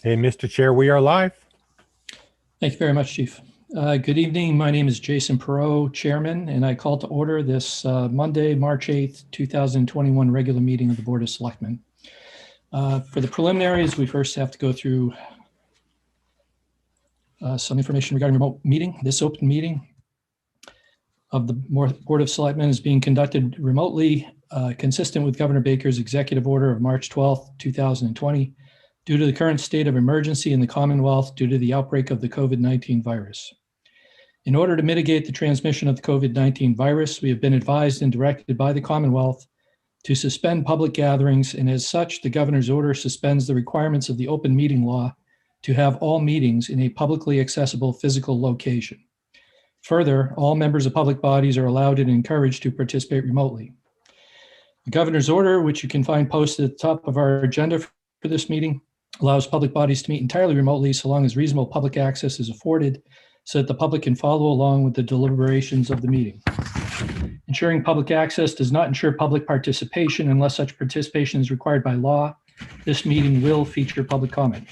Hey, Mr. Chair, we are live. Thank you very much, Chief. Good evening. My name is Jason Perot, Chairman, and I call to order this Monday, March 8th, 2021 regular meeting of the Board of Selectmen. For the preliminaries, we first have to go through some information regarding remote meeting. This open meeting of the Board of Selectmen is being conducted remotely, consistent with Governor Baker's executive order of March 12th, 2020, due to the current state of emergency in the Commonwealth due to the outbreak of the COVID-19 virus. In order to mitigate the transmission of the COVID-19 virus, we have been advised and directed by the Commonwealth to suspend public gatherings, and as such, the governor's order suspends the requirements of the open meeting law to have all meetings in a publicly accessible physical location. Further, all members of public bodies are allowed and encouraged to participate remotely. The governor's order, which you can find posted at the top of our agenda for this meeting, allows public bodies to meet entirely remotely so long as reasonable public access is afforded so that the public can follow along with the deliberations of the meeting. Ensuring public access does not ensure public participation unless such participation is required by law. This meeting will feature public comment.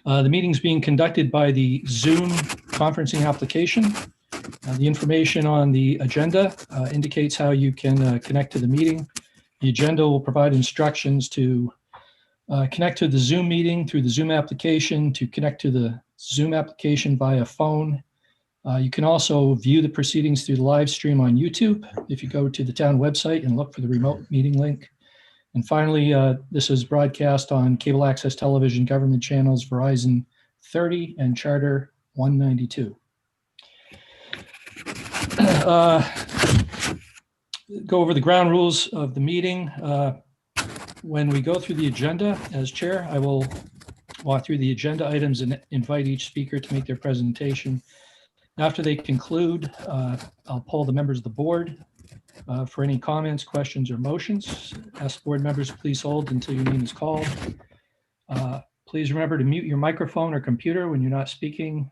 The meeting is being conducted by the Zoom conferencing application. The information on the agenda indicates how you can connect to the meeting. The agenda will provide instructions to connect to the Zoom meeting through the Zoom application, to connect to the Zoom application via phone. You can also view the proceedings through the live stream on YouTube if you go to the town website and look for the remote meeting link. And finally, this is broadcast on cable access television government channels Verizon 30 and Charter 192. Go over the ground rules of the meeting. When we go through the agenda, as chair, I will walk through the agenda items and invite each speaker to make their presentation. After they conclude, I'll poll the members of the board for any comments, questions, or motions. Ask board members, please hold until your name is called. Please remember to mute your microphone or computer when you're not speaking.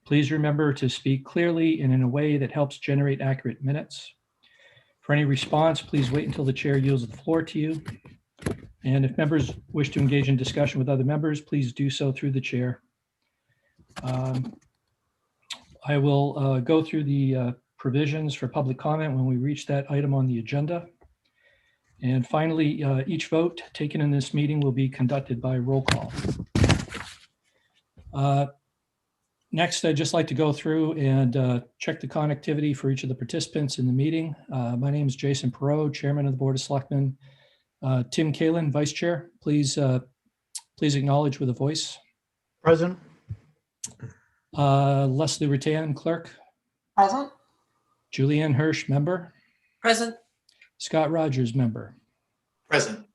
Please remember to speak clearly and in a way that helps generate accurate minutes. For any response, please wait until the chair yields the floor to you. And if members wish to engage in discussion with other members, please do so through the chair. I will go through the provisions for public comment when we reach that item on the agenda. And finally, each vote taken in this meeting will be conducted by roll call. Next, I'd just like to go through and check the connectivity for each of the participants in the meeting. My name is Jason Perot, Chairman of the Board of Selectmen. Tim Kalin, Vice Chair, please acknowledge with a voice. Present. Leslie Rattan, Clerk. Present. Julianne Hirsch, Member. Present. Scott Rogers, Member. Present.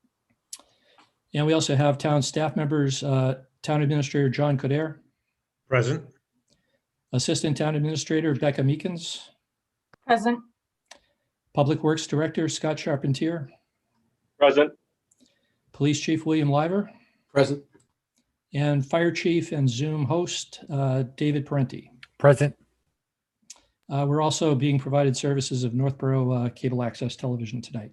And we also have town staff members, Town Administrator John Coder. Present. Assistant Town Administrator Becca Meekins. Present. Public Works Director Scott Charpentier. Present. Police Chief William Liver. Present. And Fire Chief and Zoom host David Parenti. Present. We're also being provided services of Northborough Cable Access Television tonight.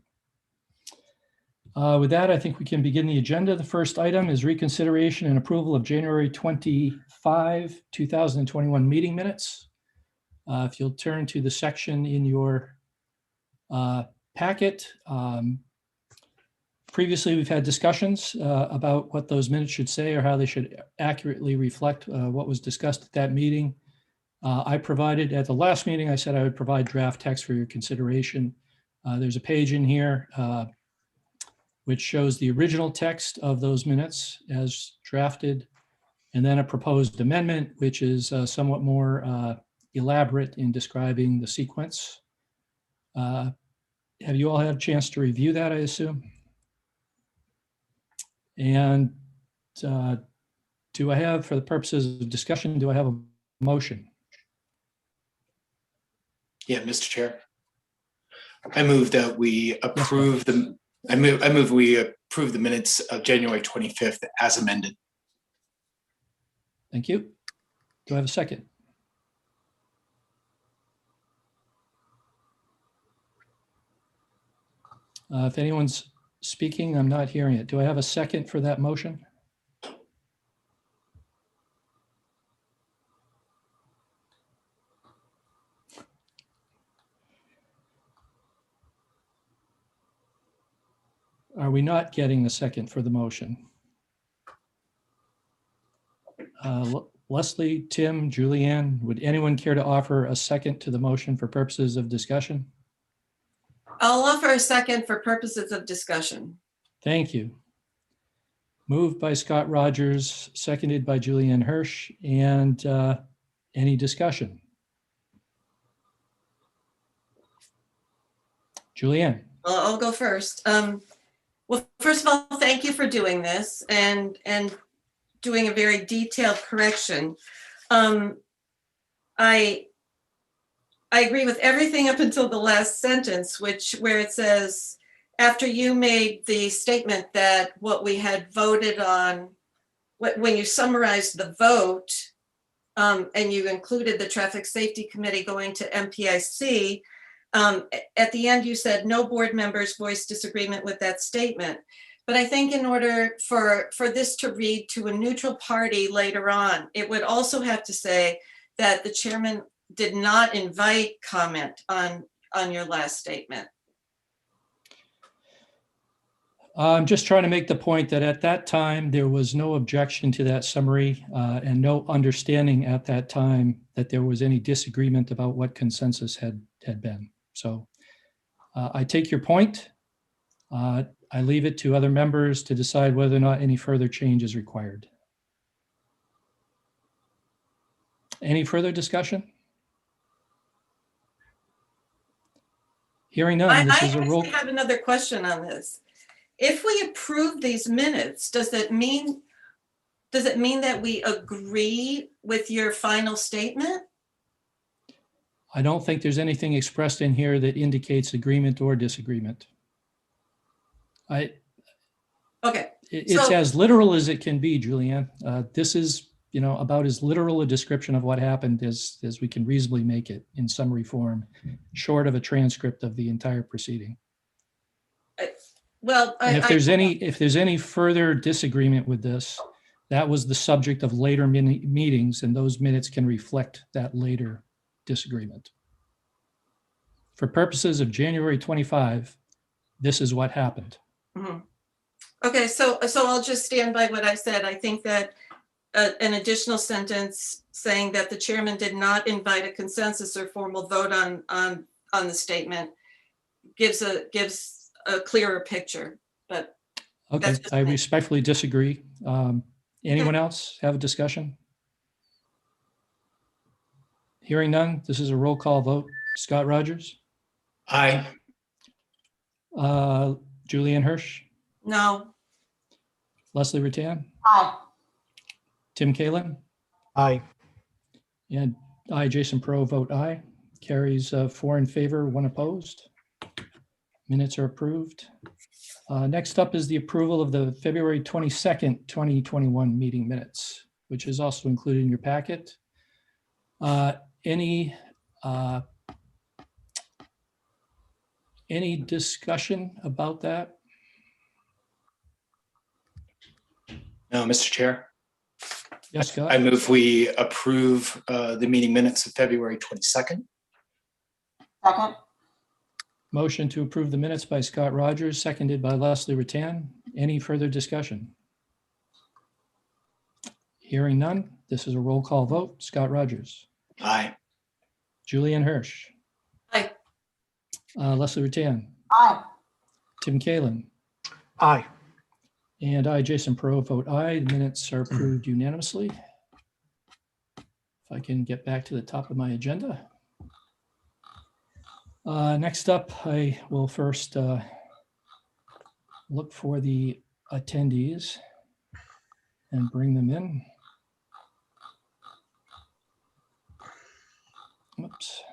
With that, I think we can begin the agenda. The first item is reconsideration and approval of January 25, 2021 meeting minutes. If you'll turn to the section in your packet. Previously, we've had discussions about what those minutes should say or how they should accurately reflect what was discussed at that meeting. I provided at the last meeting, I said I would provide draft text for your consideration. There's a page in here which shows the original text of those minutes as drafted, and then a proposed amendment, which is somewhat more elaborate in describing the sequence. Have you all had a chance to review that, I assume? And do I have, for the purposes of discussion, do I have a motion? Yeah, Mr. Chair. I move that we approve I move we approve the minutes of January 25th as amended. Thank you. Do I have a second? If anyone's speaking, I'm not hearing it. Do I have a second for that motion? Are we not getting the second for the motion? Leslie, Tim, Julianne, would anyone care to offer a second to the motion for purposes of discussion? I'll offer a second for purposes of discussion. Thank you. Moved by Scott Rogers, seconded by Julianne Hirsch, and any discussion? Julianne? Well, I'll go first. Well, first of all, thank you for doing this and doing a very detailed correction. I agree with everything up until the last sentence, where it says, after you made the statement that what we had voted on, when you summarized the vote, and you included the Traffic Safety Committee going to MPIC, at the end you said no board members voiced disagreement with that statement. But I think in order for this to read to a neutral party later on, it would also have to say that the chairman did not invite comment on your last statement. I'm just trying to make the point that at that time, there was no objection to that summary and no understanding at that time that there was any disagreement about what consensus had been. So I take your point. I leave it to other members to decide whether or not any further change is required. Any further discussion? Hearing none, this is a roll. I have another question on this. If we approve these minutes, does it mean that we agree with your final statement? I don't think there's anything expressed in here that indicates agreement or disagreement. Okay. It's as literal as it can be, Julianne. This is, about as literal a description of what happened as we can reasonably make it in summary form, short of a transcript of the entire proceeding. Well, and if there's any further disagreement with this, that was the subject of later meetings, and those minutes can reflect that later disagreement. For purposes of January 25, this is what happened. Mm-hmm. Okay, so I'll just stand by what I said. I think that an additional sentence saying that the chairman did not invite a consensus or formal vote on the statement gives a clearer picture. But okay, I respectfully disagree. Anyone else have a discussion? Hearing none, this is a roll call vote. Scott Rogers? Aye. Julianne Hirsch? No. Leslie Rattan? Aye. Tim Kalin? Aye. And I, Jason Pro, vote aye. Carries 4 in favor, 1 opposed. Minutes are approved. Next up is the approval of the February 22nd, 2021 meeting minutes, which is also included in your packet. Any discussion about that? No, Mr. Chair. Yes, Scott. I move we approve the meeting minutes of February 22nd. Second. Motion to approve the minutes by Scott Rogers, seconded by Leslie Rattan. Any further discussion? Hearing none, this is a roll call vote. Scott Rogers. Aye. Julianne Hirsch. Aye. Leslie Rattan. Aye. Tim Kalin. Aye. And I, Jason Pro, vote aye. The minutes are approved unanimously. If I can get back to the top of my agenda. Next up, I will first look for the attendees and bring them in. Oops.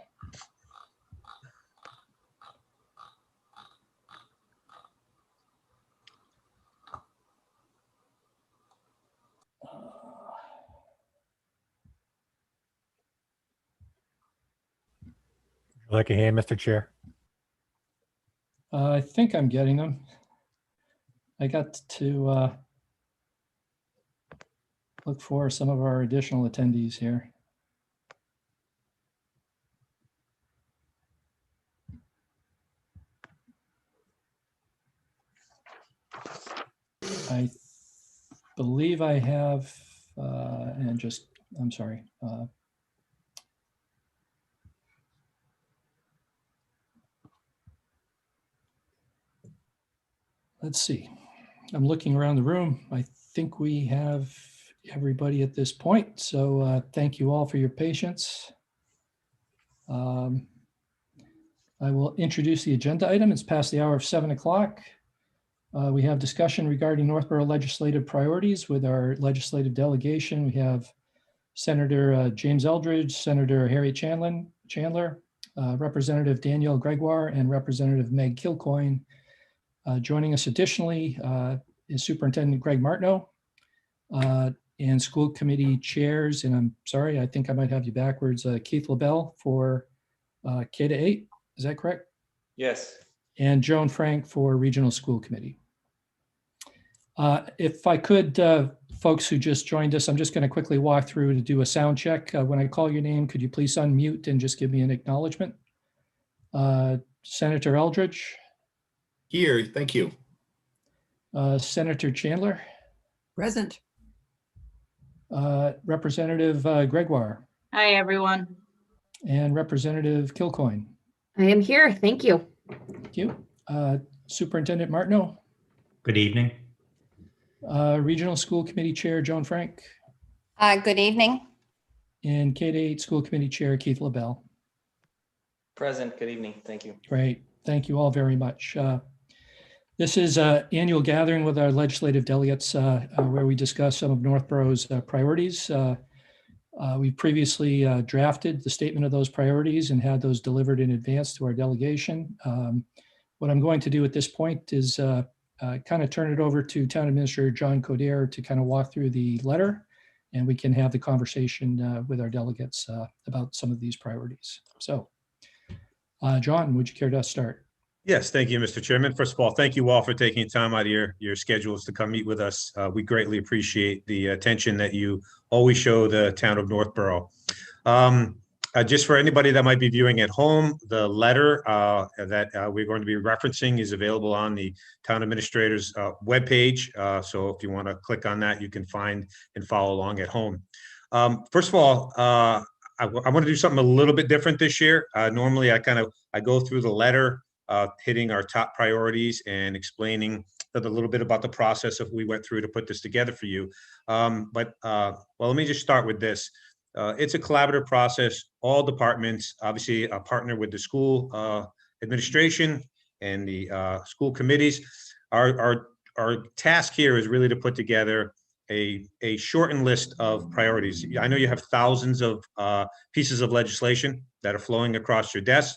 Like a hand, Mr. Chair. I think I'm getting them. I got to look for some of our additional attendees here. I believe I have, I'm sorry. Let's see. I'm looking around the room. I think we have everybody at this point. So thank you all for your patience. I will introduce the agenda item. It's past the hour of 7 o'clock. We have discussion regarding Northborough legislative priorities with our legislative delegation. We have Senator James Eldridge, Senator Harry Chandler, Representative Danielle Gregoire, and Representative Meg Kilcoyne. Joining us additionally is Superintendent Greg Martineau and school committee chairs. And I'm sorry, I think I might have you backwards. Keith LaBelle for K-8. Is that correct? Yes. And Joan Frank for Regional School Committee. If I could, folks who just joined us, I'm just going to quickly walk through to do a sound check. When I call your name, could you please unmute and just give me an acknowledgement? Senator Eldridge. Here, thank you. Senator Chandler. Present. Representative Gregoire. Hi, everyone. And Representative Kilcoyne. I am here. Thank you. Thank you. Superintendent Martineau. Good evening. Regional School Committee Chair Joan Frank. Good evening. And K-8 School Committee Chair Keith LaBelle. Present. Good evening. Thank you. Great. Thank you all very much. This is an annual gathering with our legislative delegates where we discuss some of Northborough's priorities. We previously drafted the statement of those priorities and had those delivered in advance to our delegation. What I'm going to do at this point is kind of turn it over to Town Administrator John Codere to kind of walk through the letter, and we can have the conversation with our delegates about some of these priorities. So, John, would you care to start? Yes, thank you, Mr. Chairman. First of all, thank you all for taking time out of your schedules to come meet with us. We greatly appreciate the attention that you always show the town of Northborough. Just for anybody that might be viewing at home, the letter that we're going to be referencing is available on the town administrator's webpage. So if you want to click on that, you can find and follow along at home. First of all, I want to do something a little bit different this year. Normally, I go through the letter, hitting our top priorities and explaining a little bit about the process that we went through to put this together for you. Well, let me just start with this. It's a collaborative process. All departments, obviously, partner with the school administration and the school committees. Our task here is really to put together a shortened list of priorities. I know you have thousands of pieces of legislation that are flowing across your desk.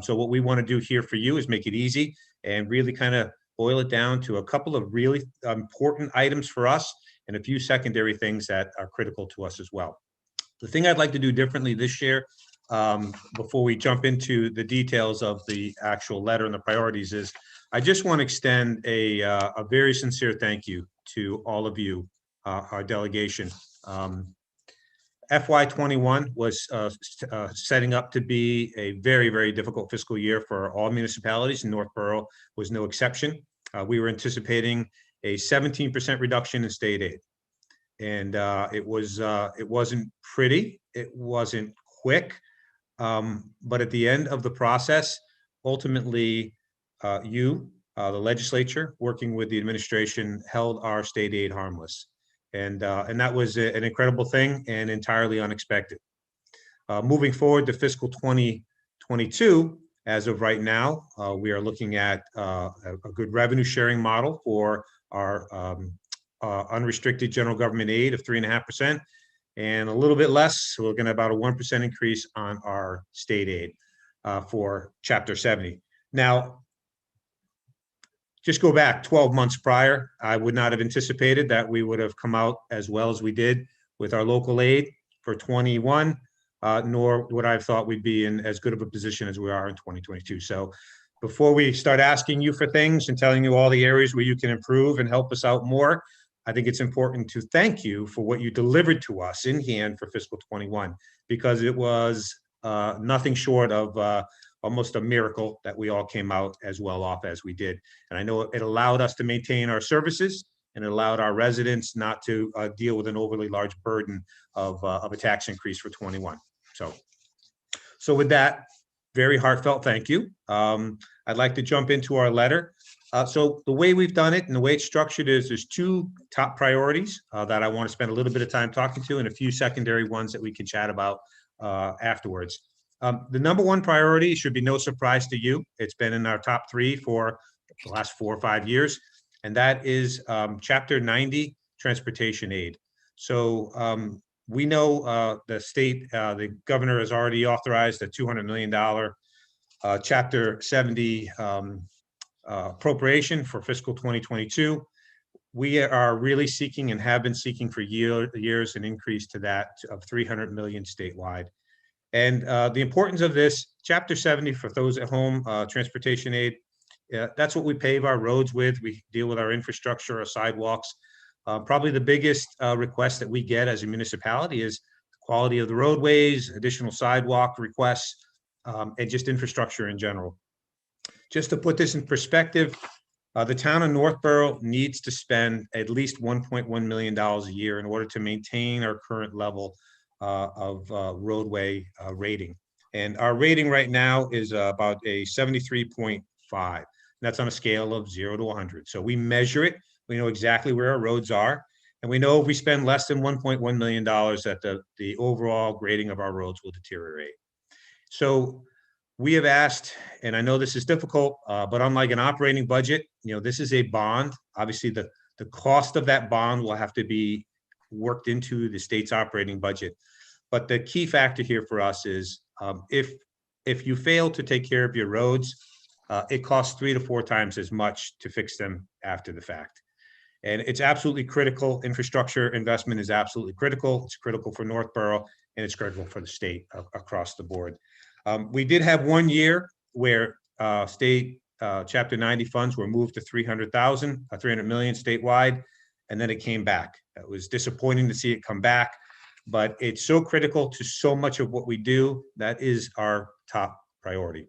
So what we want to do here for you is make it easy and really kind of boil it down to a couple of really important items for us and a few secondary things that are critical to us as well. The thing I'd like to do differently this year, before we jump into the details of the actual letter and the priorities, is I just want to extend a very sincere thank you to all of you, our delegation. FY21 was setting up to be a very, very difficult fiscal year for all municipalities, and Northborough was no exception. We were anticipating a 17% reduction in state aid. And it wasn't pretty, it wasn't quick, but at the end of the process, ultimately, the legislature, working with the administration, held our state aid harmless. And that was an incredible thing and entirely unexpected. Moving forward to fiscal 2022, as of right now, we are looking at a good revenue sharing model for our unrestricted general government aid of 3.5%, and a little bit less. So we're looking at about a 1% increase on our state aid for Chapter 70. Now, just go back 12 months prior, I would not have anticipated that we would have come out as well as we did with our local aid for 21, nor would I have thought we'd be in as good of a position as we are in 2022. So before we start asking you for things and telling you all the areas where you can improve and help us out more, I think it's important to thank you for what you delivered to us in hand for fiscal 21, because it was nothing short of almost a miracle that we all came out as well off as we did. And I know it allowed us to maintain our services and it allowed our residents not to deal with an overly large burden of a tax increase for 21. So with that, very heartfelt thank you. I'd like to jump into our letter. So the way we've done it and the way it's structured is there's two top priorities that I want to spend a little bit of time talking to, and a few secondary ones that we can chat about afterwards. The number one priority should be no surprise to you. It's been in our top three for the last 4 or 5 years, and that is Chapter 90, transportation aid. So we know the state, the governor has already authorized a $200 million Chapter 70 appropriation for fiscal 2022. We are really seeking and have been seeking for years an increase to that of 300 million statewide. And the importance of this Chapter 70 for those at home, transportation aid, that's what we pave our roads with. We deal with our infrastructure, our sidewalks. Probably the biggest request that we get as a municipality is the quality of the roadways, additional sidewalk requests, and just infrastructure in general. Just to put this in perspective, the town of Northborough needs to spend at least $1.1 million a year in order to maintain our current level of roadway rating. And our rating right now is about a 73.5. That's on a scale of 0 to 100. So we measure it. We know exactly where our roads are. And we know if we spend less than $1.1 million that the overall grading of our roads will deteriorate. So we have asked, and I know this is difficult, but unlike an operating budget, this is a bond. Obviously, the cost of that bond will have to be worked into the state's operating budget. But the key factor here for us is if you fail to take care of your roads, it costs 3 to 4 times as much to fix them after the fact. And it's absolutely critical. Infrastructure investment is absolutely critical. It's critical for Northborough, and it's critical for the state across the board. We did have 1 year where state Chapter 90 funds were moved to 300 million statewide, and then it came back. It was disappointing to see it come back, but it's so critical to so much of what we do. That is our top priority.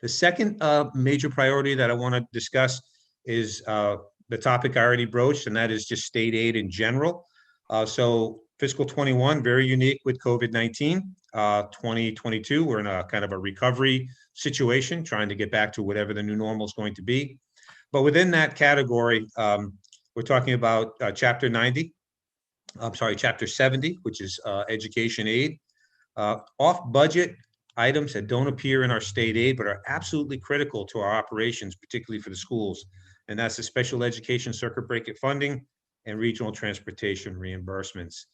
The second major priority that I want to discuss is the topic I already broached, and that is just state aid in general. So fiscal 21, very unique with COVID-19. 2022, we're in a kind of a recovery situation, trying to get back to whatever the new normal is going to be. But within that category, we're talking about Chapter 70, which is education aid. Off-budget items that don't appear in our state aid, but are absolutely critical to our operations, particularly for the schools. And that's the special education circuit breaker funding and regional transportation reimbursements.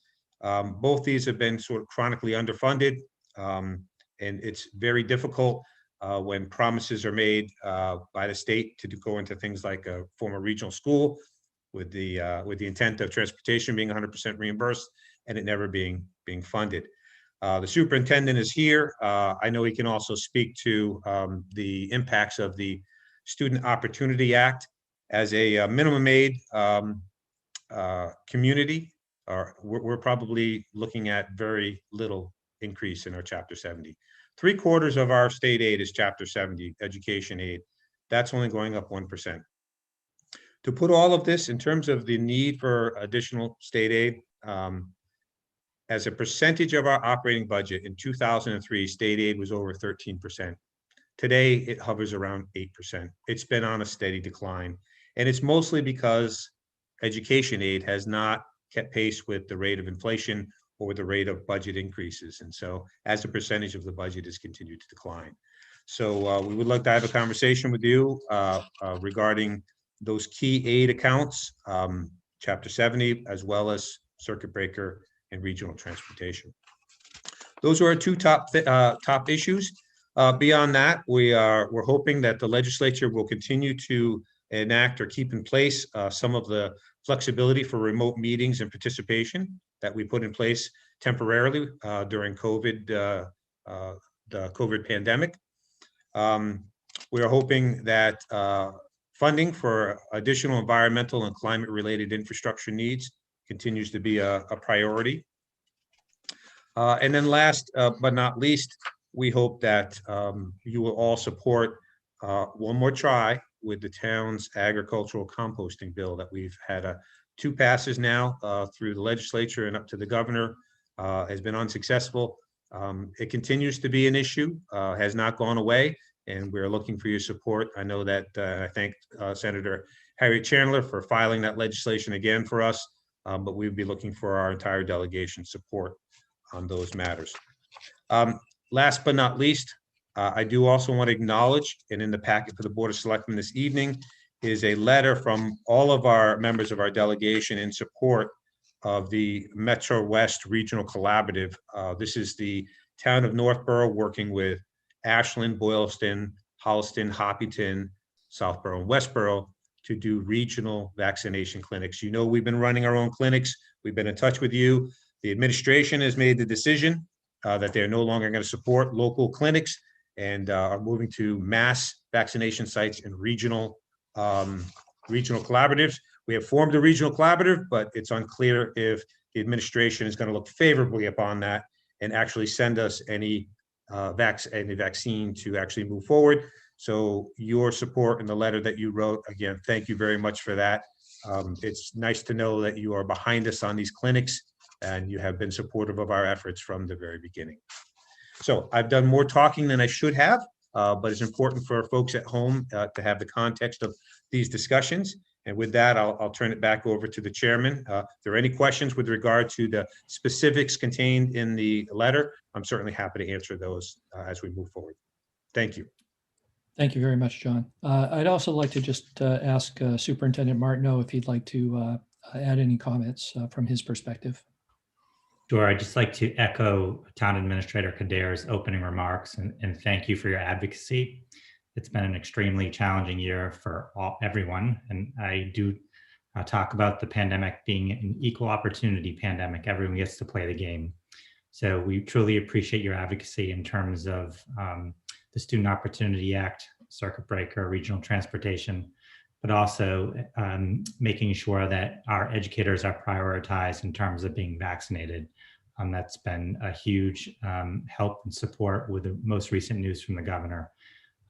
Both these have been sort of chronically underfunded, and it's very difficult when promises are made by the state to go into things like a former regional school with the intent of transportation being 100% reimbursed and it never being funded. The superintendent is here. I know he can also speak to the impacts of the Student Opportunity Act as a minimum aid community. We're probably looking at very little increase in our Chapter 70. 3/4 of our state aid is Chapter 70 education aid. That's only going up 1%. To put all of this in terms of the need for additional state aid, as a percentage of our operating budget in 2003, state aid was over 13%. Today, it hovers around 8%. It's been on a steady decline. And it's mostly because education aid has not kept pace with the rate of inflation or the rate of budget increases. And so as a percentage of the budget has continued to decline. So we would like to have a conversation with you regarding those key aid accounts, Chapter 70, as well as circuit breaker and regional transportation. Those are our two top issues. Beyond that, we're hoping that the legislature will continue to enact or keep in place some of the flexibility for remote meetings and participation that we put in place temporarily during COVID, the COVID pandemic. We are hoping that funding for additional environmental and climate-related infrastructure needs continues to be a priority. And then last but not least, we hope that you will all support one more try with the town's agricultural composting bill that we've had two passes now through the legislature and up to the governor. Has been unsuccessful. It continues to be an issue, has not gone away, and we're looking for your support. I know that I thank Senator Harriet Chandler for filing that legislation again for us, but we'd be looking for our entire delegation support on those matters. Last but not least, I do also want to acknowledge, and in the packet for the Board of Selectmen this evening is a letter from all of our members of our delegation in support of the Metro West Regional Collaborative. This is the town of Northborough working with Ashland, Boylston, Holliston, Hopkinton, Southborough, and Westborough to do regional vaccination clinics. You know, we've been running our own clinics. We've been in touch with you. The administration has made the decision that they're no longer going to support local clinics and are moving to mass vaccination sites and regional collaboratives. We have formed a regional collaborative, but it's unclear if the administration is going to look favorably upon that and actually send us any vaccine to actually move forward. So your support in the letter that you wrote, again, thank you very much for that. It's nice to know that you are behind us on these clinics and you have been supportive of our efforts from the very beginning. So I've done more talking than I should have, but it's important for folks at home to have the context of these discussions. And with that, I'll turn it back over to the chairman. If there are any questions with regard to the specifics contained in the letter, I'm certainly happy to answer those as we move forward. Thank you. Thank you very much, John. I'd also like to just ask Superintendent Martineau if he'd like to add any comments from his perspective. Sure. I'd just like to echo Town Administrator Kader's opening remarks and thank you for your advocacy. It's been an extremely challenging year for everyone. And I do talk about the pandemic being an equal opportunity pandemic. Everyone gets to play the game. So we truly appreciate your advocacy in terms of the Student Opportunity Act, circuit breaker, regional transportation, but also making sure that our educators are prioritized in terms of being vaccinated. That's been a huge help and support with the most recent news from the governor.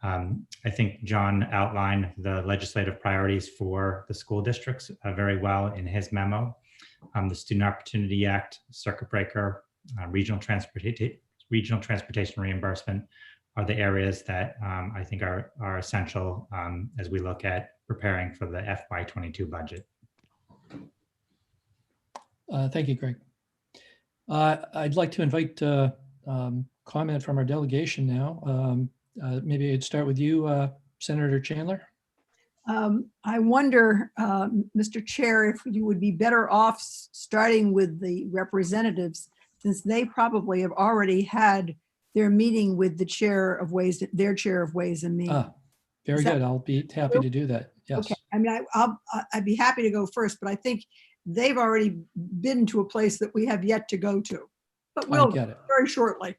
I think John outlined the legislative priorities for the school districts very well in his memo. The Student Opportunity Act, circuit breaker, regional transportation reimbursement are the areas that I think are essential as we look at preparing for the FY22 budget. Thank you, Greg. I'd like to invite comment from our delegation now. Maybe I'd start with you, Senator Chandler. I wonder, Mr. Chair, if you would be better off starting with the representatives, since they probably have already had their meeting with the chair of Ways, their chair of Ways and Means. Very good. I'll be happy to do that. Yes. Okay. I mean, I'd be happy to go first, but I think they've already been to a place that we have yet to go to. But we'll get it very shortly.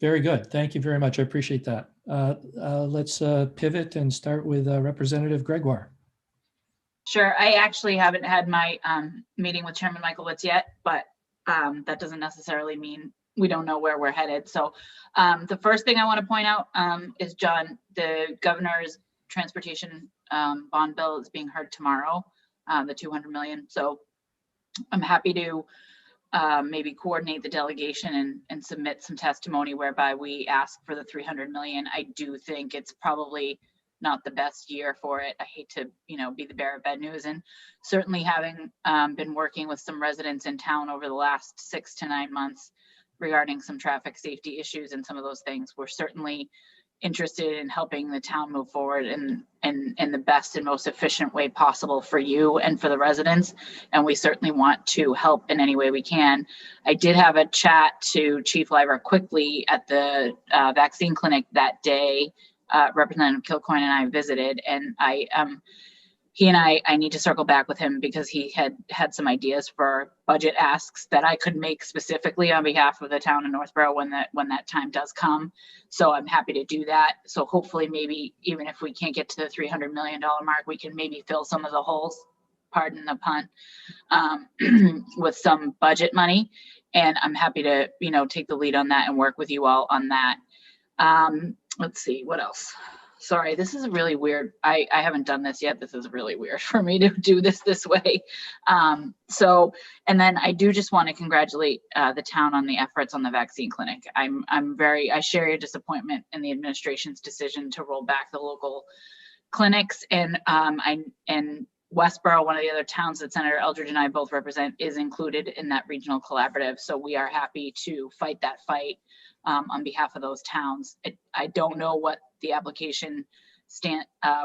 Very good. Thank you very much. I appreciate that. Let's pivot and start with Representative Gregoire. Sure. I actually haven't had my meeting with Chairman Michaelwitz yet, but that doesn't necessarily mean we don't know where we're headed. So the first thing I want to point out is, John, the governor's transportation bond bill is being heard tomorrow, the 200 million. So I'm happy to maybe coordinate the delegation and submit some testimony whereby we ask for the 300 million. I do think it's probably not the best year for it. I hate to, be the bearer of bad news. And certainly having been working with some residents in town over the last 6 to 9 months regarding some traffic safety issues and some of those things, we're certainly interested in helping the town move forward in the best and most efficient way possible for you and for the residents. And we certainly want to help in any way we can. I did have a chat to Chief Liver quickly at the vaccine clinic that day. Representative Kilcoyne and I visited, and he and I need to circle back with him because he had some ideas for budget asks that I could make specifically on behalf of the town of Northborough when that time does come. So I'm happy to do that. So hopefully maybe even if we can't get to the $300 million mark, we can maybe fill some of the holes, pardon the pun, with some budget money. And I'm happy to, take the lead on that and work with you all on that. Let's see, what else? sorry, this is really weird. I haven't done this yet. This is really weird for me to do this way. And then I do just want to congratulate the town on the efforts on the vaccine clinic. I share your disappointment in the administration's decision to roll back the local clinics, and Westboro, one of the other towns that Senator Eldridge and I both represent, is included in that regional collaborative. So we are happy to fight that fight on behalf of those towns. I don't know what the application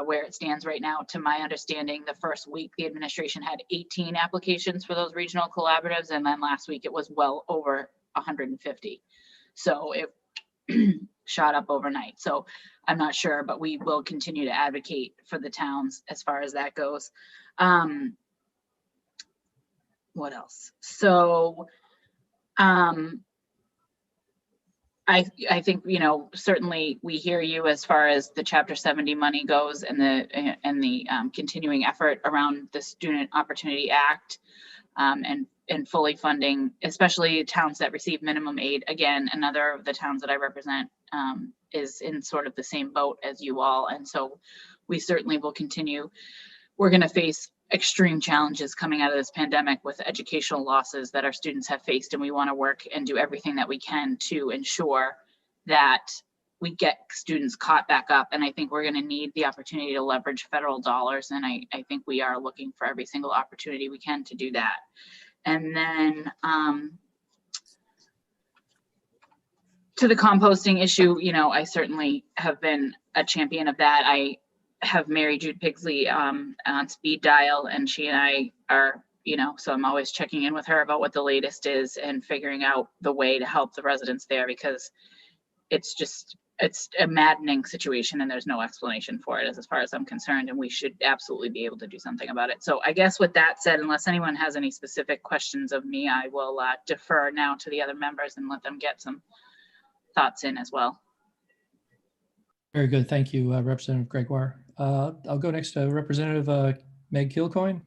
where it stands right now. To my understanding, the first week the administration had 18 applications for those regional collaboratives, and then last week it was well over 150. So it shot up overnight. So I'm not sure, but we will continue to advocate for the towns as far as that goes. What else? So I think, certainly we hear you as far as the Chapter 70 money goes and the continuing effort around the Student Opportunity Act, and fully funding, especially towns that receive minimum aid. Again, another of the towns that I represent is in sort of the same boat as you all. And so we certainly will continue. We're going to face extreme challenges coming out of this pandemic with educational losses that our students have faced, and we want to work and do everything that we can to ensure that we get students caught back up. And I think we're going to need the opportunity to leverage federal dollars, and I think we are looking for every single opportunity we can to do that. And then to the composting issue, I certainly have been a champion of that. I have Mary Jude Pigsley on speed dial, and she and I are, so I'm always checking in with her about what the latest is and figuring out the way to help the residents there, because it's a maddening situation and there's no explanation for it as far as I'm concerned, and we should absolutely be able to do something about it. So I guess with that said, unless anyone has any specific questions of me, I will defer now to the other members and let them get some thoughts in as well. Very good. Thank you, Representative Gregoire. I'll go next to Representative Meg Kilcoyne.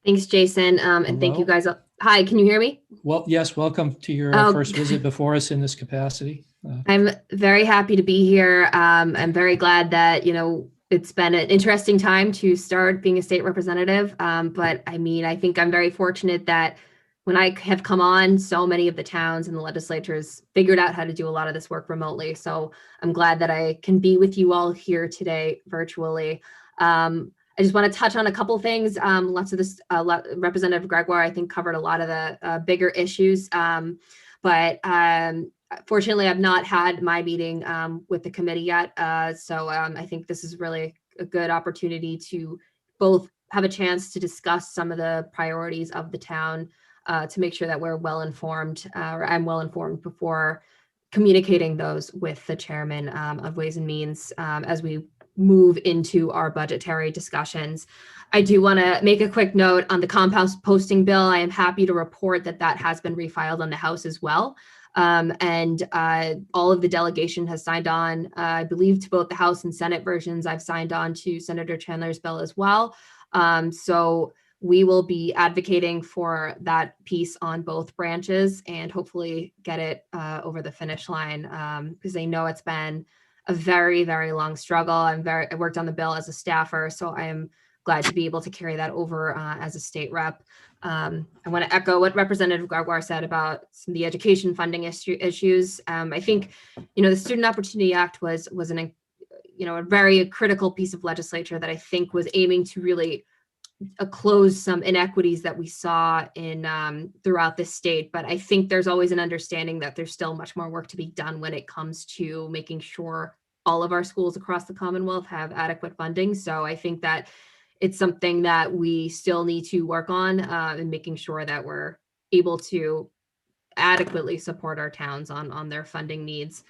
Thanks, Jason. And thank you Hello. guys. Hi, can you hear me? Well, yes, welcome to your first visit before us in this capacity. I'm very happy to be here. I'm very glad that, it's been an interesting time to start being a state representative. But I think I'm very fortunate that when I have come on, so many of the towns and the legislatures figured out how to do a lot of this work remotely. So I'm glad that I can be with you all here today virtually. I just want to touch on a couple things. Lots of this, Representative Gregoire, I think, covered a lot of the bigger issues. But fortunately, I've not had my meeting with the committee yet. So I think this is really a good opportunity to both have a chance to discuss some of the priorities of the town, to make sure that we're well informed, or I'm well informed before communicating those with the chairman of Ways and Means as we move into our budgetary discussions. I do want to make a quick note on the compost posting bill. I am happy to report that that has been refiled on the House as well. And all of the delegation has signed on, I believe, to both the House and Senate versions. I've signed on to Senator Chandler's bill as well. So we will be advocating for that piece on both branches and hopefully get it over the finish line, because I know it's been a very, very long struggle. I worked on the bill as a staffer, so I am glad to be able to carry that over as a state rep. I want to echo what Representative Gregoire said about some of the education funding issues. I think, the Student Opportunity Act was a very critical piece of legislature that I think was aiming to really close some inequities that we saw in throughout the state. But I think there's always an understanding that there's still much more work to be done when it comes to making sure all of our schools across the Commonwealth have adequate funding. So I think that it's something that we still need to work on and making sure that we're able to adequately support our towns on their funding needs.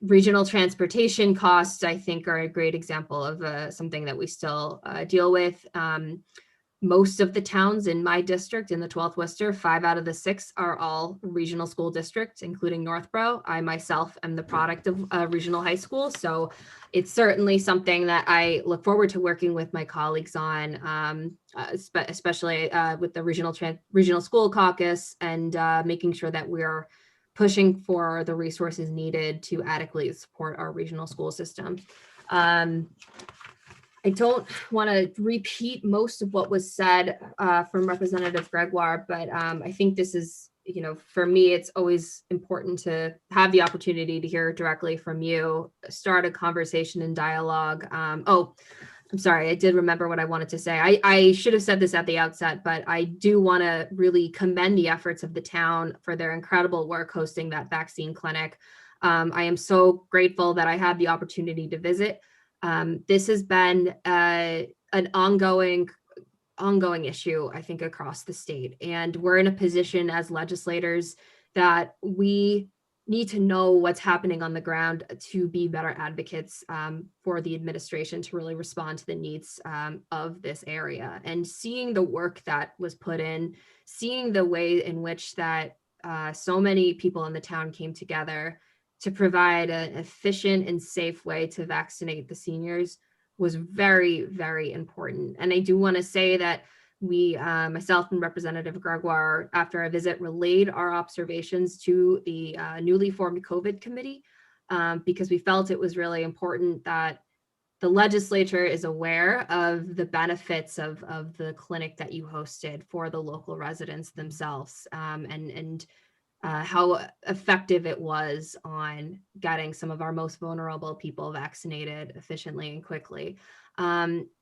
Regional transportation costs, I think, are a great example of something that we still deal with. Most of the towns in my district, in the 12th Worcester, 5 out of the 6 are all regional school districts, including Northborough. I myself am the product of a regional high school, so it's certainly something that I look forward to working with my colleagues on, especially with the regional school caucus, and making sure that we're pushing for the resources needed to adequately support our regional school system. I don't want to repeat most of what was said from Representative Gregoire, but I think this is, for me, it's always important to have the opportunity to hear directly from you, start a conversation and dialogue. Oh, I'm sorry, I did remember what I wanted to say. I should have said this at the outset, but I do want to really commend the efforts of the town for their incredible work hosting that vaccine clinic. I am so grateful that I had the opportunity to visit. This has been an ongoing issue, I think, across the state. And we're in a position as legislators that we need to know what's happening on the ground to be better advocates for the administration to really respond to the needs of this area. And seeing the work that was put in, seeing the way in which that so many people in the town came together to provide an efficient and safe way to vaccinate the seniors was very, very important. And I do want to say that we, myself and Representative Gregoire, after our visit, relayed our observations to the newly formed COVID committee because we felt it was really important that the legislature is aware of the benefits of the clinic that you hosted for the local residents themselves, and how effective it was on getting some of our most vulnerable people vaccinated efficiently and quickly.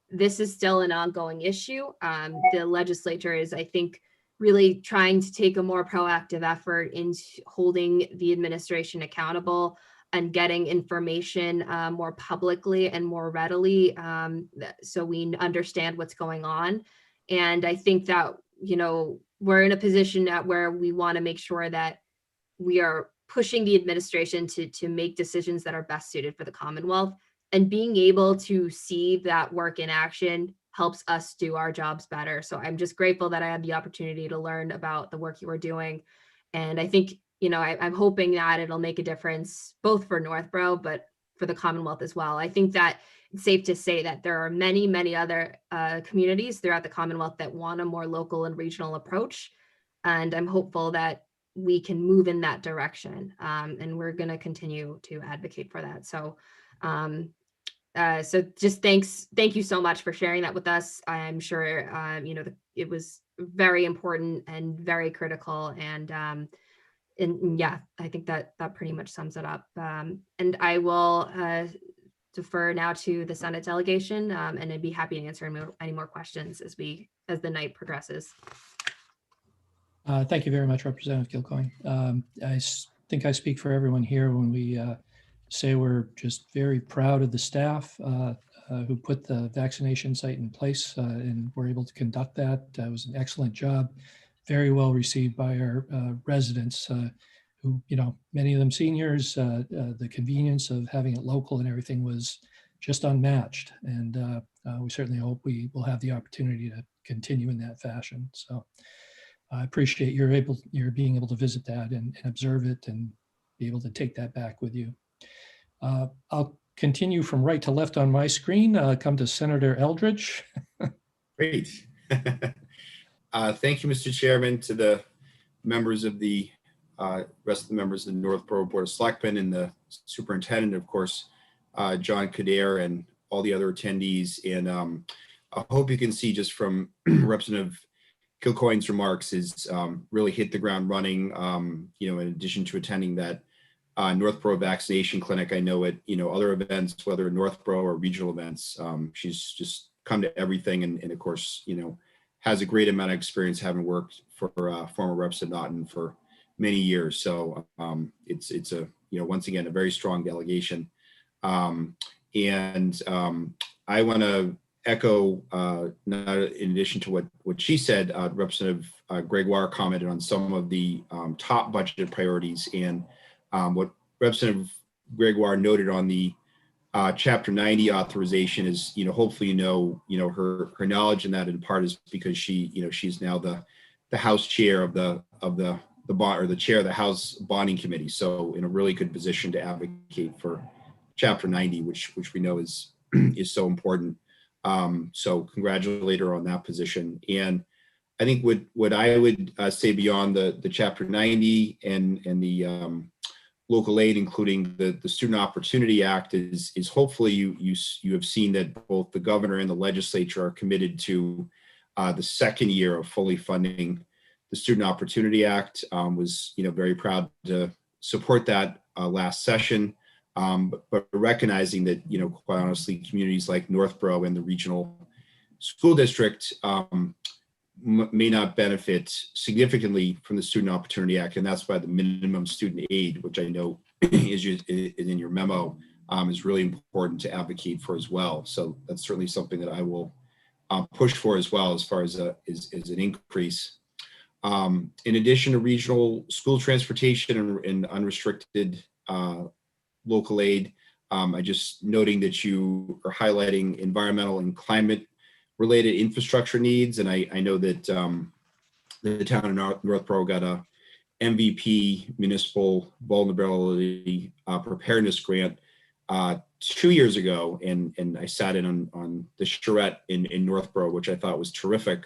This is still an ongoing issue. The legislature is, I think, really trying to take a more proactive effort in holding the administration accountable and getting information more publicly and more readily, so we understand what's going on. And I think that, we're in a position where we want to make sure that we are pushing the administration to make decisions that are best suited for the Commonwealth. And being able to see that work in action helps us do our jobs better. So I'm just grateful that I had the opportunity to learn about the work you were doing. And I think, I'm hoping that it'll make a difference both for Northborough, but for the Commonwealth as well. I think that it's safe to say that there are many, many other communities throughout the Commonwealth that want a more local and regional approach. And I'm hopeful that we can move in that direction. And we're going to continue to advocate for that. So, so just thank you so much for sharing that with us. I'm sure, it was very important and very critical. And yeah, I think that pretty much sums it up. And I will defer now to the Senate delegation, and I'd be happy to answer any more questions as the night progresses. Thank you very much, Representative Kilcoyne. Think I speak for everyone here when we say we're just very proud of the staff who put the vaccination site in place and were able to conduct that. It was an excellent job, very well received by our residents who, many of them seniors. The convenience of having it local and everything was just unmatched. And we certainly hope we will have the opportunity to continue in that fashion. So I appreciate you're being able to visit that and observe it and be able to take that back with you. I'll continue from right to left on my screen, come to Senator Eldridge. Great. Thank you, Mr. Chairman, to the members of the rest of the members of the Northborough Board of Selectmen and the superintendent, of course, John Kader, and all the other attendees. And I hope you can see just from Representative Kilcoyne's remarks is really hit the ground running. In addition to attending that Northborough vaccination clinic, I know at other events, whether Northborough or regional events, she's just come to everything, and of course, has a great amount of experience having worked for former Reps of Naughton for many years. So it's a once again a very strong delegation, and I want to echo, in addition to what she said, Representative Gregoire commented on some of the top budgeted priorities, and what Representative Gregoire noted on the Chapter 90 authorization is, hopefully, her knowledge in that in part is because she's now the House chair of the bond, or the chair of the House bonding committee. So in a really good position to advocate for Chapter 90, which we know is so important. So congratulate her on that position. And I think what I would say beyond the Chapter 90 and the local aid, including the Student Opportunity Act, is hopefully you have seen that both the governor and the legislature are committed to the second year of fully funding the Student Opportunity Act. Was very proud to support that last session, but recognizing that quite honestly, communities like Northborough and the regional school district may not benefit significantly from the Student Opportunity Act, and that's why the minimum student aid, which I know is in your memo, is really important to advocate for as well. So that's certainly something that I will push for as well, as far as an increase. In addition to regional school transportation and unrestricted local aid, I just noting that you are highlighting environmental and climate related infrastructure needs. And I know that the town of Northborough got a MVP municipal vulnerability preparedness grant 2 years ago. And I sat in on the charrette in Northborough, which I thought was terrific.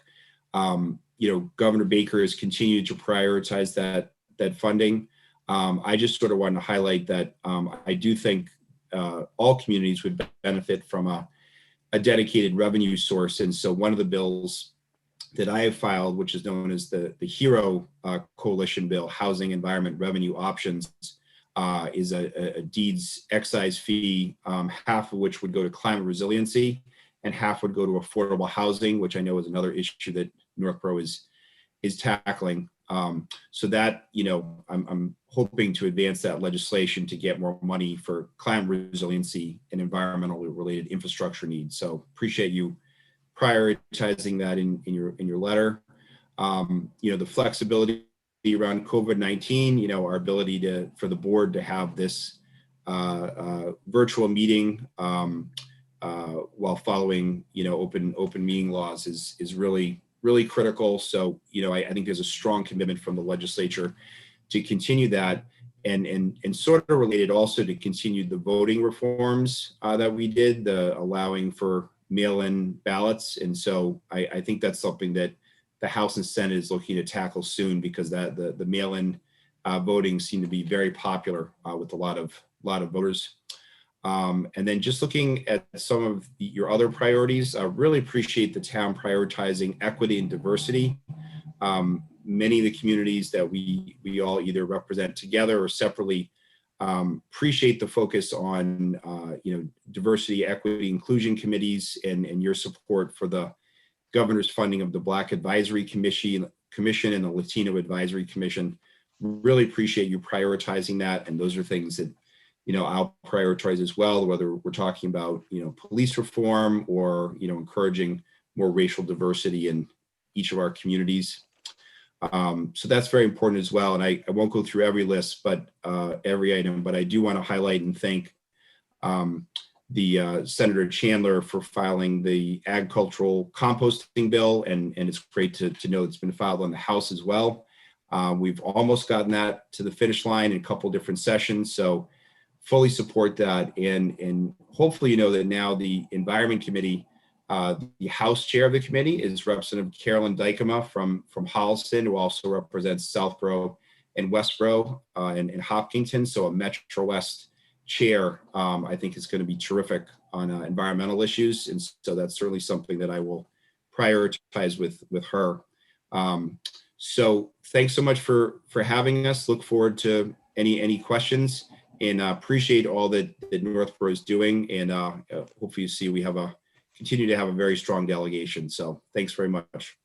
Governor Baker has continued to prioritize that funding. I just sort of wanted to highlight that I do think all communities would benefit from a dedicated revenue source. And so one of the bills that I have filed, which is known as the HERO Coalition Bill, Housing Environment Revenue Options, is a deeds excise fee, half of which would go to climate resiliency and half would go to affordable housing, which I know is another issue that Northborough is tackling. So that, I'm hoping to advance that legislation to get more money for climate resiliency and environmentally related infrastructure needs. So appreciate you prioritizing that in your letter. The flexibility around COVID-19, our ability for the board to have this virtual meeting while following, open meeting laws is really critical. So, I think there's a strong commitment from the legislature to continue that, and sort of related also to continue the voting reforms that we did, the allowing for mail-in ballots. And so I think that's something that the House and Senate is looking to tackle soon, because that the mail-in voting seemed to be very popular with a lot of voters. And then just looking at some of your other priorities, I really appreciate the town prioritizing equity and diversity. Many of the communities that we all either represent together or separately appreciate the focus on diversity, equity, inclusion committees, and your support for the governor's funding of the Black Advisory Commission and the Latino Advisory Commission. Really appreciate you prioritizing that, and those are things that I'll prioritize as well, whether we're talking about police reform or encouraging more racial diversity in each of our communities. So that's very important as well. And I won't go through every list, but every item, but I do want to highlight and thank the Senator Chandler for filing the agricultural composting bill. And it's great to know it's been filed on the House as well. We've almost gotten that to the finish line in a couple different sessions. So fully support that. And hopefully, that now the Environment Committee, the House chair of the committee is Representative Carolyn Dykema from Holliston, who also represents Southborough and Westborough and Hopkinton. So a Metro West chair, I think, is going to be terrific on environmental issues. And so that's certainly something that I will prioritize with her. So thanks so much for having us. Look forward to any questions, and appreciate all that Northborough is doing. And hopefully you see we continue to have a very strong delegation. So thanks very much.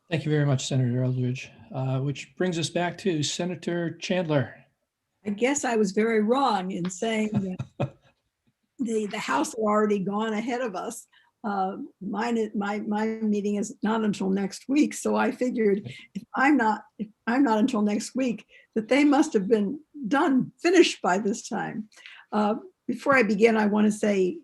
Thank you very much, Senator Eldridge, which brings us back to Senator Chandler. I guess I was very wrong in saying that the House had already gone ahead of us. My meeting is not until next week, so I figured if I'm not until next week, that they must have been finished by this time. Before I begin, I want to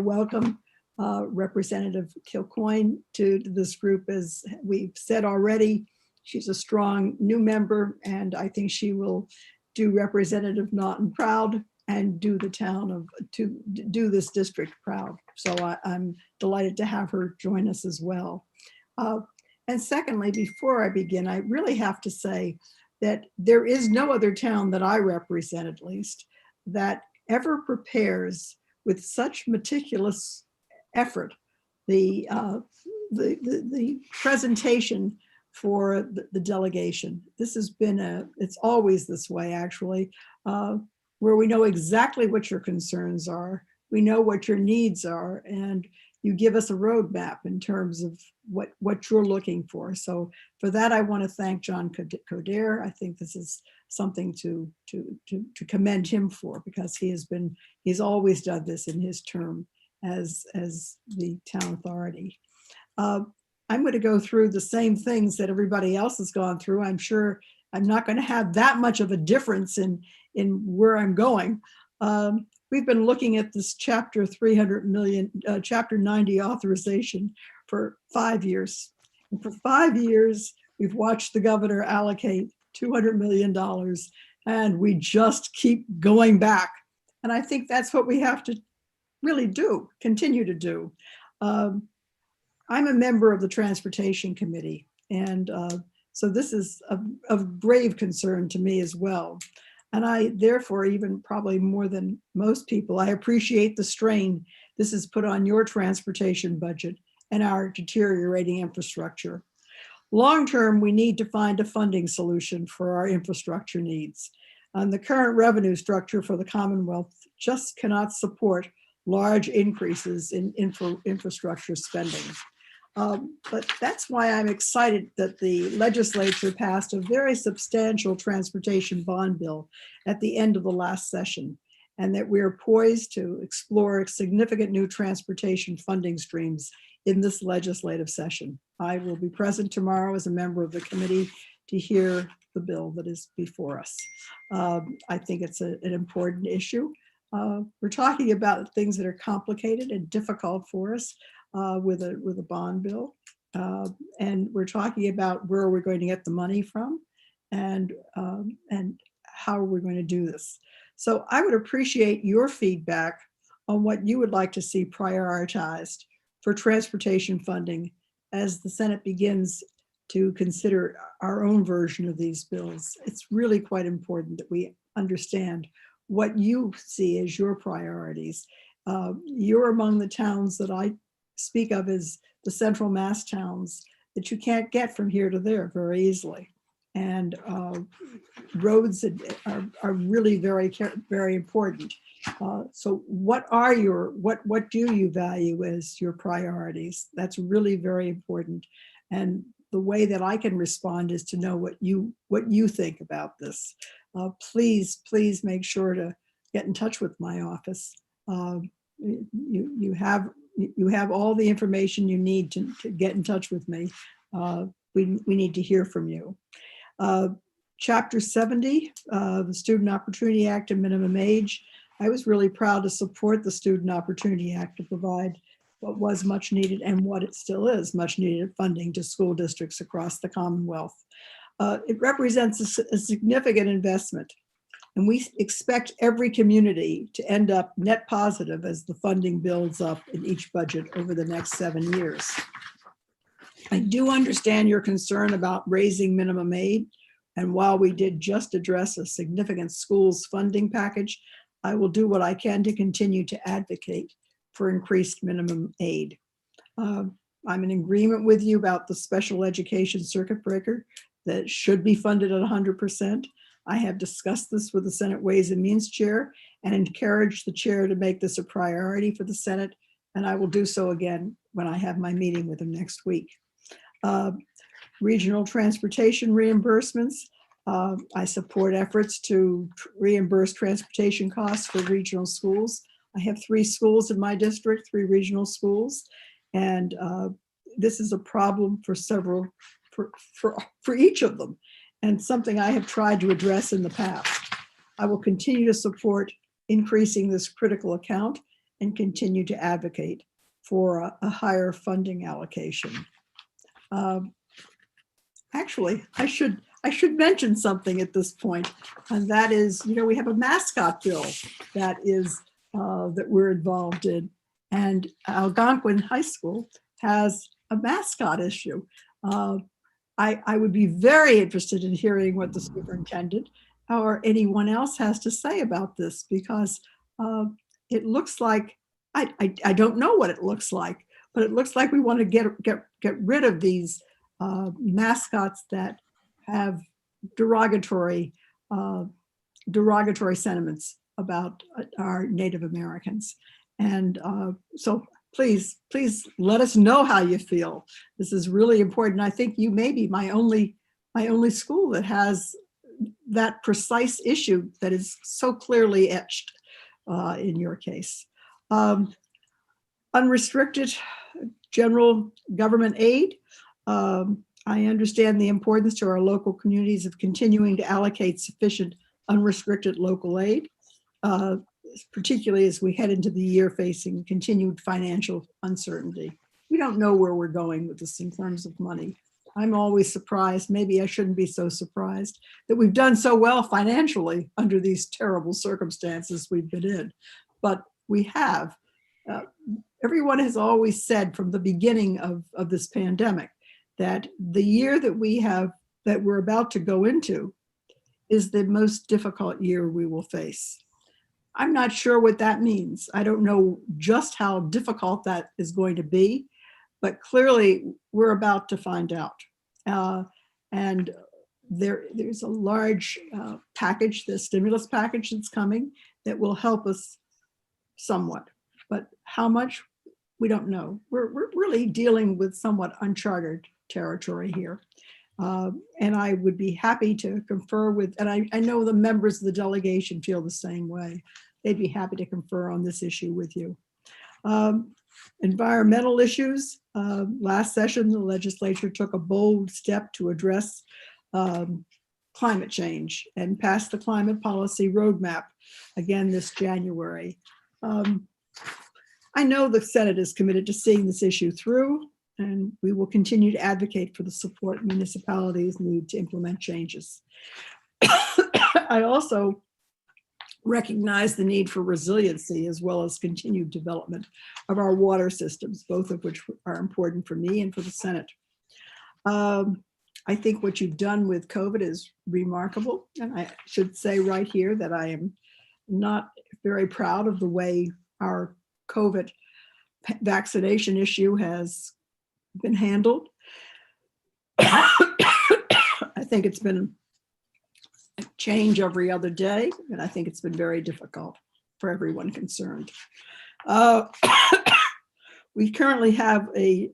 welcome Representative Kilcoyne to this group. As we've said already, she's a strong new member, and I think she will do Representative Naughton proud. and do the town of, to do this district proud. So I'm delighted to have her join us as well. And secondly, before I begin, I really have to say that there is no other town that I represent, at least, that ever prepares with such meticulous effort the presentation for the delegation. This has been it's always this way, actually, where we know exactly what your concerns are, we know what your needs are, and you give us a roadmap in terms of what you're looking for. So for that, I want to thank John Coder. I think this is something to commend him for, because he's always done this in his term as the town authority. I'm going to go through the same things that everybody else has gone through. I'm sure I'm not going to have that much of a difference in where I'm going. We've been looking at this chapter 300 million, chapter 90 authorization for 5 years. And for 5 years, we've watched the governor allocate $200 million, and we just keep going back. And I think that's what we have to really do, continue to do. I'm a member of the Transportation Committee, and so this is of grave concern to me as well. And I, therefore, even probably more than most people, I appreciate the strain this has put on your transportation budget and our deteriorating infrastructure. Long-term, we need to find a funding solution for our infrastructure needs. And the current revenue structure for the Commonwealth just cannot support large increases in infrastructure spending. But that's why I'm excited that the legislature passed a very substantial transportation bond bill at the end of the last session, and that we are poised to explore significant new transportation funding streams in this legislative session. I will be present tomorrow as a member of the committee to hear the bill that is before us. I think it's an important issue. We're talking about things that are complicated and difficult for us. With a bond bill, and we're talking about where we're going to get the money from, and how we're going to do this. So I would appreciate your feedback on what you would like to see prioritized for transportation funding as the Senate begins to consider our own version of these bills. It's really quite important that we understand what you see as your priorities. You're among the towns that I speak of as the central mass towns that you can't get from here to there very easily. And roads are really very, very important. So what do you value as your priorities? That's really very important. And the way that I can respond is to know what you think about this. Please make sure to get in touch with my office. You have all the information you need to get in touch with me. We need to hear from you. Chapter 70, the Student Opportunity Act and minimum age. I was really proud to support the Student Opportunity Act to provide what was much needed and what it still is much needed funding to school districts across the Commonwealth. It represents a significant investment, and we expect every community to end up net positive as the funding builds up in each budget over the next 7 years. I do understand your concern about raising minimum aid. And while we did just address a significant schools funding package, I will do what I can to continue to advocate for increased minimum aid. I'm in agreement with you about the special education circuit breaker that should be funded at 100%. I have discussed this with the Senate Ways and Means Chair and encouraged the chair to make this a priority for the Senate, and I will do so again when I have my meeting with him next week. Regional transportation reimbursements. I support efforts to reimburse transportation costs for regional schools. I have 3 schools in my district, 3 regional schools, and this is a problem for each of them, and something I have tried to address in the past. I will continue to support increasing this critical account and continue to advocate for a higher funding allocation. Actually, I I should mention something at this point, and that is, we have a mascot bill that is that we're involved in, and Algonquin High School has a mascot issue. I would be very interested in hearing what the superintendent or anyone else has to say about this, because it looks like, I don't know what it looks like, but it looks like we want to get rid of these mascots that have derogatory sentiments about our Native Americans. And so please let us know how you feel. This is really important. I think you may be my only school that has that precise issue that is so clearly etched in your case. Unrestricted general government aid. I understand the importance to our local communities of continuing to allocate sufficient unrestricted local aid, particularly as we head into the year facing continued financial uncertainty. We don't know where we're going with this in terms of money. I'm always surprised, maybe I shouldn't be so surprised, that we've done so well financially under these terrible circumstances we've been in. But we have. Everyone has always said from the beginning of this pandemic that the year that we're about to go into is the most difficult year we will face. I'm not sure what that means. I don't know just how difficult that is going to be, but clearly we're about to find out. And there's a large package, the stimulus package that's coming, that will help us somewhat, but how much, we don't know. We're really dealing with somewhat uncharted territory here. And I would be happy to confer with, and I know the members of the delegation feel the same way. They'd be happy to confer on this issue with you. Environmental issues. Last session, the legislature took a bold step to address climate change and passed the climate policy roadmap again this January. I know the Senate is committed to seeing this issue through, and we will continue to advocate for the support municipalities need to implement changes. I also recognize the need for resiliency as well as continued development of our water systems, both of which are important for me and for the Senate. I think what you've done with COVID is remarkable. And I should say right here that I am not very proud of the way our COVID vaccination issue has been handled. I think it's been a change every other day, and I think it's been very difficult for everyone concerned. We currently have a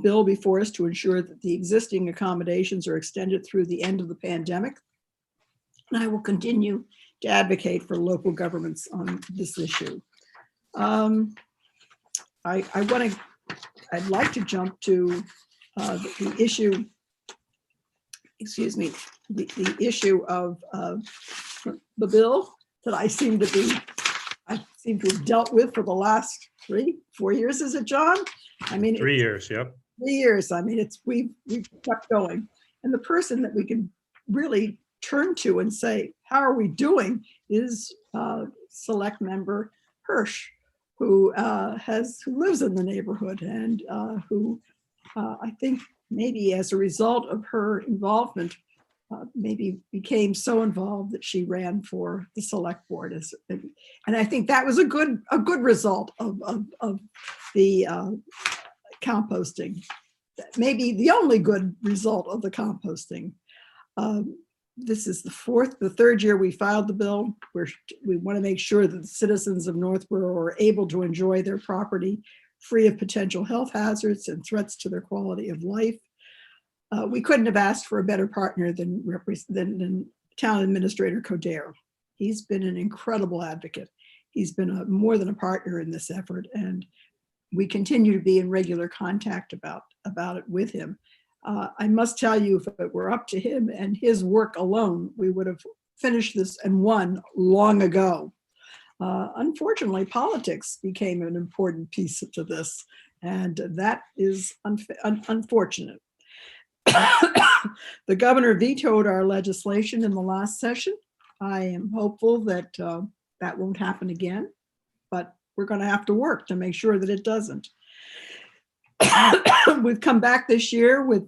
bill before us to ensure that the existing accommodations are extended through the end of the pandemic. And I will continue to advocate for local governments on this issue. I'd like to jump to the issue, excuse me, the issue of the bill that I seem to have dealt with for the last 3-4 years. Is it, John? I mean, 3 years. Yep. 3 years. I mean, we've kept going. And the person that we can really turn to and say, how are we doing, is Select Member Hirsch, who lives in the neighborhood and who I think maybe as a result of her involvement, maybe became so involved that she ran for the select board. And I think that was a good result of the composting. Maybe the only good result of the composting. This is the third year we filed the bill, where we want to make sure that the citizens of Northborough are able to enjoy their property free of potential health hazards and threats to their quality of life. We couldn't have asked for a better partner than Town Administrator Coderre. He's been an incredible advocate. He's been more than a partner in this effort, and we continue to be in regular contact about it with him. I must tell you, if it were up to him and his work alone, we would have finished this and won long ago. Unfortunately, politics became an important piece to this, and that is unfortunate. The governor vetoed our legislation in the last session. I am hopeful that that won't happen again, but we're going to have to work to make sure that it doesn't. We've come back this year with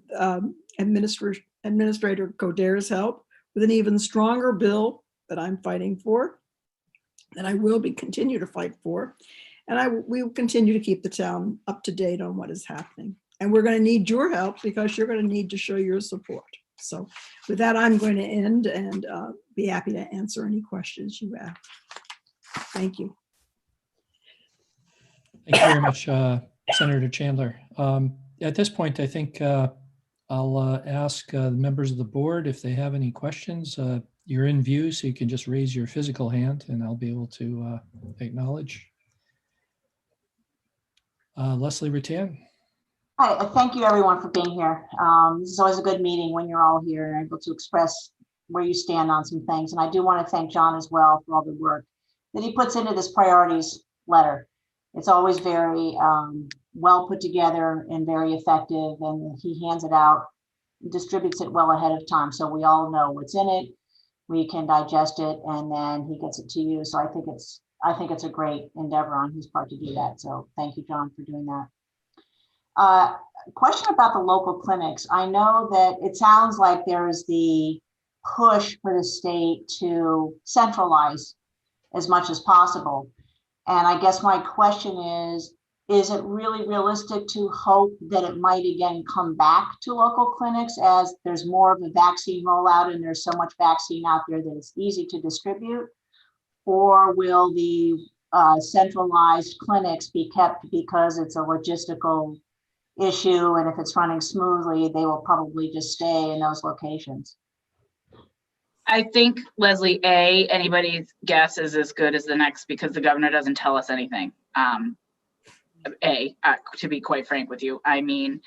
Administrator Coder's help with an even stronger bill that I'm fighting for, that I will continue to fight for. And we will continue to keep the town up to date on what is happening. And we're going to need your help because you're going to need to show your support. So with that, I'm going to end and be happy to answer any questions you have. Thank you. Thank you very much, Senator Chandler. At this point, I think I'll ask the members of the board if they have any questions. You're in view, so you can just raise your physical hand and I'll be able to acknowledge. Leslie Rattan. Hi, thank you everyone for being here. This is always a good meeting when you're all here and able to express where you stand on some things. And I do want to thank John as well for all the work that he puts into this priorities letter. It's always very well put together and very effective, and he hands it out, distributes it well ahead of time so we all know what's in it, we can digest it, and then he gets it to you. So I think it's a great endeavor on his part to do that. So thank you, John, for doing that. Question about the local clinics. I know that it sounds like there is the push for the state to centralize as much as possible. And I guess my question is it really realistic to hope that it might again come back to local clinics as there's more of a vaccine rollout and there's so much vaccine out there that it's easy to distribute? Or will the centralized clinics be kept because it's a logistical issue, and if it's running smoothly, they will probably just stay in those locations? I think, Leslie, anybody's guess is as good as the next because the governor doesn't tell us anything. To be quite frank with you, I mean,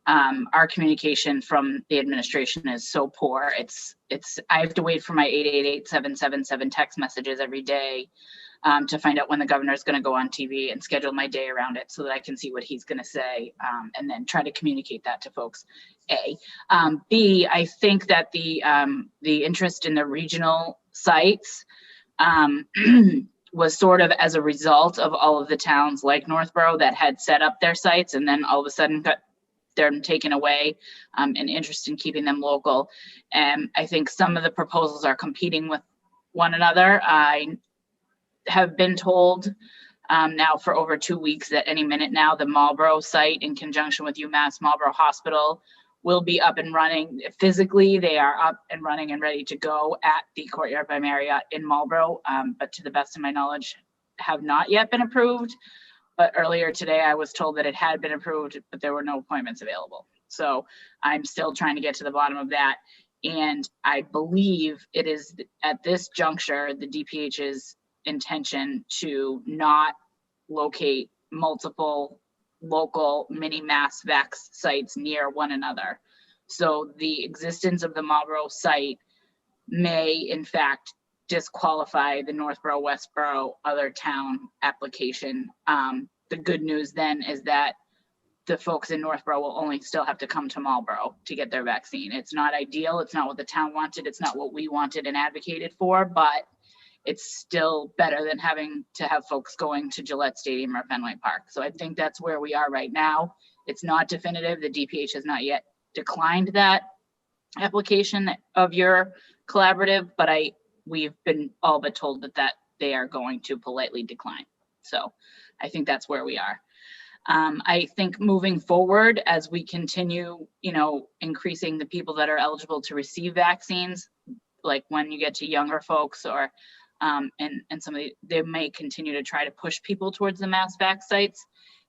our communication from the administration is so poor. I have to wait for my 888-777 text messages every day to find out when the governor is going to go on TV and schedule my day around it so that I can see what he's going to say and then try to communicate that to folks. B, I think that the interest in the regional sites was sort of as a result of all of the towns like Northborough that had set up their sites and then all of a sudden got them taken away, and interest in keeping them local. And I think some of the proposals are competing with one another. I have been told now for over 2 weeks that any minute now the Marlborough site in conjunction with UMass Marlborough Hospital will be up and running. Physically, they are up and running and ready to go at the Courtyard by Marriott in Marlborough, but to the best of my knowledge, have not yet been approved. But earlier today, I was told that it had been approved, but there were no appointments available. So I'm still trying to get to the bottom of that. And I believe it is at this juncture, the DPH's intention to not locate multiple local mini mass vax sites near one another. So the existence of the Marlborough site may in fact disqualify the Northborough, Westborough, other town application. The good news then is that the folks in Northborough will only still have to come to Marlborough to get their vaccine. It's not ideal. It's not what the town wanted. It's not what we wanted and advocated for, but it's still better than having to have folks going to Gillette Stadium or Fenway Park. So I think that's where we are right now. It's not definitive. The DPH has not yet declined that application of your collaborative, but we've been all but told that they are going to politely decline. So I think that's where we are. I think moving forward, as we continue, increasing the people that are eligible to receive vaccines, like when you get to younger folks or and they may continue to try to push people towards the mass vax sites.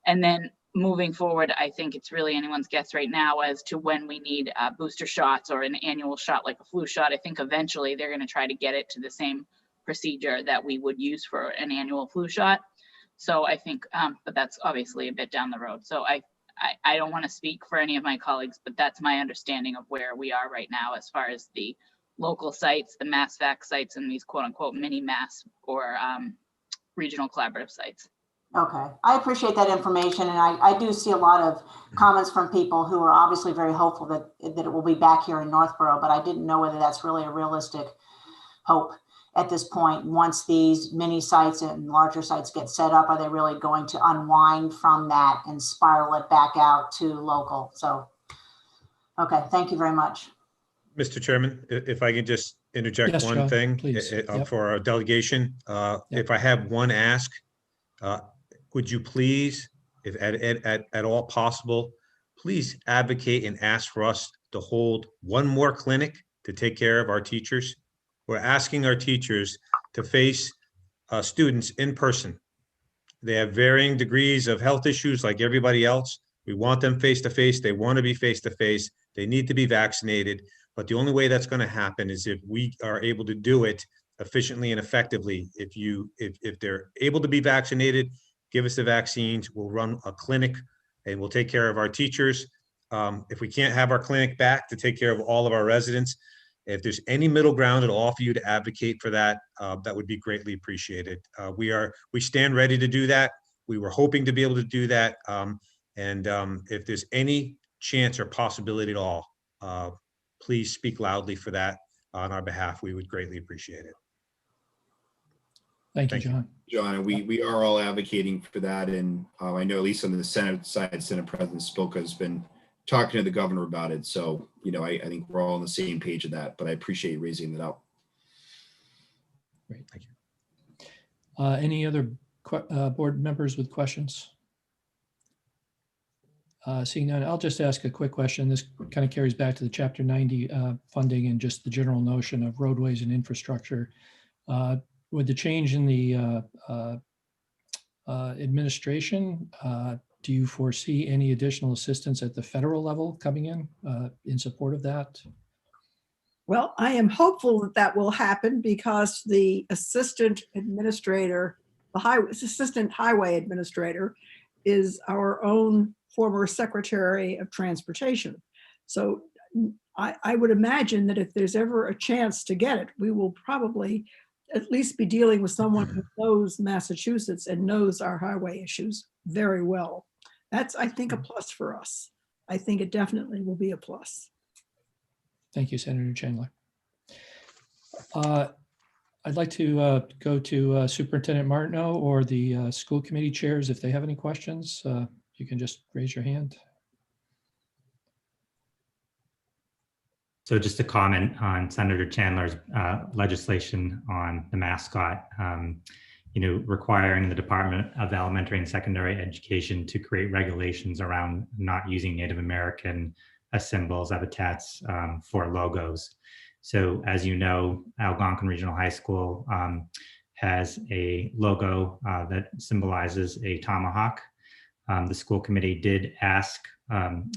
And then moving forward, I think it's really anyone's guess right now as to when we need booster shots or an annual shot like a flu shot. I think eventually they're going to try to get it to the same procedure that we would use for an annual flu shot. So I think, but that's obviously a bit down the road. So I don't want to speak for any of my colleagues, but that's my understanding of where we are right now as far as the local sites, the mass vax sites, and these quote unquote mini mass or regional collaborative sites. Okay, I appreciate that information, and I do see a lot of comments from people who are obviously very hopeful that it will be back here in Northborough, but I didn't know whether that's really a realistic hope at this point. Once these mini sites and larger sites get set up, are they really going to unwind from that and spiral it back out to local? So, okay, thank you very much. Mr. Chairman, if I can just interject Yes, one John, thing please. Yep. for our delegation. Yep. If I have one ask, would you please, if at all possible, please advocate and ask for us to hold one more clinic to take care of our teachers? We're asking our teachers to face students in person. They have varying degrees of health issues like everybody else. We want them face to face. They want to be face to face. They need to be vaccinated. But the only way that's going to happen is if we are able to do it efficiently and effectively. If they're able to be vaccinated, give us the vaccines. We'll run a clinic and we'll take care of our teachers. If we can't have our clinic back to take care of all of our residents, if there's any middle ground at all for you to advocate for that, that would be greatly appreciated. We stand ready to do that. We were hoping to be able to do that. If there's any chance or possibility at all, please speak loudly for that on our behalf. We would greatly appreciate it. Thank you, John. John, and we are all advocating for that. And I know at least on the Senate side, Senate President Spilka has been talking to the governor about it. So, I think we're all on the same page of that, but I appreciate you raising that up. Great, thank you. Any other board members with questions? Seeing none, I'll just ask a quick question. This kind of carries back to the Chapter 90 funding and just the general notion of roadways and infrastructure. With the change in the administration, do you foresee any additional assistance at the federal level coming in support of that? Well, I am hopeful that that will happen because the assistant administrator, assistant highway administrator, is our own former Secretary of Transportation. So I would imagine that if there's ever a chance to get it, we will probably at least be dealing with someone who knows Massachusetts and knows our highway issues very well. That's, I think, a plus for us. I think it definitely will be a plus. Thank you, Senator Chandler. I'd like to go to Superintendent Martineau or the school committee chairs. If they have any questions, you can just raise your hand. So just a comment on Senator Chandler's legislation on the mascot, requiring the Department of Elementary and Secondary Education to create regulations around not using Native American symbols, epithets for logos. So as you know, Algonquin Regional High School has a logo that symbolizes a tomahawk. The school committee did ask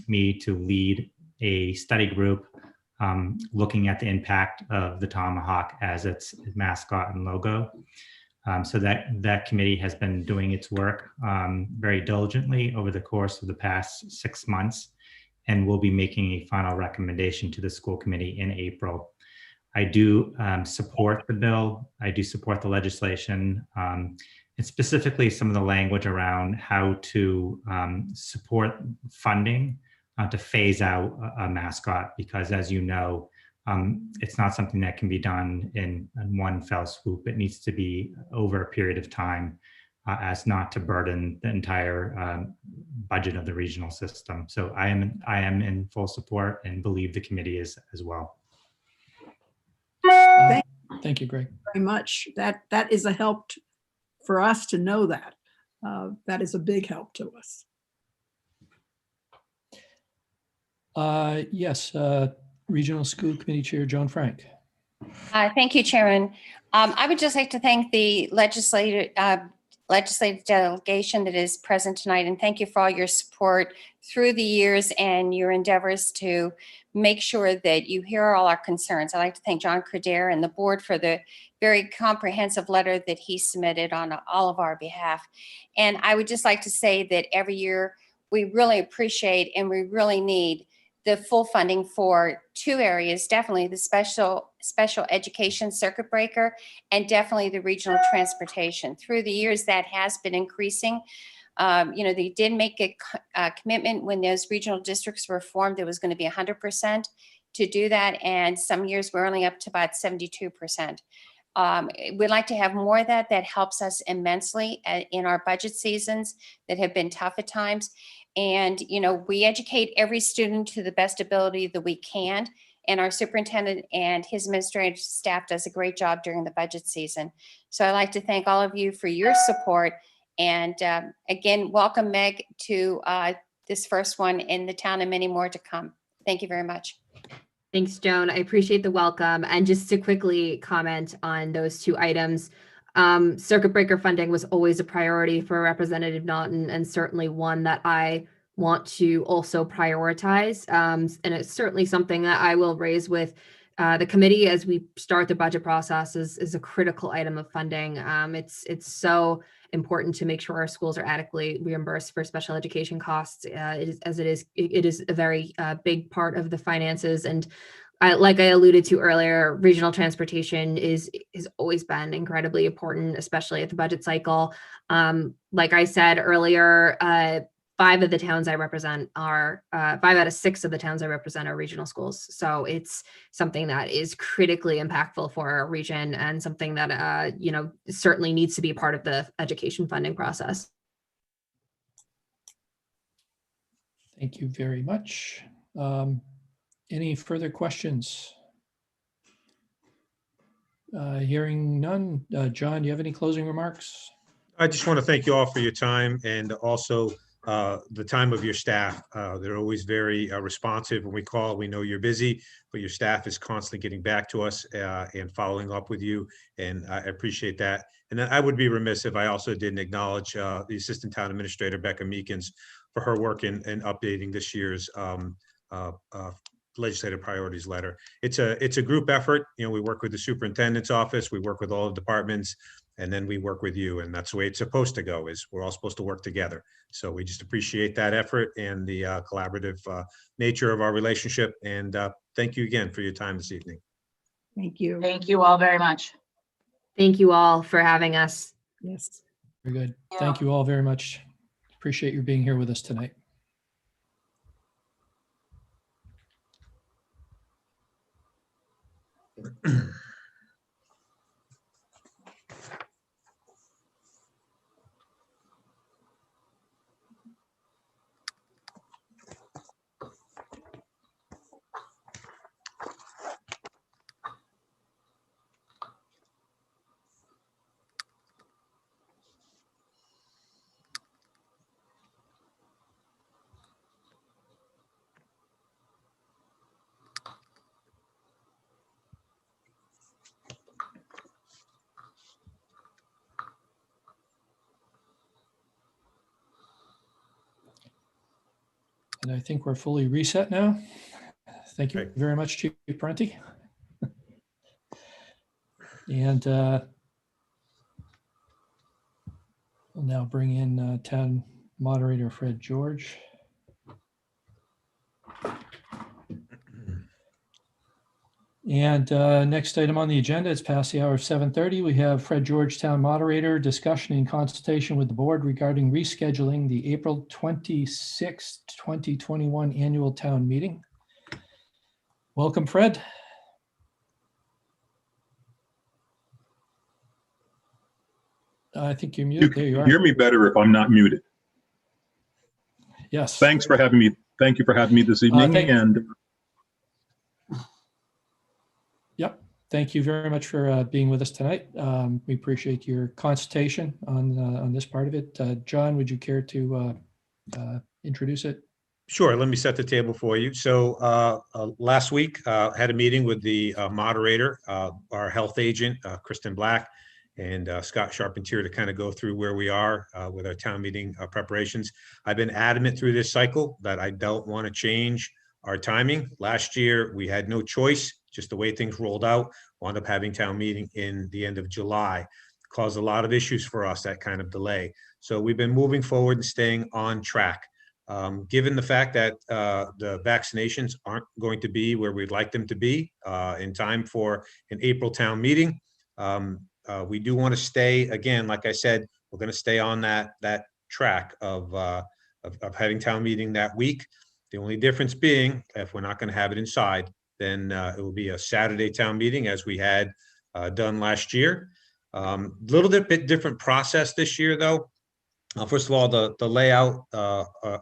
me to lead a study group looking at the impact of the tomahawk as its mascot and logo. So that committee has been doing its work very diligently over the course of the past 6 months, and will be making a final recommendation to the school committee in April. I do support the bill. I do support the legislation, and specifically some of the language around how to support funding to phase out a mascot, because as you know, it's not something that can be done in one fell swoop. It needs to be over a period of time as not to burden the entire budget of the regional system. So I am in full support and believe the committee is as well. Thank you, Greg. Very much. That is a help for us to know that. That is a big help to us. Yes, Regional School Committee Chair Joan Frank. Thank you, Chairman. I would just like to thank the legislative delegation that is present tonight, and thank you for all your support through the years and your endeavors to make sure that you hear all our concerns. I'd like to thank John Credere and the board for the very comprehensive letter that he submitted on all of our behalf. And I would just like to say that every year we really appreciate and we really need the full funding for two areas, definitely the special education circuit breaker and definitely the regional transportation. Through the years, that has been increasing. They did make a commitment when those regional districts were formed, there was going to be 100% to do that. And some years we're only up to about 72%. We'd like to have more of that. That helps us immensely in our budget seasons that have been tough at times. And, we educate every student to the best ability that we can. And our superintendent and his administrative staff does a great job during the budget season. So I'd like to thank all of you for your support. And again, welcome Meg to this first one in the town and many more to come. Thank you very much. Thanks, Joan. I appreciate the welcome. And just to quickly comment on those two items, circuit breaker funding was always a priority for Representative Naughton, and certainly one that I want to also prioritize. And it's certainly something that I will raise with the committee as we start the budget process is a critical item of funding. It's so important to make sure our schools are adequately reimbursed for special education costs. It is a very big part of the finances. And like I alluded to earlier, regional transportation has always been incredibly important, especially at the budget cycle. Like I said earlier, 5 of the towns I represent are 5 out of 6 of the towns I represent are regional schools. So it's something that is critically impactful for our region and something that, certainly needs to be part of the education funding process. Thank you very much. Any further questions? Hearing none. John, do you have any closing remarks? I just want to thank you all for your time and also the time of your staff. They're always very responsive when we call. We know you're busy, but your staff is constantly getting back to us and following up with you, and I appreciate that. And then I would be remiss if I also didn't acknowledge the Assistant Town Administrator, Becca Meekins, for her work in updating this year's legislative priorities letter. It's a group effort. We work with the superintendent's office, we work with all the departments, and then we work with you, and that's the way it's supposed to go, is we're all supposed to work together. So we just appreciate that effort and the collaborative nature of our relationship. And thank you again for your time this evening. Thank you. Thank you all very much. Thank you all for having us. Yes. Very good. Thank you all very much. Appreciate you being here with us tonight. And I think we're fully reset now. Thank you very much, Chief Parenti. And we'll now bring in Town Moderator Fred George. And next item on the agenda, it's past the hour of 7:30. We have Fred George, Town Moderator, discussion and consultation with the board regarding rescheduling the April 26th, 2021 annual town meeting. Welcome, Fred. I think you're muted. There you are. Hear me better if I'm not muted. Yes. Thanks for having me. Thank you for having me this evening. Yep. Thank you very much for being with us tonight. We appreciate your consultation on this part of it. John, would you care to introduce it? Sure. Let me set the table for you. So last week, had a meeting with the moderator, our health agent, Kristen Black, and Scott Charpentier to kind of go through where we are with our town meeting preparations. I've been adamant through this cycle that I don't want to change our timing. Last year, we had no choice, just the way things rolled out, wound up having town meeting in the end of July. Caused a lot of issues for us, that kind of delay. So we've been moving forward and staying on track. Given the fact that the vaccinations aren't going to be where we'd like them to be in time for an April town meeting, we do want to stay, again, like I said, we're going to stay on that track of having town meeting that week. The only difference being, if we're not going to have it inside, then it will be a Saturday town meeting as we had done last year. Little bit different process this year, though. First of all, the layout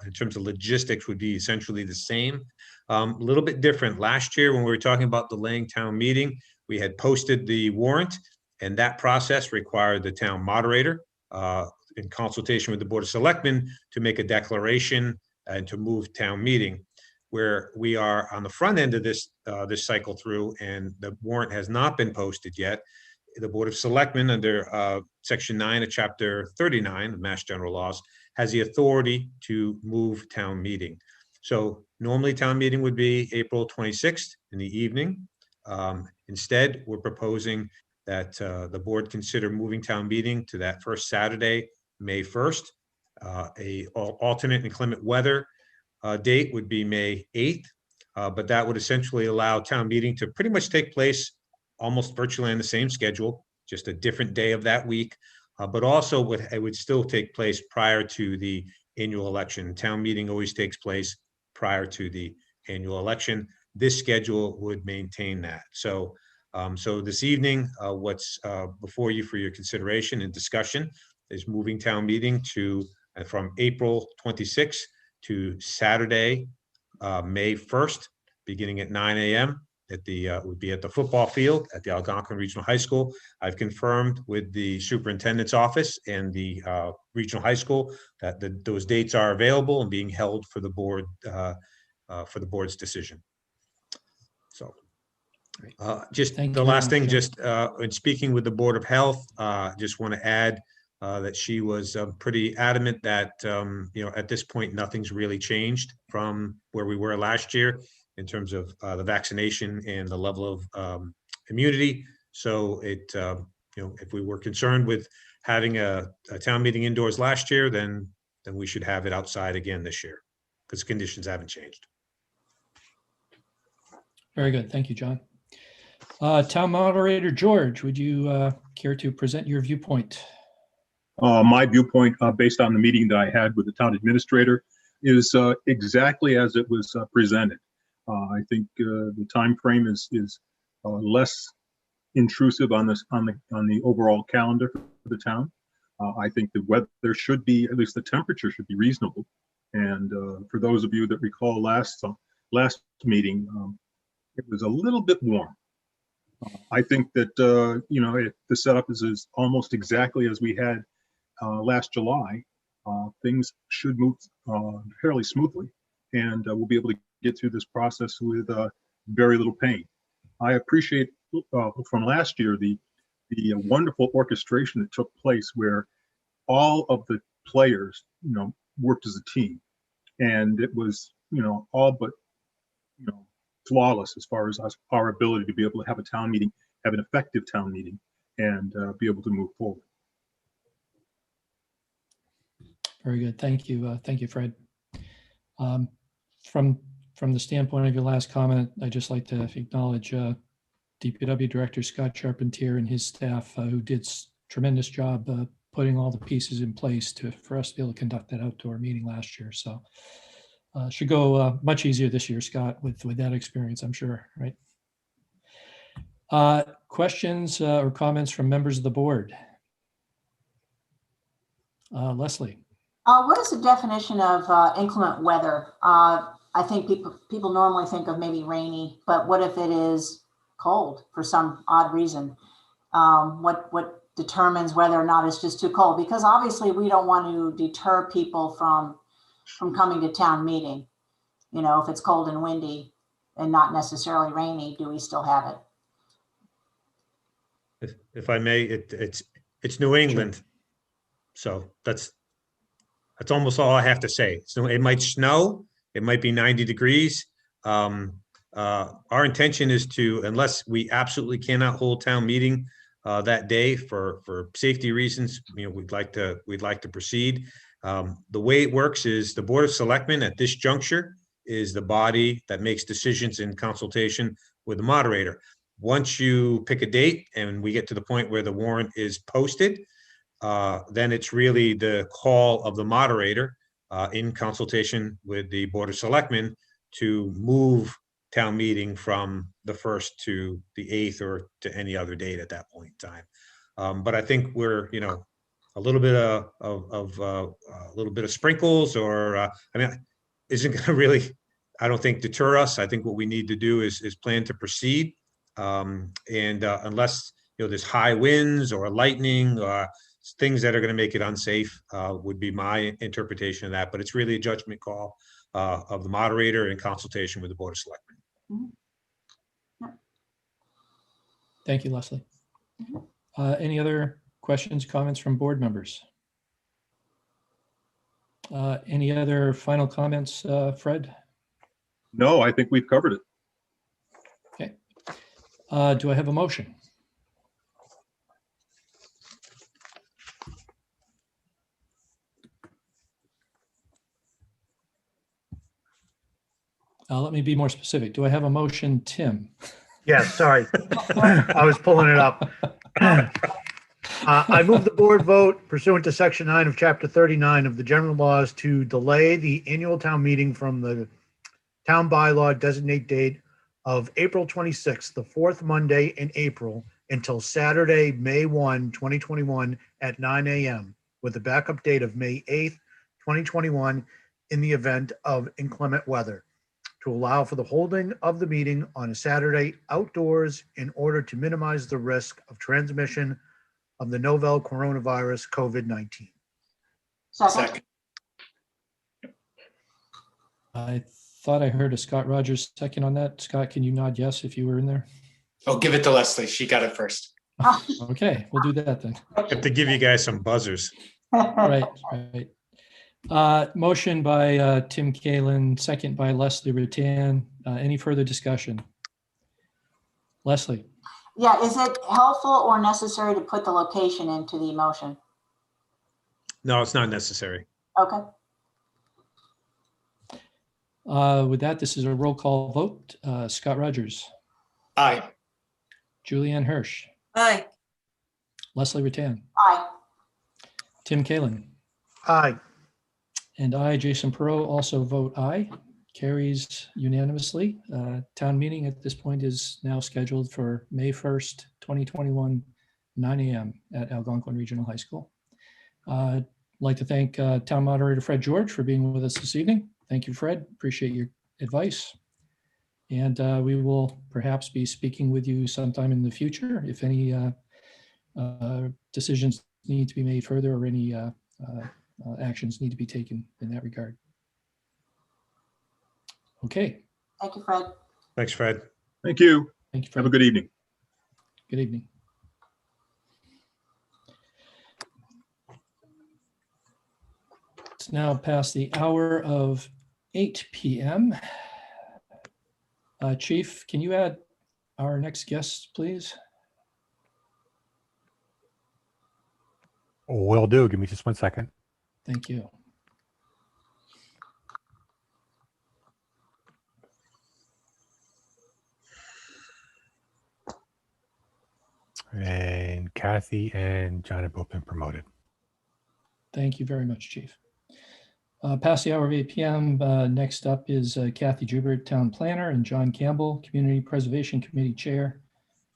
in terms of logistics would be essentially the same. A little bit different. Last year, when we were talking about delaying town meeting, we had posted the warrant, and that process required the town moderator, in consultation with the Board of Selectmen, to make a declaration and to move town meeting. Where we are on the front end of this cycle through, and the warrant has not been posted yet, the Board of Selectmen, under Section 9 of Chapter 39 of Mass General Laws, has the authority to move town meeting. So normally town meeting would be April 26th in the evening. Instead, we're proposing that the board consider moving town meeting to that first Saturday, May 1st. A alternate inclement weather date would be May 8th, but that would essentially allow town meeting to pretty much take place almost virtually on the same schedule, just a different day of that week, but also it would still take place prior to the annual election. Town meeting always takes place prior to the annual election. This schedule would maintain that. So, so this evening, what's before you for your consideration and discussion is moving town meeting to from April 26th to Saturday, May 1st, beginning at 9 a.m. at the would be at the football field at the Algonquin Regional High School. I've confirmed with the superintendent's office and the regional high school that those dates are available and being held for the board for the board's decision. So just Thank the you very last much, thing, John. just in speaking with the Board of Health, just want to add that she was pretty adamant that, you know, at this point, nothing's really changed from where we were last year in terms of the vaccination and the level of immunity. So it, you know, if we were concerned with having a town meeting indoors last year, then we should have it outside again this year because conditions haven't changed. Very good. Thank you, John. Town Moderator George, would you care to present your viewpoint? My viewpoint, based on the meeting that I had with the town administrator, is exactly as it was presented. I think the time frame is less intrusive on the overall calendar for the town. I think the weather should be, at least the temperature should be reasonable. And for those of you that recall last meeting, it was a little bit warm. I think that you know, if the setup is almost exactly as we had last July, things should move fairly smoothly, and we'll be able to get through this process with very little pain. I appreciate from last year the wonderful orchestration that took place, where all of the players, you know, worked as a team, and it was, you know, all but, you know, flawless as far as our ability to be able to have a town meeting, have an effective town meeting, and be able to move forward. Very good. Thank you. Thank you, Fred. From the standpoint of your last comment, I'd just like to acknowledge DPW Director Scott Charpentier and his staff who did tremendous job putting all the pieces in place for us to be able to conduct that outdoor meeting last year. So should go much easier this year, Scott, with that experience, I'm sure, right? Questions or comments from members of the board? Leslie. What is the definition of inclement weather? I think people normally think of maybe rainy, but what if it is cold for some odd reason? What determines whether or not it's just too cold? Because obviously we don't want to deter people from coming to town meeting. You know, if it's cold and windy and not necessarily rainy, do we still have it? If I may, it's New England, sure. So that's almost all I have to say. So it might snow, it might be 90 degrees. Our intention is to, unless we absolutely cannot hold town meeting that day for safety reasons, you know, we'd like to proceed. The way it works is the Board of Selectmen at this juncture is the body that makes decisions in consultation with the moderator. Once you pick a date and we get to the point where the warrant is posted, then it's really the call of the moderator in consultation with the Board of Selectmen to move town meeting from the 1st to the 8th or to any other date at that point in time. But I think we're, a little bit a little bit of sprinkles or, isn't going to really, I don't think, deter us. I think what we need to do is plan to proceed. Unless, there's high winds or lightning or things that are going to make it unsafe, would be my interpretation of that. But it's really a judgment call of the moderator in consultation with the Board of Selectmen. Thank you, Leslie. Any other questions, comments from board members? Any other final comments, Fred? No, I think we've covered it. Okay. Do I have a motion? Let me be more specific. Do I have a motion, Tim? Yes, sorry. I was pulling it up. I move the board vote pursuant to Section 9 of Chapter 39 of the general laws to delay the annual town meeting from the town bylaw designate date of April 26th, the fourth Monday in April, until Saturday, May 1, 2021 at 9 a.m. with a backup date of May 8th, 2021 in the event of inclement weather, to allow for the holding of the meeting on a Saturday outdoors in order to minimize the risk of transmission of the novel coronavirus COVID-19. Second. I thought I heard a Scott Rogers second on that. Scott, can you nod yes if you were in there? Oh, give it to Leslie. She got it first. Okay, we'll do that then. I have to give you guys some buzzers. Right. Motion by Tim Kalin, second by Leslie Rutan. Any further discussion? Leslie? Yeah, is it helpful or necessary to put the location into the motion? No, it's not necessary. Okay. With that, this is a roll call vote. Scott Rogers. Aye. Julianne Hirsch. Aye. Leslie Rutan. Aye. Tim Kalin. Aye. And I, Jason Perot, also vote aye. Carries unanimously. Town meeting at this point is now scheduled for May 1st, 2021, 9 a.m. at Algonquin Regional High School. I'd like to thank Town Moderator Fred George for being with us this evening. Thank you, Fred. Appreciate your advice. And we will perhaps be speaking with you sometime in the future if any decisions need to be made further or any actions need to be taken in that regard. Okay. Thank you, Fred. Thanks, Fred. Thank you. Thank you, Fred. Have a good evening. Good evening. It's now past the hour of 8 p.m. Chief, can you add our next guest, please? Will do. Give me just 1 second. Thank you. And Kathy and John have both been promoted. Thank you very much, Chief. Past the hour of 8 p.m. Next up is Kathy Joubert, Town Planner, and John Campbell, Community Preservation Committee Chair,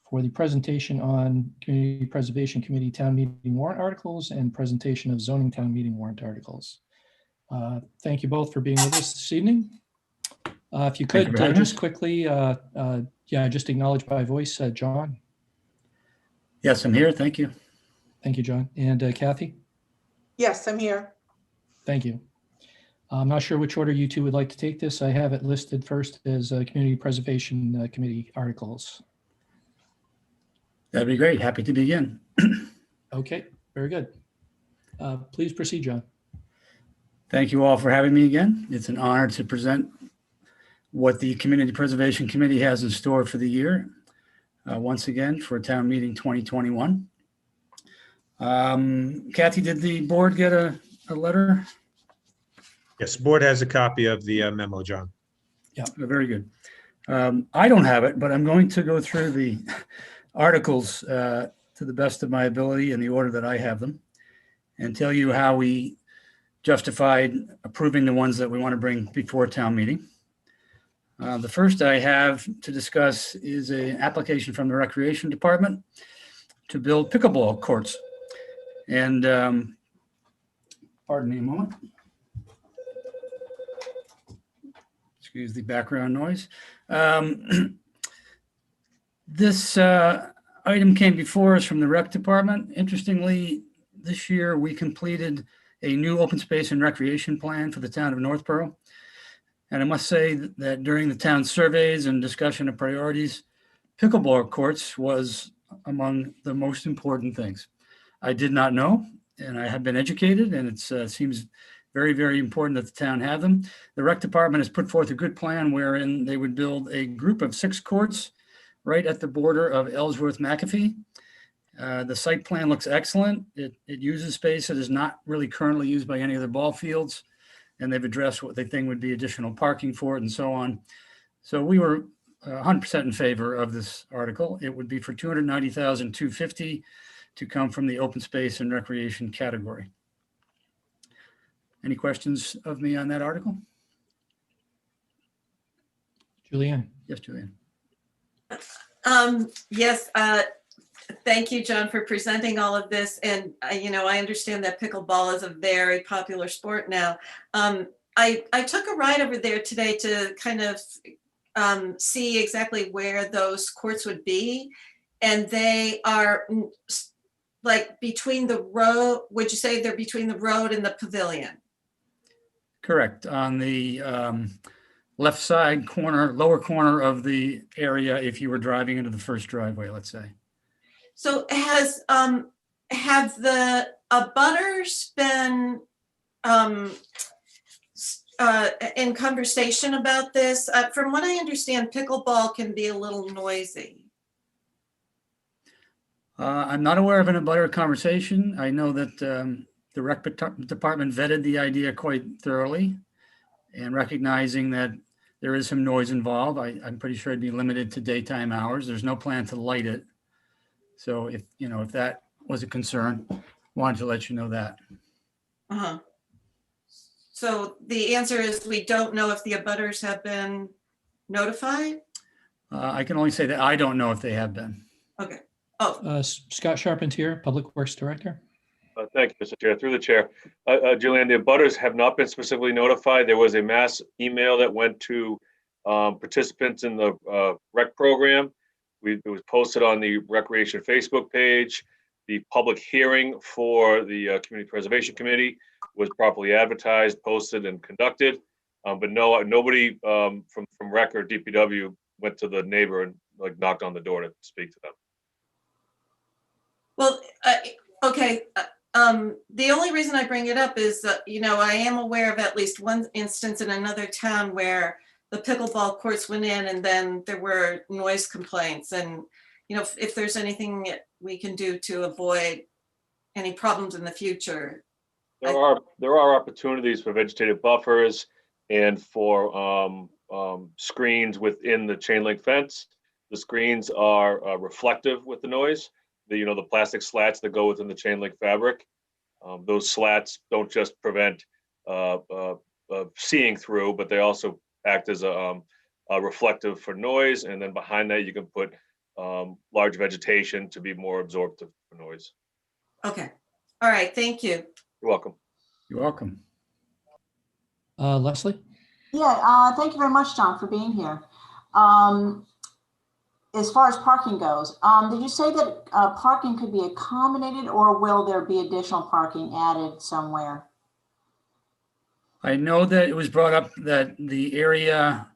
for the presentation on Community Preservation Committee Town Meeting warrant articles and presentation of zoning town meeting warrant articles. Thank you both for being with us this evening. If you could just quickly, just acknowledge by voice, John. Yes, I'm here. Thank you. Thank you, John. And Kathy? Yes, I'm here. Thank you. I'm not sure which order you two would like to take this. I have it listed first as Community Preservation Committee articles. That'd be great. Happy to begin. Okay, very good. Please proceed, John. Thank you all for having me again. It's an honor to present what the Community Preservation Committee has in store for the year. Once again, for Town Meeting 2021. Kathy, did the board get a a letter? Yes, the board has a copy of the memo, John. Yeah, very good. I don't have it, but I'm going to go through the articles to the best of my ability in the order that I have them and tell you how we justified approving the ones that we want to bring before town meeting. The first I have to discuss is an application from the Recreation Department to build pickleball courts. And pardon me a moment. Excuse the background noise. This item came before us from the Rec Department. Interestingly, this year we completed a new open space and recreation plan for the town of Northborough. And I must say that during the town surveys and discussion of priorities, pickleball courts was among the most important things. I did not know, and I have been educated, and it seems very, very important that the town have them. The Rec Department has put forth a good plan wherein they would build a group of 6 courts right at the border of Ellsworth McAfee. The site plan looks excellent. It uses space that is not really currently used by any other ball fields, and they've addressed what they think would be additional parking for it and so on. So we were 100% in favor of this article. It would be for $290,250 to come from the open space and recreation category. Any questions of me on that article? Julianne? Yes, Julianne. Yes, thank you, John, for presenting all of this. And, I understand that pickleball is a very popular sport now. I took a ride over there today to kind of see exactly where those courts would be. And they are like between the road, would you say they're between the road and the pavilion? Correct. On the left side corner, lower corner of the area, if you were driving into the first driveway, let's say. So have the abutters been in conversation about this? From what I understand, pickleball can be a little noisy. I'm not aware of an abutter conversation. I know that the Rec Department vetted the idea quite thoroughly and recognizing that there is some noise involved. I'm pretty sure it'd be limited to daytime hours. There's no plan to light it. So if that was a concern, wanted to let you know that. Uh-huh. So the answer is we don't know if the abutters have been notified? I can only say that I don't know if they have been. Okay. Oh, Scott Charpentier, Public Works Director. Thank you, Mr. Chair. Through the chair. Julianne, the abutters have not been specifically notified. There was a mass email that went to participants in the rec program. It was posted on the Recreation Facebook page. The public hearing for the Community Preservation Committee was properly advertised, posted, and conducted. But nobody from Rec or DPW went to the neighbor and knocked on the door to speak to them. well, okay. The only reason I bring it up is that, I am aware of at least one instance in another town where the pickleball courts went in and then there were noise complaints. And, if there's anything we can do to avoid any problems in the future. There are opportunities for vegetative buffers and for screens within the chain link fence. The screens are reflective with the noise. The plastic slats that go within the chain link fabric. Those slats don't just prevent seeing through, but they also act as a reflective for noise. And then behind that, you can put large vegetation to be more absorptive for noise. Okay. All right. Thank you. You're welcome. You're welcome. Leslie? Yeah, thank you very much, John, for being here. As far as parking goes, did you say that parking could be accommodated, or will there be additional parking added somewhere? I know that it was brought up that the area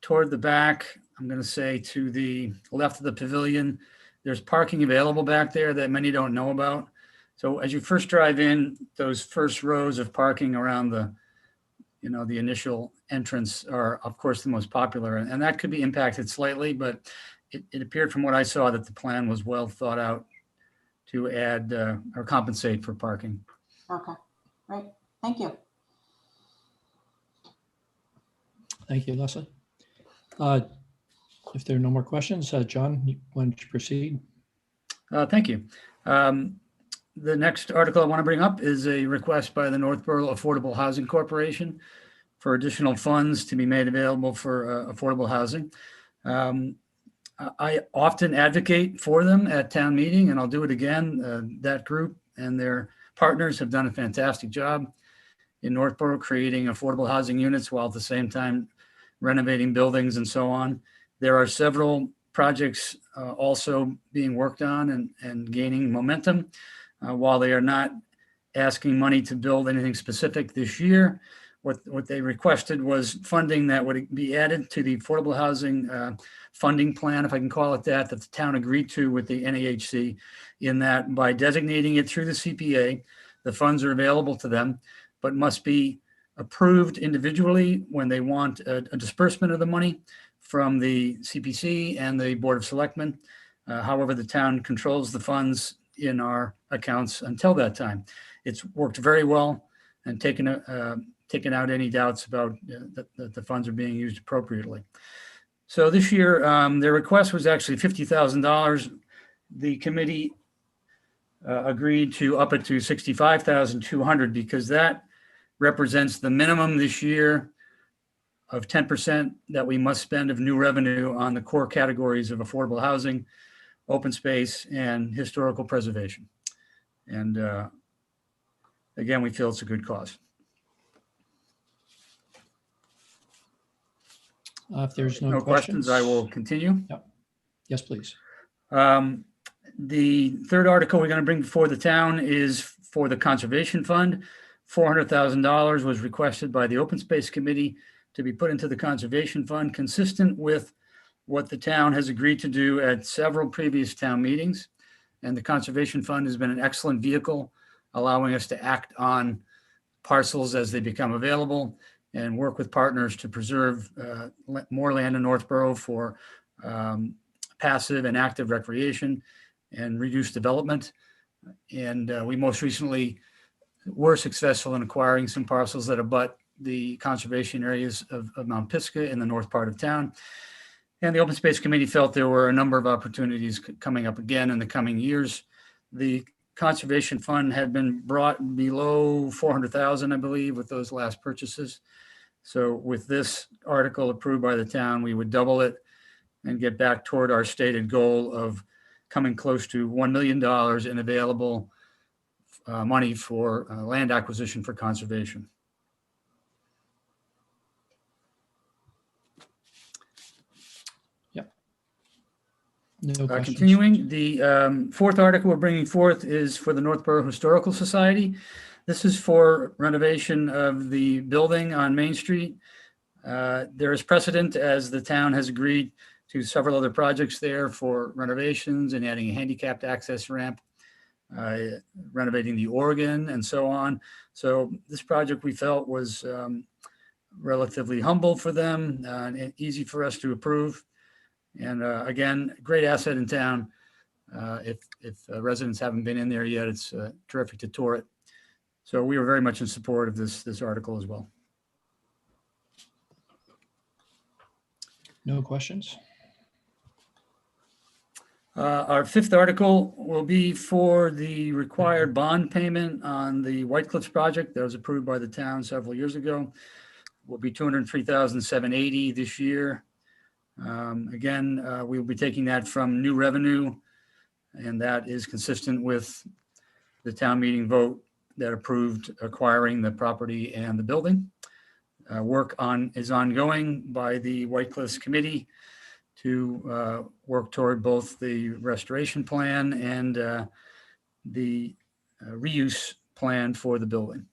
toward the back, I'm going to say to the left of the pavilion, there's parking available back there that many don't know about. So as you first drive in, those first rows of parking around the initial entrance are, of course, the most popular, and that could be impacted slightly, but it appeared from what I saw that the plan was well thought out to add or compensate for parking. Okay, great. Thank you. Thank you, Leslie. If there are no more questions, John, why don't you proceed? Thank you. The next article I want to bring up is a request by the Northborough Affordable Housing Corporation for additional funds to be made available for affordable housing. I often advocate for them at town meeting, and I'll do it again. That group and their partners have done a fantastic job in Northborough creating affordable housing units while at the same time renovating buildings and so on. There are several projects also being worked on and gaining momentum. While they are not asking money to build anything specific this year, what they requested was funding that would be added to the affordable housing funding plan, if I can call it that the town agreed to with the NAHC, in that by designating it through the CPA, the funds are available to them, but must be approved individually when they want a disbursement of the money from the CPC and the Board of Selectmen. However, the town controls the funds in our accounts until that time. It's worked very well and taken out any doubts about that the funds are being used appropriately. So this year, their request was actually $50,000. The committee agreed to up it to $65,200 because that represents the minimum this year of 10% that we must spend of new revenue on the core categories of affordable housing, open space, and historical preservation. And again, we feel it's a good cause. If there's no questions, I will continue. Yep. Yes, please. The third article we're going to bring before the town is for the Conservation Fund. $400,000 was requested by the Open Space Committee to be put into the Conservation Fund, consistent with what the town has agreed to do at several previous town meetings. And the Conservation Fund has been an excellent vehicle, allowing us to act on parcels as they become available and work with partners to preserve more land in Northborough for passive and active recreation and reduce development. And we most recently were successful in acquiring some parcels that abut the conservation areas of Mount Pisgah in the north part of town. And the Open Space Committee felt there were a number of opportunities coming up again in the coming years. The Conservation Fund had been brought below 400,000, I believe, with those last purchases. So with this article approved by the town, we would double it and get back toward our stated goal of coming close to $1 million in available money for land acquisition for conservation. Yep. No questions. Continuing, the fourth article we're bringing forth is for the Northborough Historical Society. This is for renovation of the building on Main Street. There is precedent, as the town has agreed to several other projects there for renovations and adding a handicapped access ramp, renovating the organ, and so on. So this project we felt was relatively humble for them and easy for us to approve. And again, great asset in town. If residents haven't been in there yet, it's terrific to tour it. So we were very much in support of this article as well. No questions. Our fifth article will be for the required bond payment on the White Cliffs project that was approved by the town several years ago. Will be $203,780 this year. Again, we will be taking that from new revenue, and that is consistent with the town meeting vote that approved acquiring the property and the building. Work is ongoing by the White Cliffs Committee to work toward both the restoration plan and the reuse plan for the building.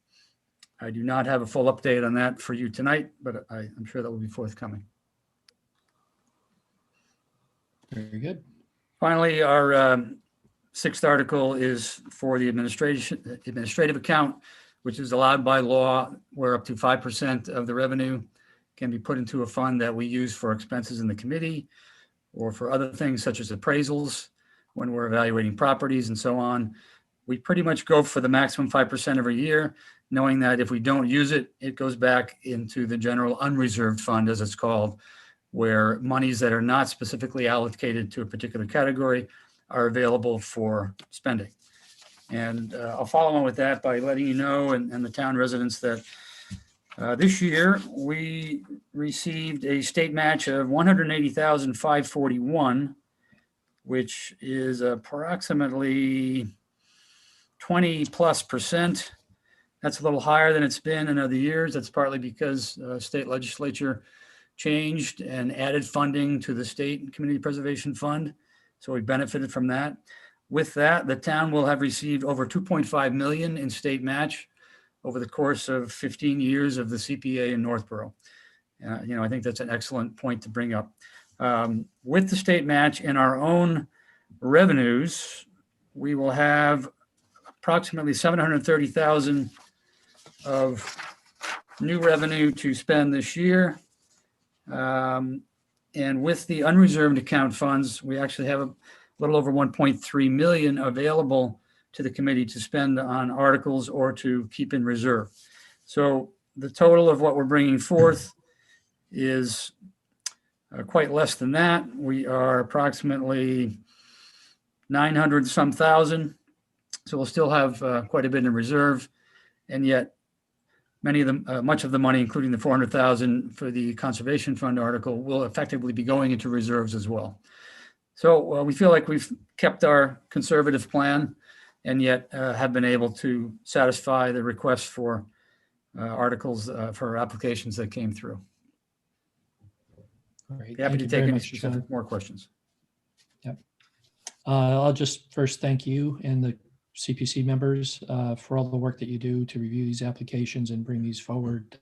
I do not have a full update on that for you tonight, but I'm sure that will be forthcoming. Very good. Finally, our sixth article is for the administrative account, which is allowed by law, where up to 5% of the revenue can be put into a fund that we use for expenses in the committee or for other things such as appraisals when we're evaluating properties and so on. we pretty much go for the maximum 5% every year, knowing that if we don't use it, it goes back into the general unreserved fund, as it's called, where monies that are not specifically allocated to a particular category are available for spending. And I'll follow on with that by letting you know and the town residents that this year we received a state match of $180,541, which is approximately 20+%. That's a little higher than it's been in other years. That's partly because state legislature changed and added funding to the State Community Preservation Fund. So we benefited from that. With that, the town will have received over 2.5 million in state match over the course of 15 years of the CPA in Northborough. I think that's an excellent point to bring up. With the state match and our own revenues, we will have approximately 730,000 of new revenue to spend this year. And with the unreserved account funds, we actually have a little over 1.3 million available to the committee to spend on articles or to keep in reserve. So the total of what we're bringing forth is quite less than that. We are approximately 900 some thousand. So we'll still have quite a bit in reserve, and yet much of the money, including the 400,000 for the conservation fund article, will effectively be going into reserves as well. So we feel like we've kept our conservative plan, and yet have been able to satisfy the requests for articles for applications that came through. Great. Happy Thank to you take very any much, specific John. more questions. Yep. I'll just first thank you and the CPC members for all the work that you do to review these applications and bring these forward.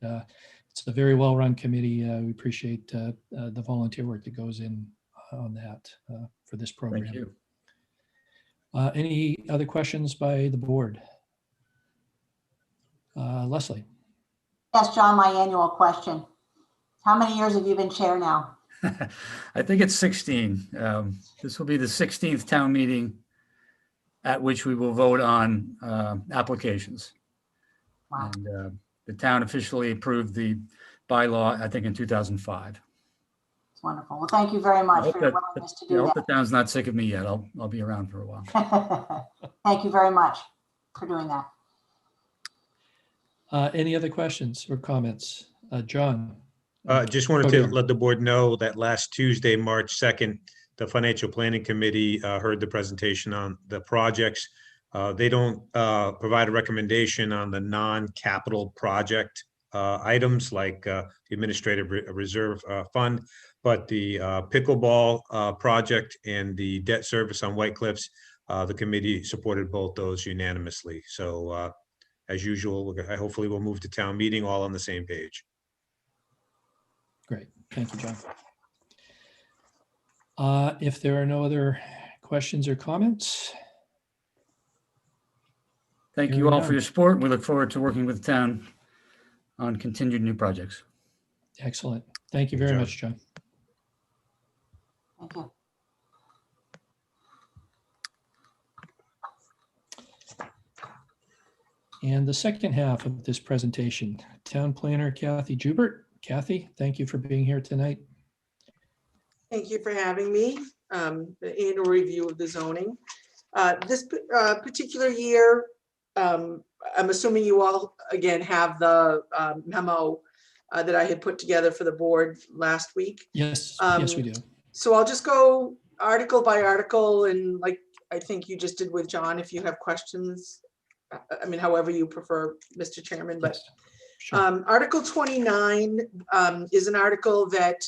It's a very well-run committee. We appreciate the volunteer work that goes in on that for this program. Thank you. Any other questions by the board? Leslie? Yes, John, my annual question. How many years have you been chair now? I think it's 16. This will be the 16th town meeting at which we will vote on applications. Wow. And the town officially approved the bylaw, I think, in 2005. It's wonderful. Well, thank you very much for your willingness to I do hope that. the town's not sick of me yet. I'll be around for a while. Thank you very much for doing that. Any other questions or comments? John? Just wanted to let the board know that last Tuesday, March 2nd, the Financial Planning Committee heard the presentation on the projects. They don't provide a recommendation on the non-capital project items like the Administrative Reserve Fund, but the pickleball project and the debt service on White Cliffs, the committee supported both those unanimously. So as usual, hopefully we'll move to town meeting all on the same page. Great. Thank you, John. If there are no other questions or comments. Thank you all for your support. We look forward to working with the town on continued new projects. Excellent. Thank you very much, John. Thank you. And the second half of this presentation, Town Planner Kathy Jubert. Kathy, thank you for being here tonight. Thank you for having me. The annual review of the zoning. This particular year, I'm assuming you all, again, have the memo that I had put together for the board last week. Yes, yes, we do. So I'll just go article by article, and like I think you just did with John, if you have questions, I mean, however you prefer, Mr. Chairman, but yes. Sure. Article 29 is an article that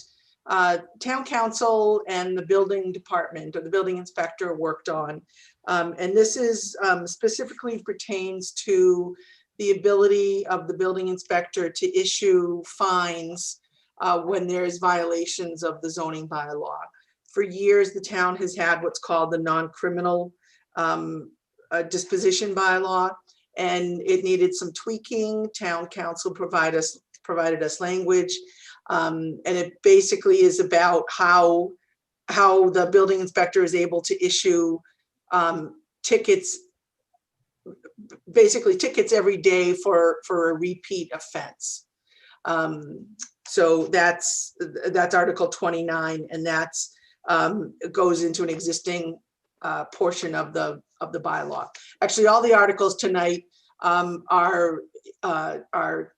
town council and the building department or the building inspector worked on. And this is specifically pertains to the ability of the building inspector to issue fines when there's violations of the zoning bylaw. For years, the town has had what's called the non-criminal disposition bylaw, and it needed some tweaking. Town council provided us language, and it basically is about how the building inspector is able to issue tickets basically tickets every day for a repeat offense. So that's Article 29, and that's goes into an existing portion of the bylaw. Actually, all the articles tonight are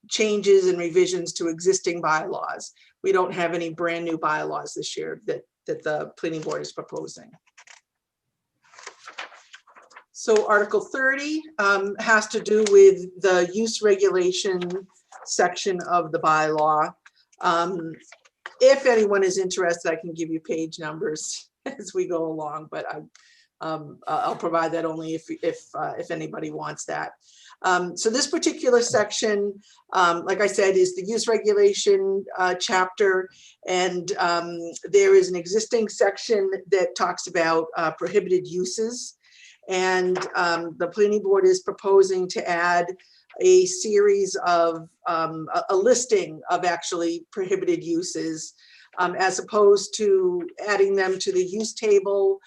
changes and revisions to existing bylaws. We don't have any brand new bylaws this year that the planning board is proposing. So Article 30 has to do with the use regulation section of the bylaw. If anyone is interested, I can give you page numbers as we go along, but I'll provide that only if anybody wants that. So this particular section, like I said, is the use regulation chapter, and there is an existing section that talks about prohibited uses. And the planning board is proposing to add a series of a listing of actually prohibited uses, as opposed to adding them to the use table.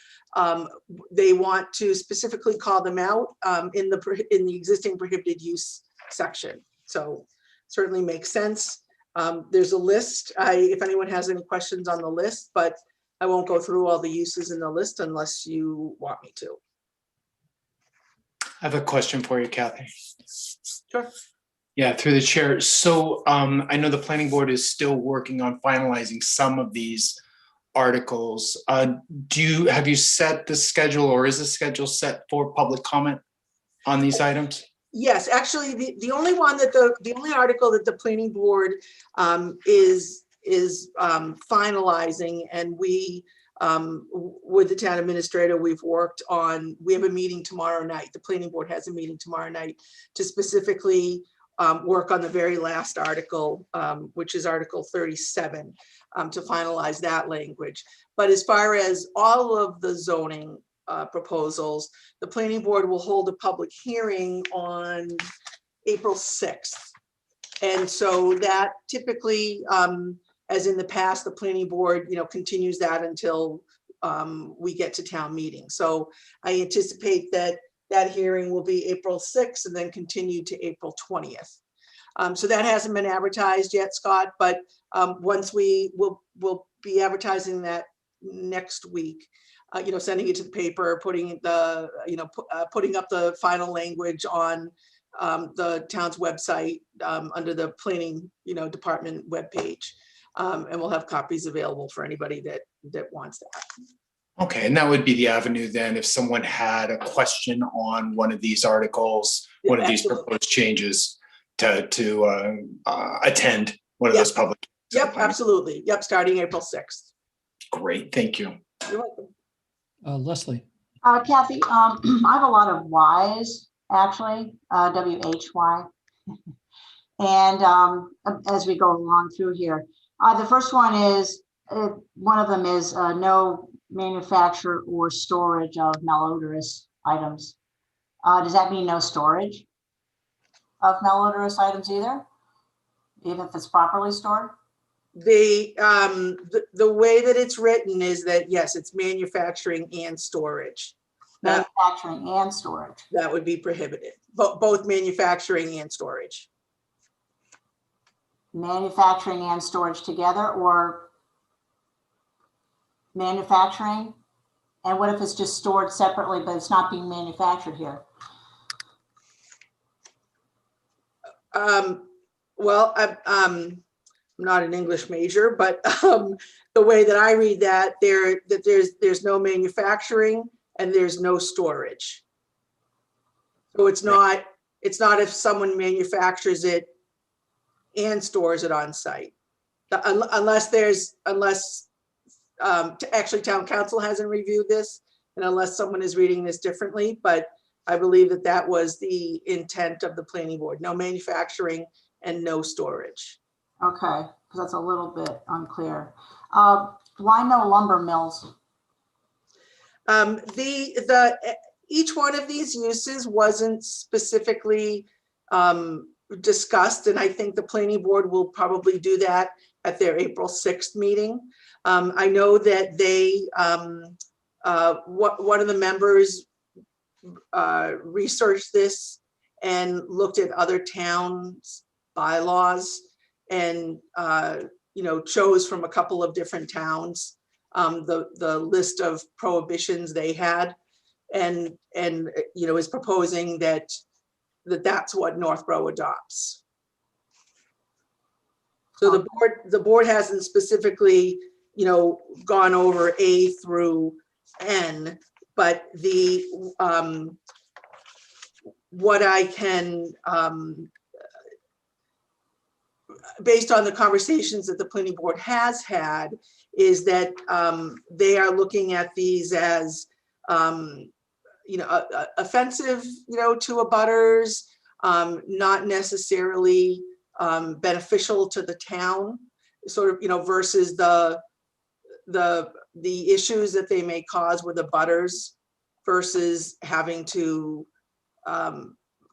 They want to specifically call them out in the existing prohibited use section. So certainly makes sense. There's a list. If anyone has any questions on the list, but I won't go through all the uses in the list unless you want me to. I have a question for you, Kathy. Sure. Yeah, through the chair. So I know the planning board is still working on finalizing some of these articles. Have you set the schedule, or is the schedule set for public comment on these items? Yes, actually, the only one that the only article that the planning board is finalizing, and we with the town administrator, we've worked on. We have a meeting tomorrow night. The planning board has a meeting tomorrow night to specifically work on the very last article, which is Article 37, to finalize that language. But as far as all of the zoning proposals, the planning board will hold a public hearing on April 6th. And so that typically, as in the past, the planning board, continues that until we get to town meeting. So I anticipate that hearing will be April 6th and then continue to April 20th. So that hasn't been advertised yet, Scott, but once we'll be advertising that next week, sending it to the paper, putting the, putting up the final language on the town's website under the planning, department webpage. And we'll have copies available for anybody that wants that. Okay, and that would be the avenue then if someone had a question on one of these articles, one of these proposed changes to attend one of those public. Yep, absolutely. Yep, starting April 6th. Great, thank you. You're welcome. Leslie. Kathy, I have a lot of Ys, actually, WHY. And as we go along through here, the first one is, one of them is no manufacture or storage of malodorous items. Does that mean no storage of malodorous items either, even if it's properly stored? The way that it's written is that, yes, it's manufacturing and storage. Manufacturing and storage. That would be prohibited, both manufacturing and storage. Manufacturing and storage together, or manufacturing? And what if it's just stored separately, but it's not being manufactured here? Well, I'm not an English major, but the way that I read that, there's no manufacturing and there's no storage. So it's not if someone manufactures it and stores it on site, unless actually town council hasn't reviewed this, and unless someone is reading this differently, but I believe that was the intent of the planning board: no manufacturing and no storage. Okay, because that's a little bit unclear. Why no lumber mills? Each one of these uses wasn't specifically discussed, and I think the planning board will probably do that at their April 6th meeting. I know that one of the members researched this and looked at other towns' bylaws and, chose from a couple of different towns the list of prohibitions they had, and is proposing that's what Northborough adopts. So the board hasn't specifically, gone over A through N, but what I can, based on the conversations that the planning board has had, is that they are looking at these as, offensive, to abutters, not necessarily beneficial to the town, sort of, versus the issues that they may cause with abutters versus having to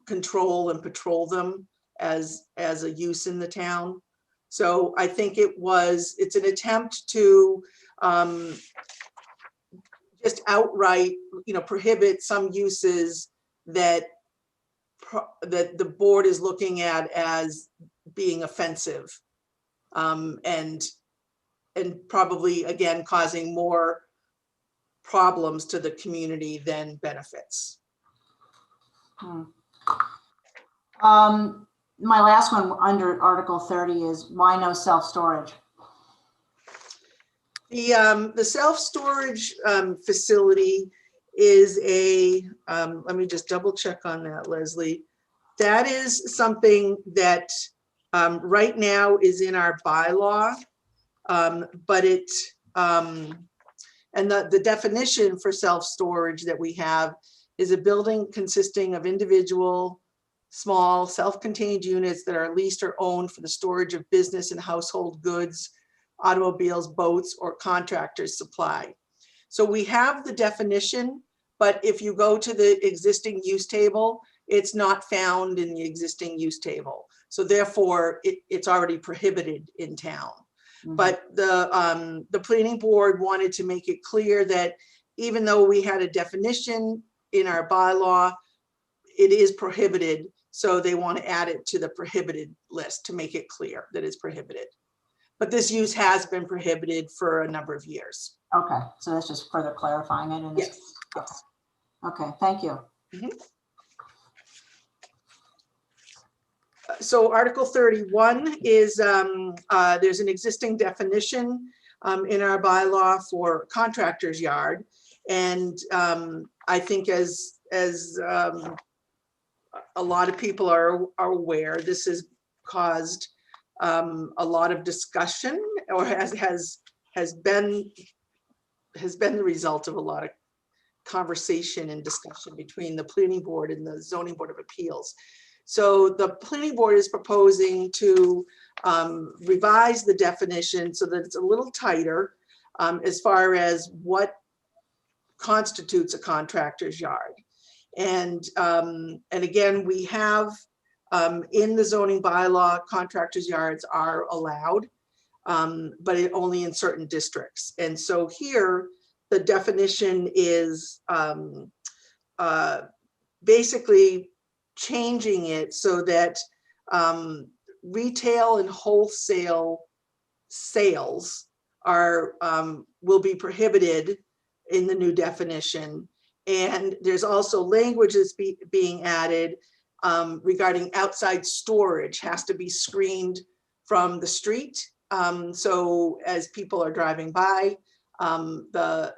control and patrol them as a use in the town. So I think it's an attempt to just outright, prohibit some uses that the board is looking at as being offensive, and probably, again, causing more problems to the community than benefits. My last one under Article 30 is why no self-storage? The self-storage facility is let me just double check on that, Leslie. That is something that right now is in our bylaw, but and the definition for self-storage that we have is a building consisting of individual, small, self-contained units that are leased or owned for the storage of business and household goods, automobiles, boats, or contractors' supply. So we have the definition, but if you go to the existing use table, it's not found in the existing use table. So therefore, it's already prohibited in town. But the planning board wanted to make it clear that even though we had a definition in our bylaw, it is prohibited. So they want to add it to the prohibited list to make it clear that it's prohibited. But this use has been prohibited for a number of years. Okay, so that's just further clarifying it. Yes. Okay, thank you. So Article 31 is, there's an existing definition in our bylaw for contractor's yard. And I think as a lot of people are aware, this has caused a lot of discussion, or has been the result of a lot of conversation and discussion between the planning board and the zoning board of appeals. So the planning board is proposing to revise the definition so that it's a little tighter as far as what constitutes a contractor's yard. And again, we have in the zoning bylaw, contractors' yards are allowed, but only in certain districts. And so here, the definition is basically changing it so that retail and wholesale sales will be prohibited in the new definition. And there's also language that's being added regarding outside storage has to be screened from the street. So as people are driving by, the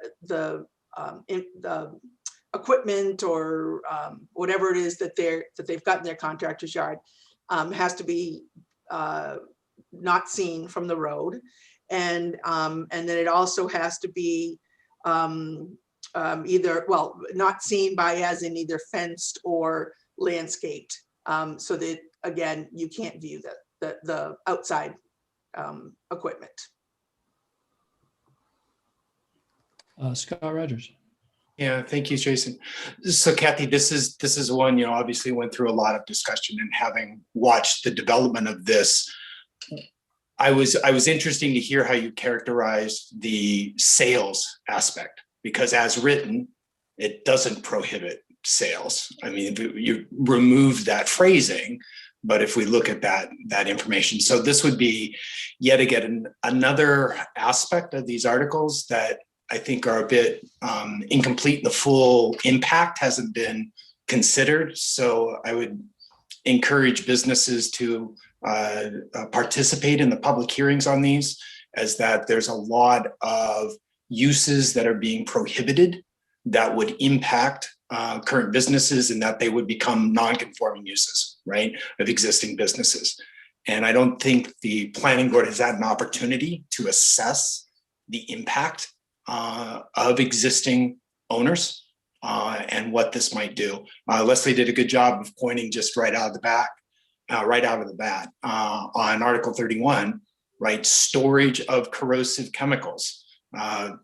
equipment or whatever it is that they've got in their contractor's yard has to be not seen from the road, and then it also has to be either, well, not seen by as in either fenced or landscaped, so that again you can't view the outside equipment. Scott Rogers. Yeah, thank you, Jason. So Kathy, this is one, obviously went through a lot of discussion, and having watched the development of this, I was interesting to hear how you characterized the sales aspect, because as written, it doesn't prohibit sales. I mean, you remove that phrasing, but if we look at that information, so this would be yet again another aspect of these articles that I think are a bit incomplete. The full impact hasn't been considered. So I would encourage businesses to participate in the public hearings on these, as that there's a lot of uses that are being prohibited that would impact current businesses, and that they would become non-conforming uses, right, of existing businesses. And I don't think the planning board has had an opportunity to assess the impact of existing owners and what this might do. Leslie did a good job of pointing just right out of the bat on Article 31, right? Storage of corrosive chemicals.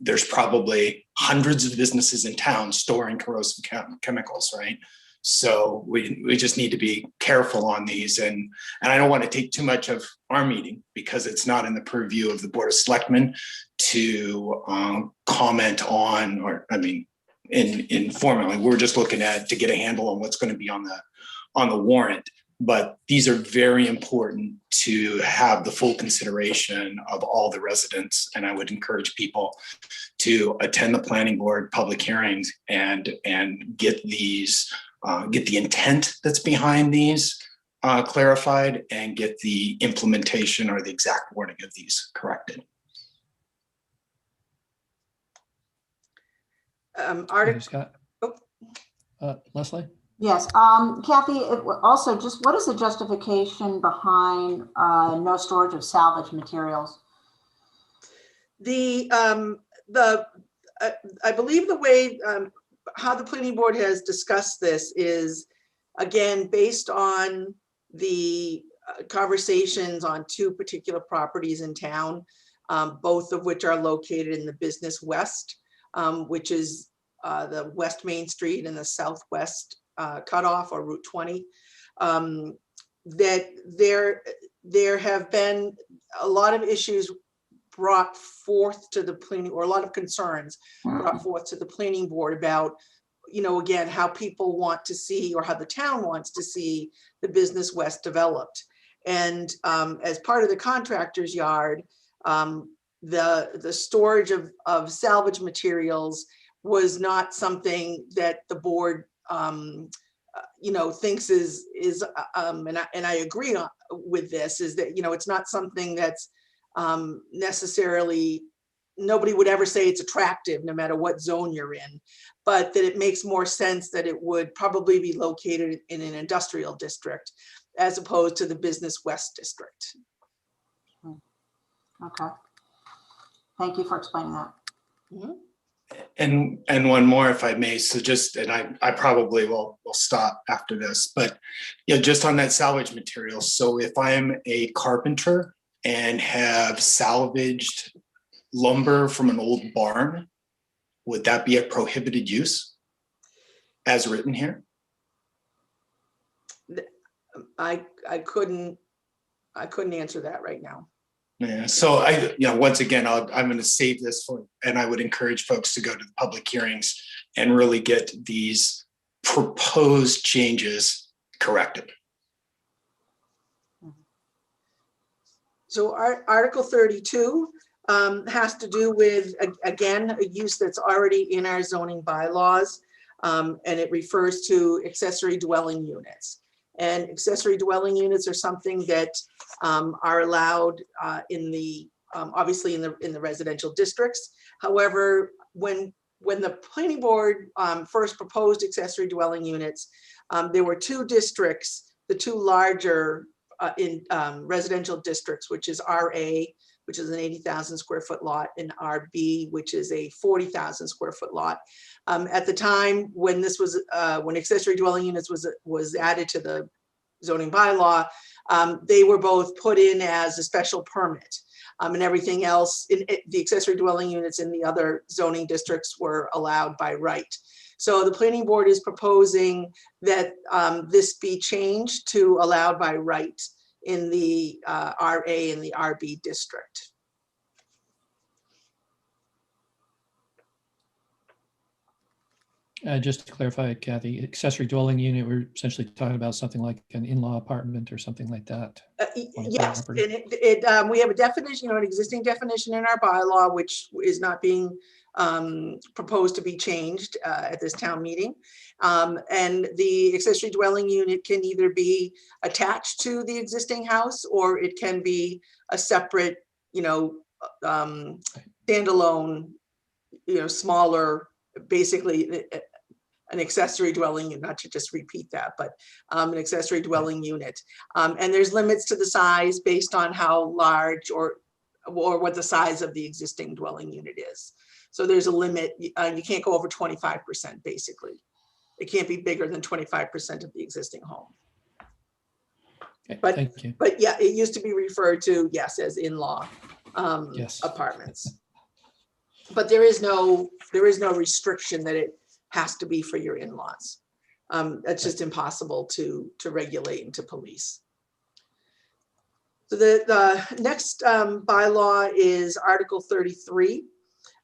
There's probably hundreds of businesses in town storing corrosive chemicals, right? So we just need to be careful on these. And I don't want to take too much of our meeting, because it's not in the purview of the Board of Selectmen to comment on, or I mean, informally, we're just looking at to get a handle on what's going to be on the warrant. But these are very important to have the full consideration of all the residents. And I would encourage people to attend the planning board public hearings and get these, get the intent that's behind these clarified, and get the implementation or the exact wording of these corrected. Thank you, Scott. Leslie? Yes, Kathy, also just what is the justification behind no storage of salvage materials? I believe the way how the planning board has discussed this is, again, based on the conversations on two particular properties in town, both of which are located in the Business West, which is the West Main Street and the Southwest cutoff, or Route 20, that there have been a lot of issues brought forth to the planning, or a lot of concerns brought forth to the planning board about, you know, again, how people want to see, or how the town wants to see the Business West developed. And as part of the contractor's yard, the storage of salvage materials was not something that the board you know, thinks is and I agree with this, is that, you know, it's not something that's necessarily, nobody would ever say it's attractive no matter what zone you're in, but that it makes more sense that it would probably be located in an industrial district as opposed to the Business West district. Okay. Thank you for explaining that. Mm-hmm. And one more, if I may. So just, and I probably will stop after this, but you know, just on that salvage material. So if I'm a carpenter and have salvaged lumber from an old barn, would that be a prohibited use as written here? I couldn't answer that right now. Yeah, so once again, I'm going to save this for, and I would encourage folks to go to the public hearings and really get these proposed changes corrected. So Article 32 has to do with, again, a use that's already in our zoning bylaws, and it refers to accessory dwelling units. And accessory dwelling units are something that are allowed in the, obviously in the residential districts. However, when the planning board first proposed accessory dwelling units, there were two districts, the two larger in residential districts, which is RA, which is an 80,000 square foot lot, and RB, which is a 40,000 square foot lot. At the time when this was, when accessory dwelling units was added to the zoning bylaw, they were both put in as a special permit, and everything else, the accessory dwelling units in the other zoning districts were allowed by right. So the planning board is proposing that this be changed to allowed by right in the RA and the RB district. Just to clarify, Kathy, accessory dwelling unit, we're essentially talking about something like an in-law apartment or something like that. on the Yes, and property. we have a definition, an existing definition in our bylaw, which is not being proposed to be changed at this town meeting. And the accessory dwelling unit can either be attached to the existing house, or it can be a separate, standalone, smaller, basically an accessory dwelling unit, not to just repeat that, but an accessory dwelling unit. And there's limits to the size based on how large or what the size of the existing dwelling unit is. So there's a limit. You can't go over 25%, basically. It can't be bigger than 25% of the existing home. Okay, But, thank you. but yeah, it used to be referred to, yes, as in-law Yes. apartments. But there is no restriction that it has to be for your in-laws. It's just impossible to regulate and to police. So the next bylaw is Article 33.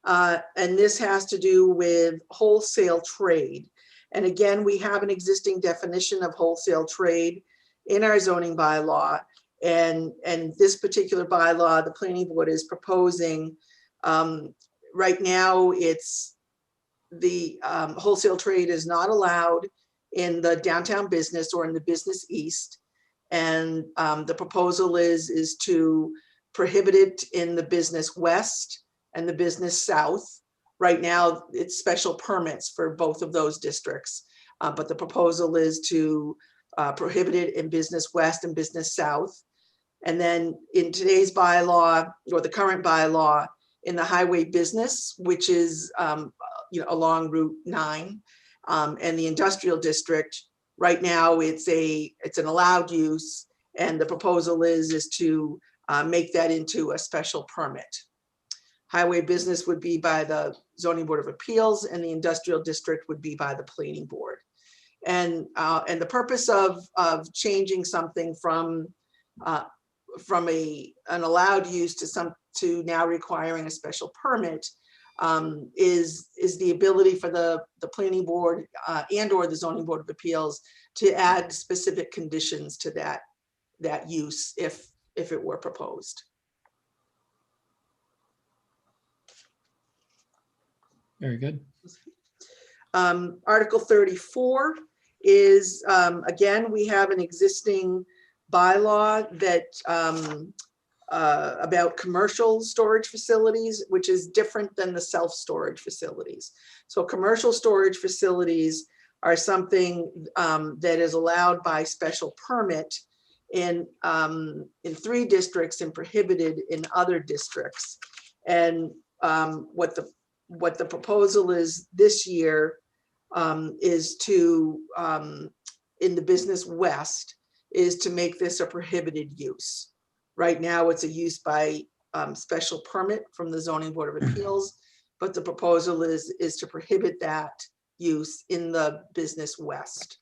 And this has to do with wholesale trade. And again, we have an existing definition of wholesale trade in our zoning bylaw. And this particular bylaw, the planning board is proposing, right now it's the wholesale trade is not allowed in the downtown business or in the business east. And the proposal is to prohibit it in the business west and the business south. Right now, it's special permits for both of those districts. But the proposal is to prohibit it in business west and business south. And then in today's bylaw, or the current bylaw, in the highway business, which is along Route 9, and the industrial district, right now it's an allowed use, and the proposal is to make that into a special permit. Highway business would be by the Zoning Board of Appeals, and the industrial district would be by the Planning Board. And the purpose of changing something from an allowed use to now requiring a special permit is the ability for the Planning Board and or the Zoning Board of Appeals to add specific conditions to that use if it were proposed. Very good. Article 34 is, again, we have an existing bylaw that about commercial storage facilities, which is different than the self-storage facilities. So commercial storage facilities are something that is allowed by special permit in 3 districts and prohibited in other districts. And what the proposal is this year is to, in the business west, is to make this a prohibited use. Right now, it's a use by special permit from the Zoning Board of Appeals, but the proposal is to prohibit that use in the business west.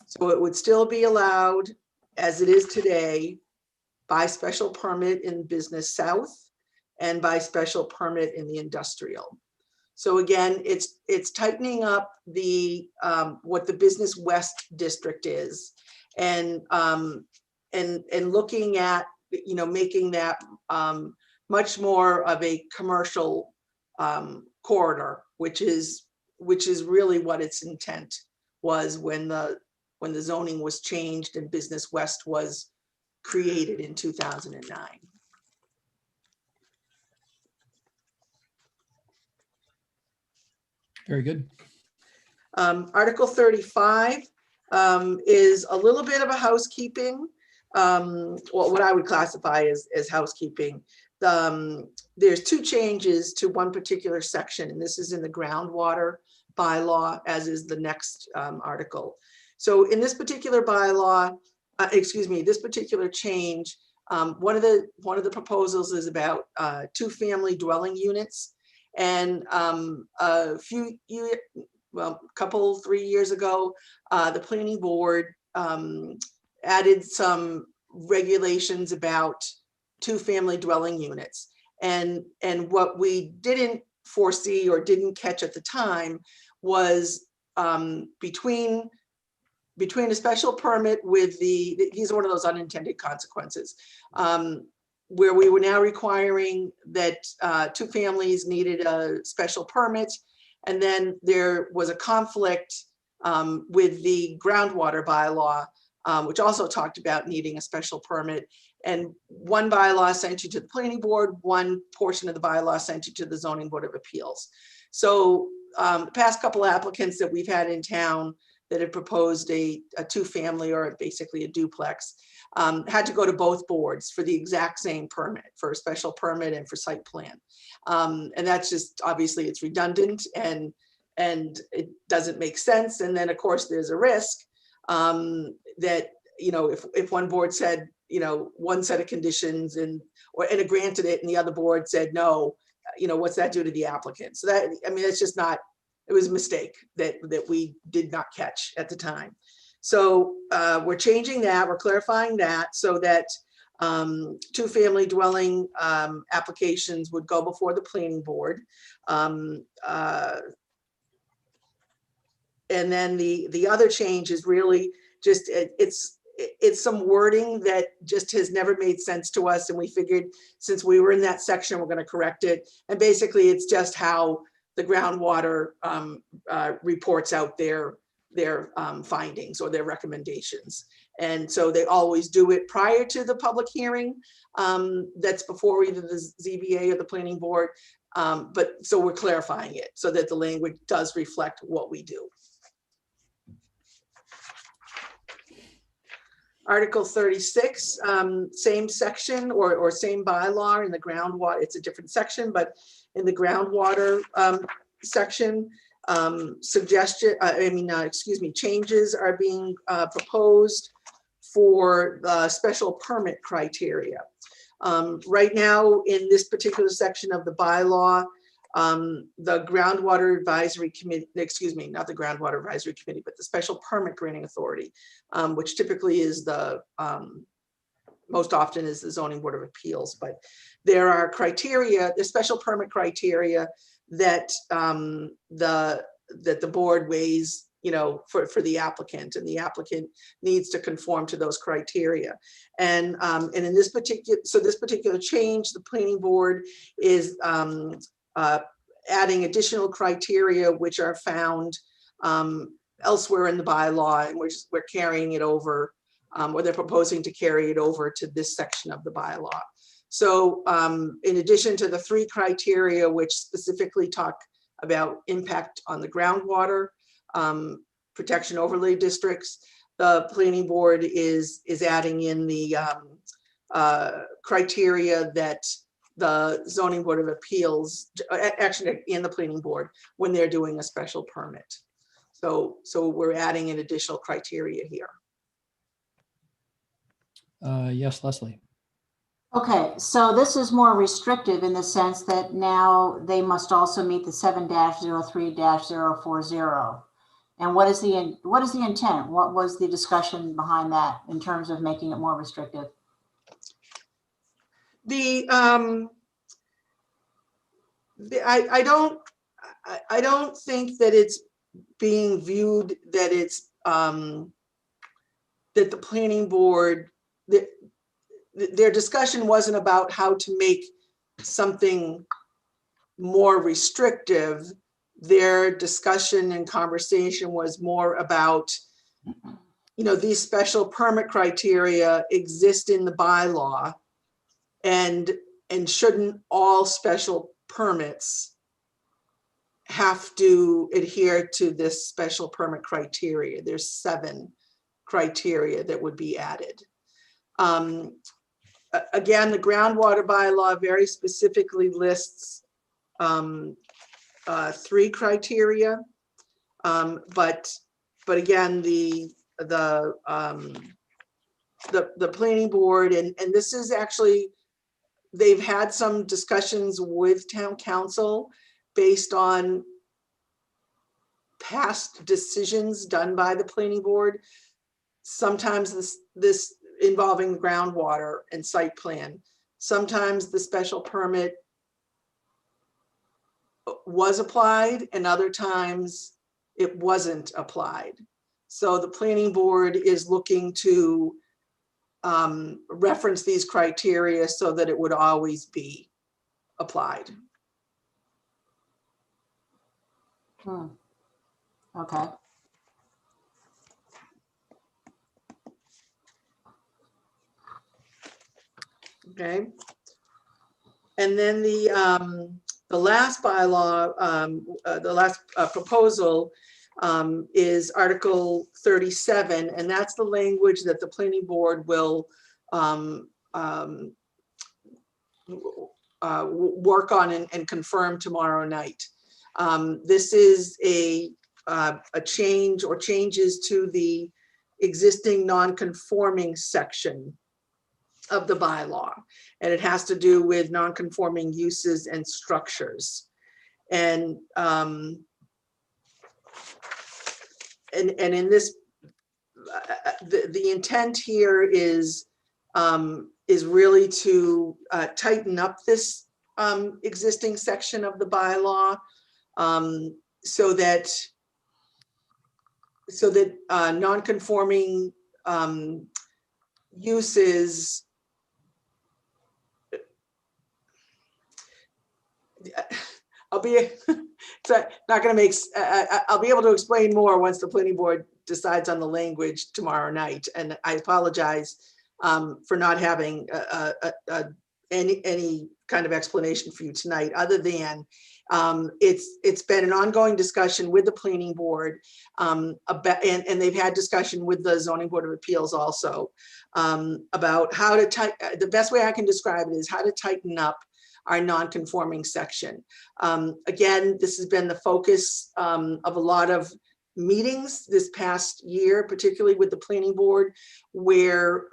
So it would still be allowed, as it is today, by special permit in business south and by special permit in the industrial. So again, it's tightening up the what the business west district is, and looking at making that much more of a commercial corridor, which is really what its intent was when the zoning was changed and Business West was created in 2009. Very good. Article 35 is a little bit of a housekeeping, what I would classify as housekeeping. There's 2 changes to one particular section, and this is in the groundwater bylaw, as is the next article. So in this particular bylaw, this particular change, one of the proposals is about 2-family dwelling units. And a couple 3 years ago, the Planning Board added some regulations about 2-family dwelling units. And what we didn't foresee or didn't catch at the time was between a special permit with these are one of those unintended consequences, where we were now requiring that 2 families needed a special permit. And then there was a conflict with the groundwater bylaw, which also talked about needing a special permit. And one bylaw sent you to the planning board, one portion of the bylaw sent you to the zoning board of appeals. So the past couple applicants that we've had in town that had proposed a 2-family or basically a duplex had to go to both boards for the exact same permit, for a special permit and for site plan. And that's just, obviously it's redundant and it doesn't make sense. And then of course there's a risk that, you know, if one board said, you know, one set of conditions and it granted it and the other board said no, you know, what's that do to the applicant? So that, I mean, it's just not, it was a mistake that we did not catch at the time. So we're changing that, we're clarifying that so that 2-family dwelling applications would go before the planning board. And then the other change is really just, it's some wording that just has never made sense to us. And we figured since we were in that section, we're going to correct it. And basically it's just how the groundwater reports out their findings or their recommendations. And so they always do it prior to the public hearing. That's before either the ZBA or the planning board. But so we're clarifying it so that the language does reflect what we do. Article 36, same section or same bylaw in the groundwater. It's a different section, but in the groundwater section, changes are being proposed for the special permit criteria. Right now, in this particular section of the bylaw, the groundwater advisory committee, not the groundwater advisory committee, but the special permit granting authority, which typically is the, most often is the zoning board of appeals, but there are criteria, the special permit criteria that that the board weighs, you know, for the applicant, and the applicant needs to conform to those criteria. And in this particular change, the planning board is adding additional criteria which are found elsewhere in the bylaw, and we're carrying it over, or they're proposing to carry it over to this section of the bylaw. So in addition to the 3 criteria which specifically talk about impact on the groundwater, protection overlay districts, the planning board is adding in the criteria that the zoning board of appeals, actually in the planning board, when they're doing a special permit. So we're adding in additional criteria here. Yes, Leslie. Okay, so this is more restrictive in the sense that now they must also meet the 7-03-040. And what is the intent? What was the discussion behind that in terms of making it more restrictive? I don't think that it's being viewed that it's that the planning board, their discussion wasn't about how to make something more restrictive. Their discussion and conversation was more about, you know, these special permit criteria exist in the bylaw, and shouldn't all special permits have to adhere to this special permit criteria? There's 7 criteria that would be added. Again, the groundwater bylaw very specifically lists 3 criteria, but again, the planning board, and this is actually, they've had some discussions with town council based on past decisions done by the planning board. Sometimes this involving groundwater and site plan. Sometimes the special permit was applied, and other times it wasn't applied. So the planning board is looking to reference these criteria so that it would always be applied. Okay. Okay. And then the last bylaw, the last proposal is Article 37, and that's the language that the planning board will work on and confirm tomorrow night. This is a change or changes to the existing non-conforming section of the bylaw, and it has to do with non-conforming uses and structures. And in this, the intent here is really to tighten up this existing section of the bylaw, so that non-conforming uses I'll be it's not going to make I'll be able to explain more once the planning board decides on the language tomorrow night, and I apologize for not having any kind of explanation for you tonight, other than it's been an ongoing discussion with the planning board about, and they've had discussion with the zoning board of appeals also about how to the best way I can describe it is how to tighten up our non-conforming section. Again, this has been the focus of a lot of meetings this past year, particularly with the planning board, where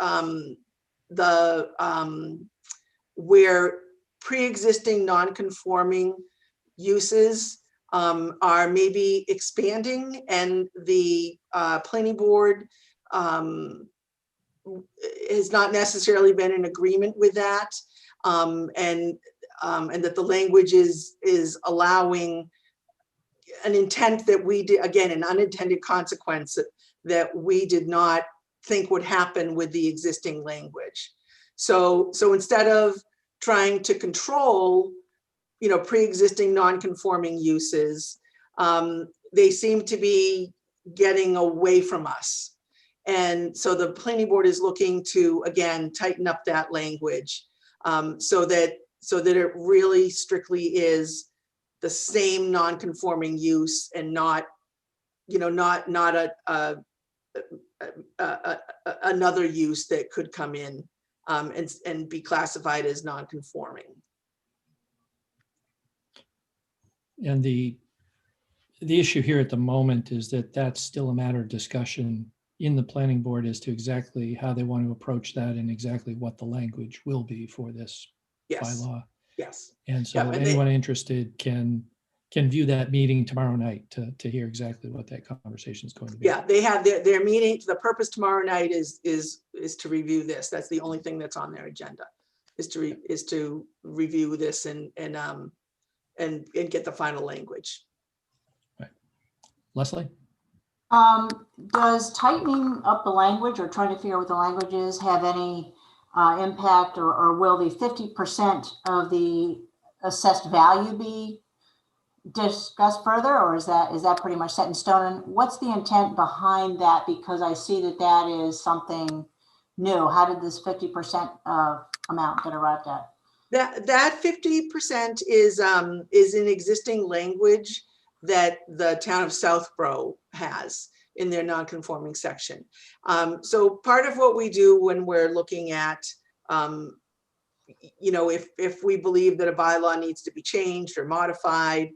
where pre-existing non-conforming uses are maybe expanding, and the planning board has not necessarily been in agreement with that, and that the language is allowing an intent that we did, again, an unintended consequence that we did not think would happen with the existing language. So instead of trying to control, pre-existing non-conforming uses, they seem to be getting away from us. And so the planning board is looking to, again, tighten up that language so that it really strictly is the same non-conforming use, and not another use that could come in and be classified as non-conforming. And the issue here at the moment is that that's still a matter of discussion in the planning board as to exactly how they want to approach that and exactly what the language will be for this bylaw. Yes. And so anyone interested can view that meeting tomorrow night to hear exactly what that conversation is going to be. Yeah, they have their meeting. The purpose tomorrow night is to review this. That's the only thing that's on their agenda, is to review this and get the final language. Right. Leslie? Does tightening up the language or trying to figure out what the language is have any impact, or will the 50% of the assessed value be discussed further, or is that pretty much set in stone? And what's the intent behind that? Because I see that is something new. How did this 50% amount get arrived at? That 50% is an existing language that the town of Southborough has in their non-conforming section. So part of what we do when we're looking at, if we believe that a bylaw needs to be changed or modified,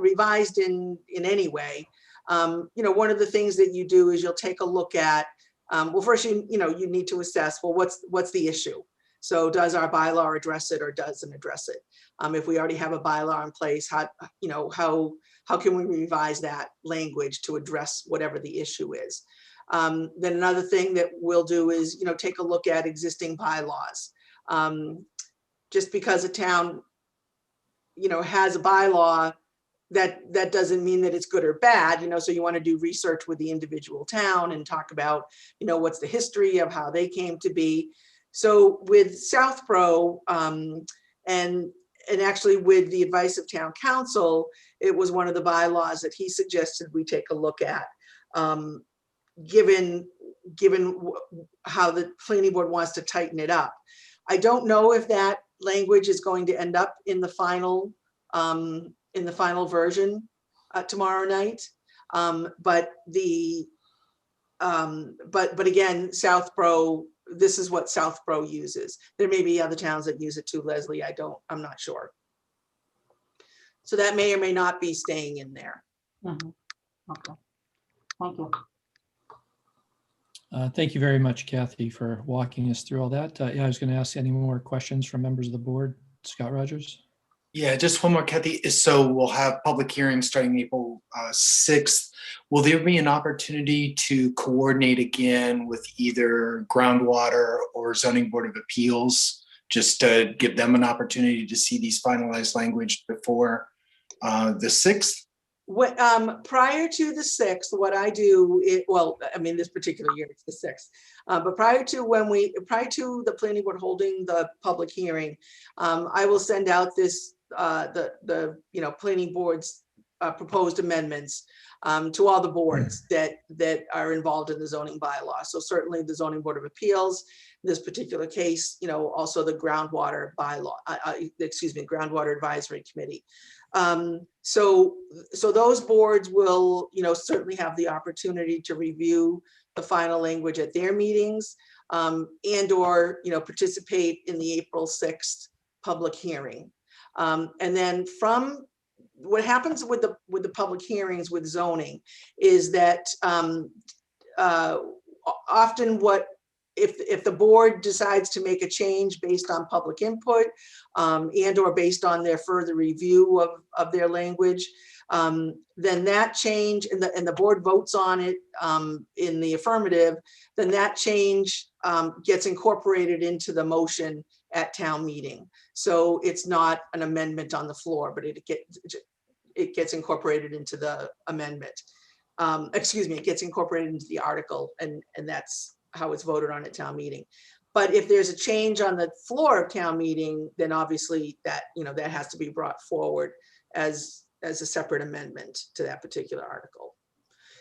revised in any way, one of the things that you do is you'll take a look at, well, first, you need to assess, well, what's the issue? So does our bylaw address it or doesn't address it? If we already have a bylaw in place, how can we revise that language to address whatever the issue is? Then another thing that we'll do is, take a look at existing bylaws. Just because a town, has a bylaw, that doesn't mean that it's good or bad, so you want to do research with the individual town and talk about, what's the history of how they came to be. So with Southborough, and actually with the advice of town council, it was one of the bylaws that he suggested we take a look at, given how the planning board wants to tighten it up. I don't know if that language is going to end up in the final version tomorrow night. But again, Southborough, this is what Southborough uses. There may be other towns that use it too, Leslie. I'm not sure. So that may or may not be staying in there. Mhm. Okay, thank you. Thank you very much, Kathy, for walking us through all that. Yeah, I was going to ask any more questions from members of the board. Scott Rogers? Yeah, just one more, Kathy. So we'll have public hearings starting April 6th. Will there be an opportunity to coordinate again with either groundwater or zoning board of appeals, just to give them an opportunity to see these finalized language before the 6th? Prior to the 6th, what I do, this particular year it's the 6th, but prior to the planning board holding the public hearing, I will send out this the planning board's proposed amendments to all the boards that are involved in the zoning bylaw. So certainly the zoning board of appeals, in this particular case, also the groundwater bylaw, groundwater advisory committee. So those boards will, certainly have the opportunity to review the final language at their meetings, and or, participate in the April 6th public hearing. And then from what happens with the public hearings with zoning is that often if the board decides to make a change based on public input, and or based on their further review of their language, then that change, and the board votes on it in the affirmative, then that change gets incorporated into the motion at town meeting. So it's not an amendment on the floor, but it gets incorporated into the amendment. It gets incorporated into the article, and that's how it's voted on at town meeting. But if there's a change on the floor of town meeting, then obviously that has to be brought forward as a separate amendment to that particular article.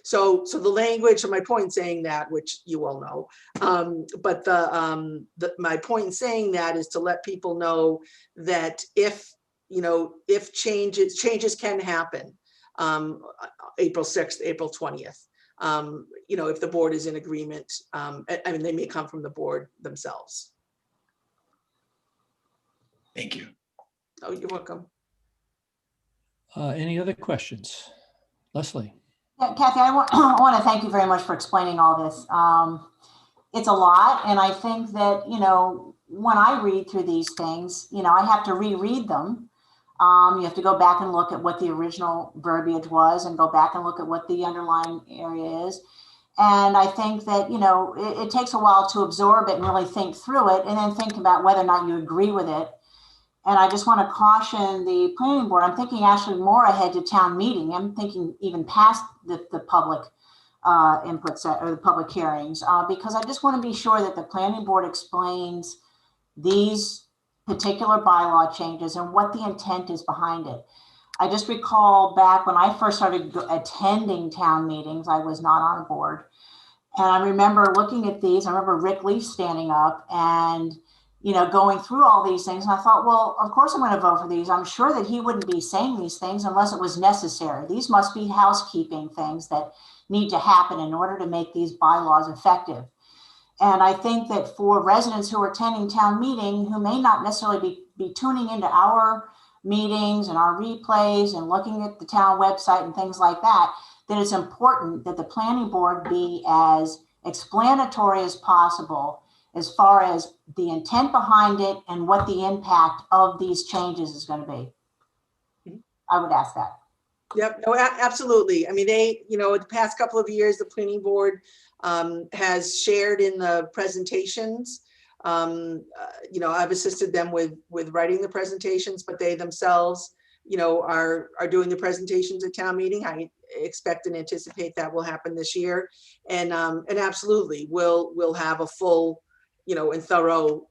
So the language, so my point saying that, which you all know, but my point in saying that is to let people know that if changes can happen, April 6th, April 20th. If the board is in agreement, they may come from the board themselves. Thank you. Oh, you're welcome. Any other questions? Leslie? Yeah, Kathy, I want to thank you very much for explaining all this. It's a lot, and I think that, when I read through these things, I have to reread them. You have to go back and look at what the original verbiage was and go back and look at what the underlying area is. And I think that, it takes a while to absorb it and really think through it and then think about whether or not you agree with it. And I just want to caution the planning board. I'm thinking actually more ahead to town meeting. I'm thinking even past the public inputs or the public hearings, because I just want to be sure that the planning board explains these particular bylaw changes and what the intent is behind it. I just recall back when I first started attending town meetings, I was not on a board. And I remember looking at these, I remember Rick Leaf standing up and, going through all these things. And I thought, well, of course I'm going to vote for these. I'm sure that he wouldn't be saying these things unless it was necessary. These must be housekeeping things that need to happen in order to make these bylaws effective. And I think that for residents who are attending town meeting, who may not necessarily be tuning into our meetings and our replays and looking at the town website and things like that, that it's important that the planning board be as explanatory as possible as far as the intent behind it and what the impact of these changes is going to be. I would ask that. Yep, no, absolutely. The past couple of years, the planning board has shared in the presentations. I've assisted them with writing the presentations, but they themselves are doing the presentations at town meeting. I expect and anticipate that will happen this year. And absolutely, we'll have a full, and thorough,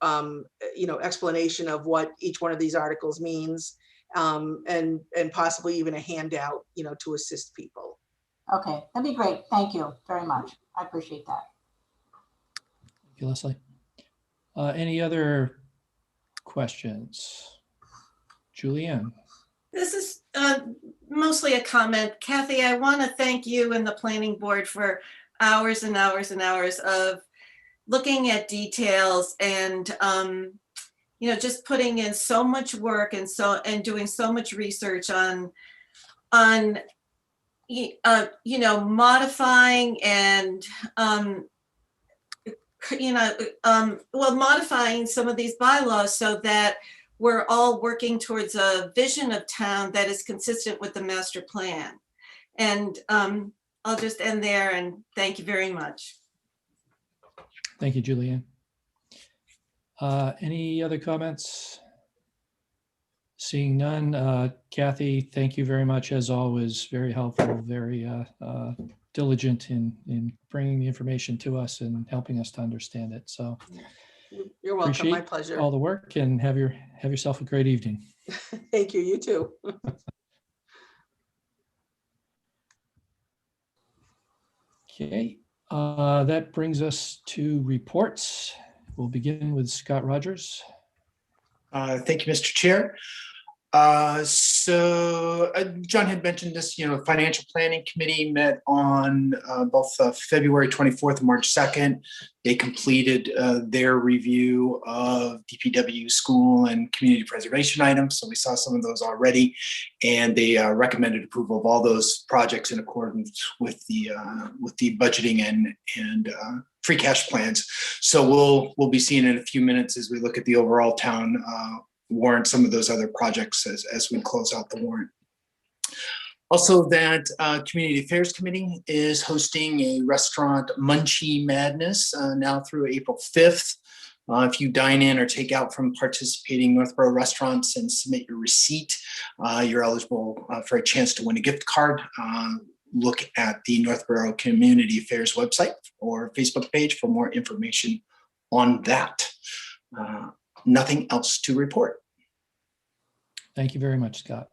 explanation of what each one of these articles means, and possibly even a handout, to assist people. Okay, that'd be great. Thank you very much. I appreciate that. Thank you, Leslie. Any other questions? Julianne? This is mostly a comment. Kathy, I want to thank you and the planning board for hours and hours and hours of looking at details and, just putting in so much work and doing so much research on modifying and, modifying some of these bylaws so that we're all working towards a vision of town that is consistent with the master plan. And I'll just end there and thank you very much. Thank you, Julianne. Any other comments? Seeing none, Kathy, thank you very much as always. Very helpful, very diligent in bringing the information to us and helping us to understand it. So you're welcome. appreciate My pleasure. all the work and have yourself a great evening. Thank you. You too. Okay, that brings us to reports. We'll begin with Scott Rogers. Thank you, Mr. Chair. John had mentioned this, Financial Planning Committee met on both February 24th and March 2nd. They completed their review of DPW school and community preservation items. So we saw some of those already, and they recommended approval of all those projects in accordance with the budgeting and free cash plans. So we'll be seeing in a few minutes as we look at the overall town warrant, some of those other projects as we close out the warrant. Also, that Community Affairs Committee is hosting a restaurant Munchie Madness now through April 5th. If you dine in or take out from participating Northborough restaurants and submit your receipt, you're eligible for a chance to win a gift card. Look at the Northborough Community Affairs website or Facebook page for more information on that. Nothing else to report. Thank you very much, Scott.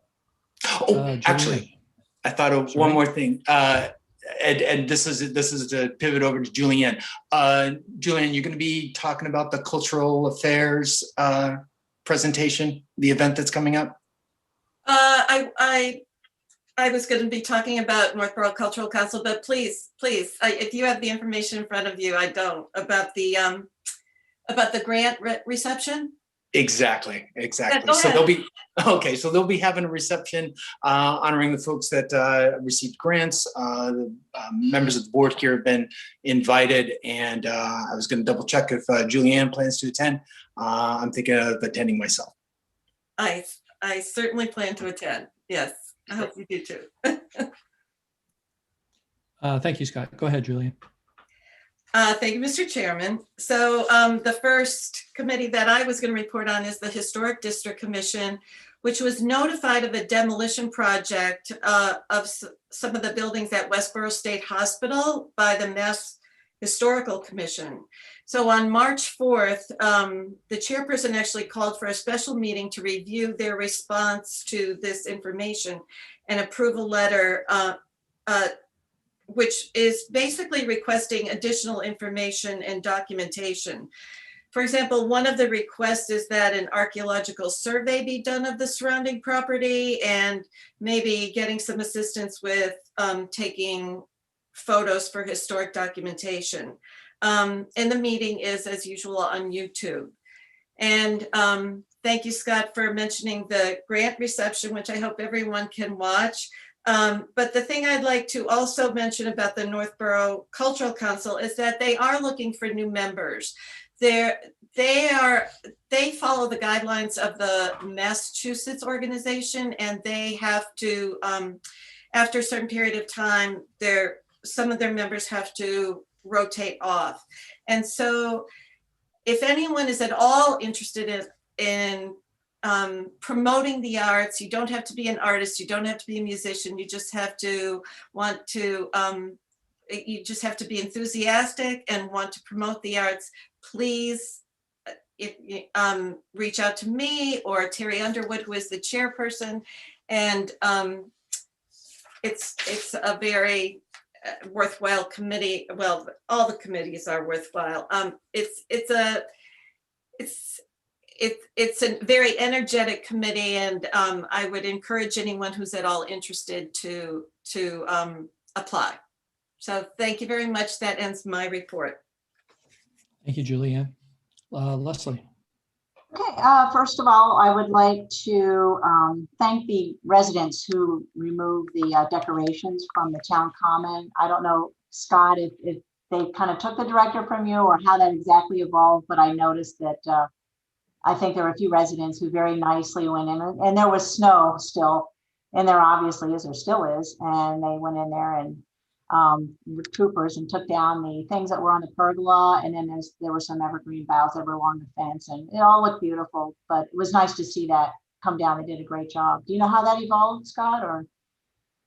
Actually, I thought of one more thing. And this is to pivot over to Julianne. Julianne, you're going to be talking about the cultural affairs presentation, the event that's coming up. I was going to be talking about Northborough Cultural Council, but please, if you have the information in front of you, I don't, about the grant reception. Exactly. So they'll be having a reception honoring the folks that received grants. The members of the board here have been invited, and I was going to double check if Julianne plans to attend. I'm thinking of attending myself. I certainly plan to attend. Yes, I hope you do too. Thank you, Scott. Go ahead, Julianne. Thank you, Mr. Chairman. So the first committee that I was going to report on is the Historic District Commission, which was notified of a demolition project of some of the buildings at Westboro State Hospital by the Mass Historical Commission. So on March 4th, the chairperson actually called for a special meeting to review their response to this information and approve a letter which is basically requesting additional information and documentation. For example, one of the requests is that an archaeological survey be done of the surrounding property and maybe getting some assistance with taking photos for historic documentation. And the meeting is, as usual, on YouTube. And thank you, Scott, for mentioning the grant reception, which I hope everyone can watch. But the thing I'd like to also mention about the Northborough Cultural Council is that they are looking for new members. They follow the guidelines of the Massachusetts organization, and they have to, after a certain period of time, some of their members have to rotate off. And so if anyone is at all interested in promoting the arts. You don't have to be an artist. You don't have to be a musician. You just have to want to, you just have to be enthusiastic and want to promote the arts. Please, reach out to me or Terry Underwood, who is the chairperson. And it's a very worthwhile committee. Well, all the committees are worthwhile. It's a very energetic committee, and I would encourage anyone who's at all interested to apply. So thank you very much. That ends my report. Thank you, Julianne. Leslie. Okay, first of all, I would like to thank the residents who removed the decorations from the town common. I don't know, Scott, if they kind of took the directive from you or how that exactly evolved, but I noticed that I think there were a few residents who very nicely went in, and there was snow still, and there obviously is, or still is, and they went in there and troopers and took down the things that were on the pergola, and then there were some evergreen boughs that were along the fence, and it all looked beautiful, but it was nice to see that come down. They did a great job. Do you know how that evolved, Scott, or?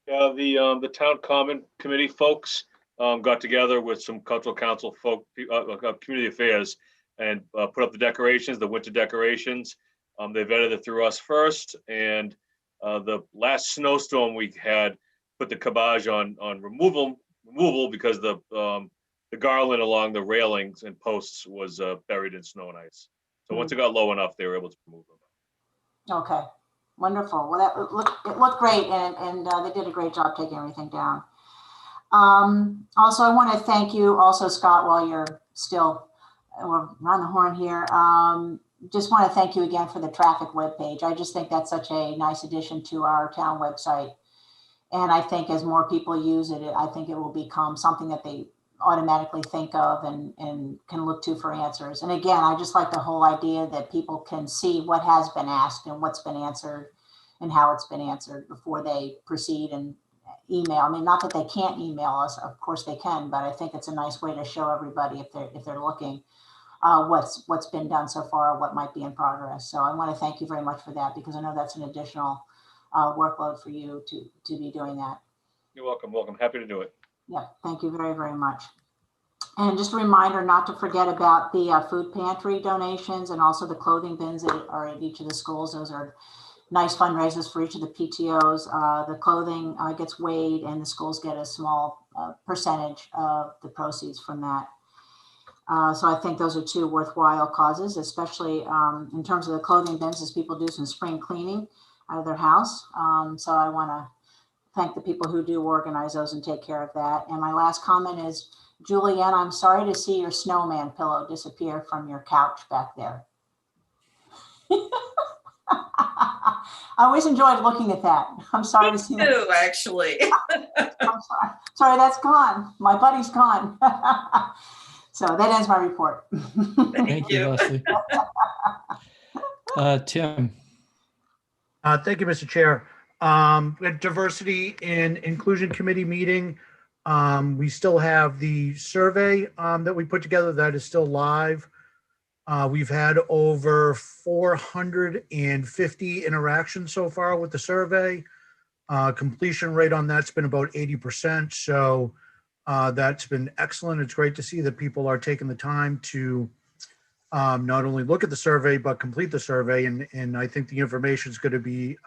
Yeah, the town common committee folks got together with some cultural council folk, community affairs, and put up the decorations, the winter decorations. They vetted it through us first, and the last snowstorm we had put the kibosh on removal because the garland along the railings and posts was buried in snow and ice. So once it got low enough, they were able to remove them. Okay, wonderful. Well, it looked great, and they did a great job taking everything down. Also, I want to thank you also, Scott, while you're still, we're on the horn here. Just want to thank you again for the traffic webpage. I just think that's such a nice addition to our town website. And I think as more people use it, I think it will become something that they automatically think of and can look to for answers. And again, I just like the whole idea that people can see what has been asked and what's been answered and how it's been answered before they proceed and email. I mean, not that they can't email us, of course they can, but I think it's a nice way to show everybody if they're looking what's been done so far, what might be in progress. So I want to thank you very much for that, because I know that's an additional workload for you to be doing that. You're welcome. Happy to do it. Yeah, thank you very, very much. And just a reminder not to forget about the food pantry donations and also the clothing bins that are at each of the schools. Those are nice fundraisers for each of the PTOs. The clothing gets weighed, and the schools get a small percentage of the proceeds from that. So I think those are two worthwhile causes, especially in terms of the clothing bins, as people do some spring cleaning out of their house. So I want to thank the people who do organize those and take care of that. And my last comment is, Julianne, I'm sorry to see your snowman pillow disappear from your couch back there. I always enjoyed looking at that. I'm sorry to see that. Too, actually. I'm sorry, that's gone. My buddy's gone. So that ends my report. Thank you, Leslie. Tim. Thank you, Mr. Chair. We had Diversity and Inclusion Committee meeting. We still have the survey that we put together that is still live. We've had over 450 interactions so far with the survey. Completion rate on that's been about 80%. So that's been excellent. It's great to see that people are taking the time to not only look at the survey, but complete the survey. And I think the information is going to be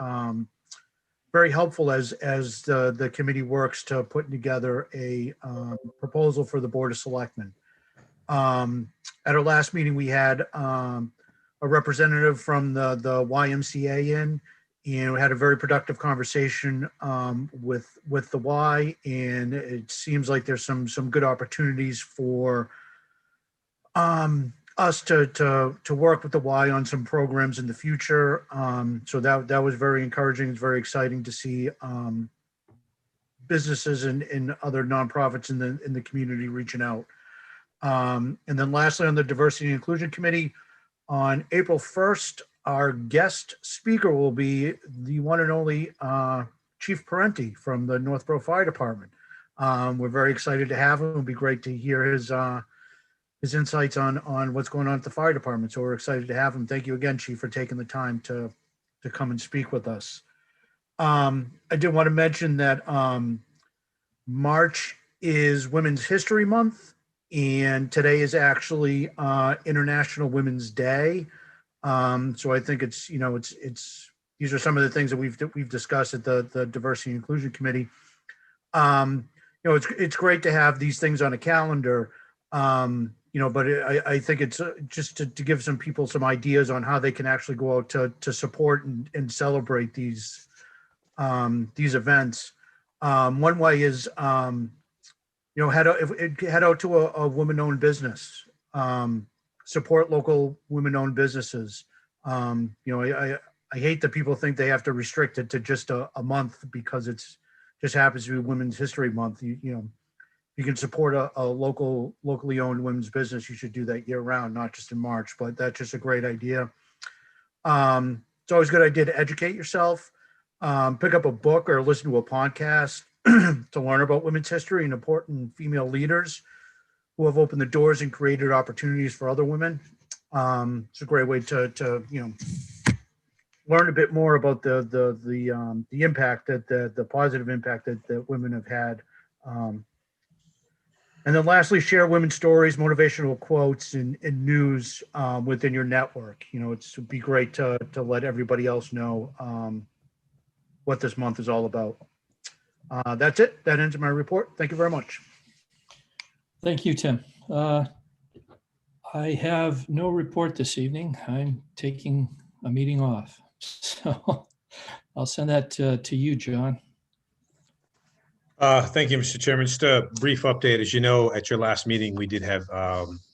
very helpful as the committee works to putting together a proposal for the Board of Selectmen. At our last meeting, we had a representative from the YMCA in, and we had a very productive conversation with the Y, and it seems like there's some good opportunities for us to work with the Y on some programs in the future. So that was very encouraging. It's very exciting to see businesses and other nonprofits in the community reaching out. And then lastly, on the Diversity and Inclusion Committee, on April 1st, our guest speaker will be the one and only Chief Parenti from the Northborough Fire Department. We're very excited to have him. It'll be great to hear his insights on what's going on at the fire department. So we're excited to have him. Thank you again, Chief, for taking the time to come and speak with us. I did want to mention that March is Women's History Month, and today is actually International Women's Day. So I think it's these are some of the things that we've discussed at the Diversity and Inclusion Committee. It's great to have these things on a calendar. But I think it's just to give some people some ideas on how they can actually go out to support and celebrate these events. One way is, head out to a woman-owned business, support local women-owned businesses. I hate that people think they have to restrict it to just a month because it's just happens to be Women's History Month. You can support a locally owned women's business. You should do that year round, not just in March, but that's just a great idea. It's always a good idea to educate yourself, pick up a book or listen to a podcast to learn about women's history and important female leaders who have opened the doors and created opportunities for other women. It's a great way to learn a bit more about the impact the positive impact that women have had. And then lastly, share women's stories, motivational quotes, and news within your network. It'd be great to let everybody else know what this month is all about. That's it. That ends my report. Thank you very much. Thank you, Tim. I have no report this evening. I'm taking a meeting off. So I'll send that to you, John. Thank you, Mr. Chairman. Just a brief update. As you know, at your last meeting, we did have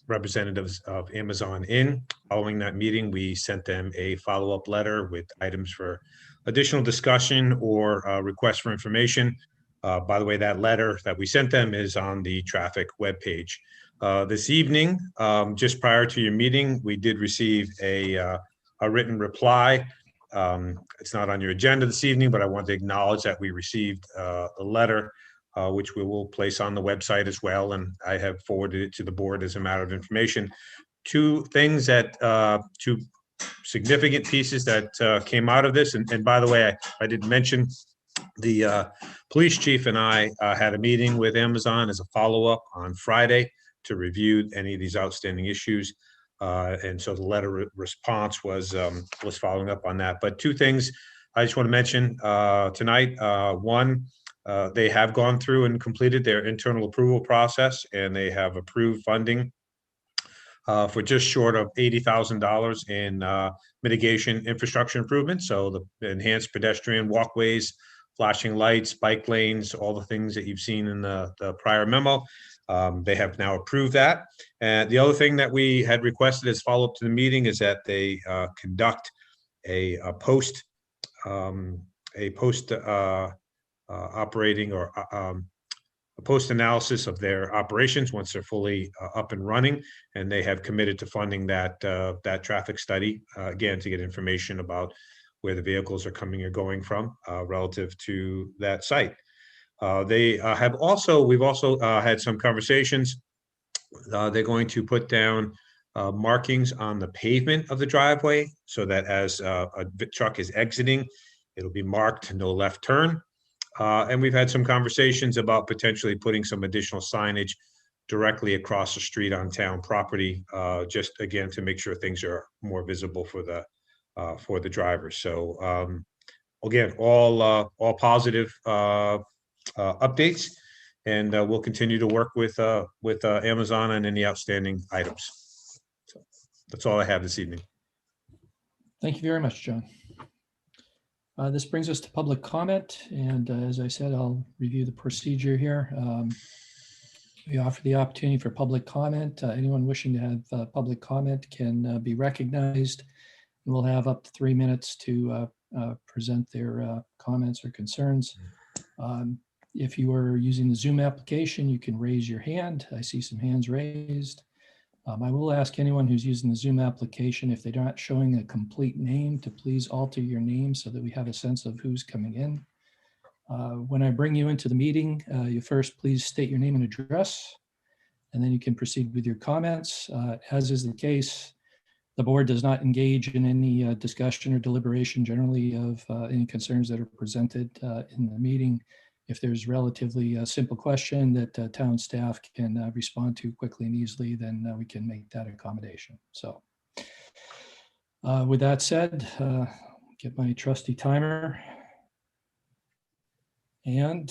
representatives of Amazon in. Following that meeting, we sent them a follow-up letter with items for additional discussion or requests for information. By the way, that letter that we sent them is on the traffic webpage. This evening, just prior to your meeting, we did receive a written reply. It's not on your agenda this evening, but I want to acknowledge that we received a letter, which we will place on the website as well. And I have forwarded it to the board as a matter of information. Two significant pieces that came out of this. And by the way, I didn't mention the police chief and I had a meeting with Amazon as a follow-up on Friday to review any of these outstanding issues. And so the letter response was following up on that. But two things I just want to mention tonight. One, they have gone through and completed their internal approval process, and they have approved funding for just short of $80,000 in mitigation infrastructure improvements. So the enhanced pedestrian walkways, flashing lights, bike lanes, all the things that you've seen in the prior memo. They have now approved that. And the other thing that we had requested as follow-up to the meeting is that they conduct a post operating or a post analysis of their operations once they're fully up and running. And they have committed to funding that traffic study, again, to get information about where the vehicles are coming or going from relative to that site. We've also had some conversations. They're going to put down markings on the pavement of the driveway so that as a truck is exiting, it'll be marked no left turn. And we've had some conversations about potentially putting some additional signage directly across the street on town property, just again to make sure things are more visible for the drivers. So again, all positive updates, and we'll continue to work with Amazon on any outstanding items. So that's all I have this evening. Thank you very much, John. This brings us to public comment, and as I said, I'll review the procedure here. We offer the opportunity for public comment. Anyone wishing to have public comment can be recognized, and we'll have up to 3 minutes to present their comments or concerns. If you are using the Zoom application, you can raise your hand. I see some hands raised. I will ask anyone who's using the Zoom application, if they're not showing a complete name, to please alter your name so that we have a sense of who's coming in. When I bring you into the meeting, you first please state your name and address. and then you can proceed with your comments. As is the case, the board does not engage in any discussion or deliberation generally of any concerns that are presented in the meeting. If there's relatively a simple question that town staff can respond to quickly and easily, then we can make that accommodation. So with that said, get my trusty timer. And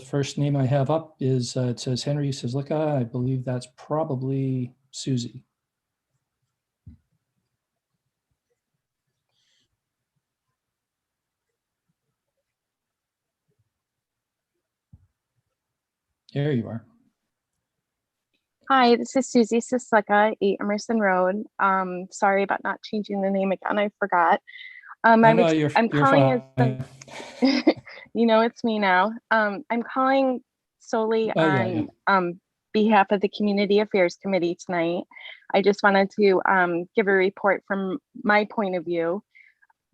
first name I have up is, it says Henry Sislicka. I believe that's probably Susie. There you are. Hi, this is Susie Sislicka, 8 Emerson Road. Sorry about not changing the name again. I forgot. I'm calling fine. you know, it's me now. I'm calling solely on behalf of the Community Affairs Committee tonight. I just wanted to give a report from my point of view.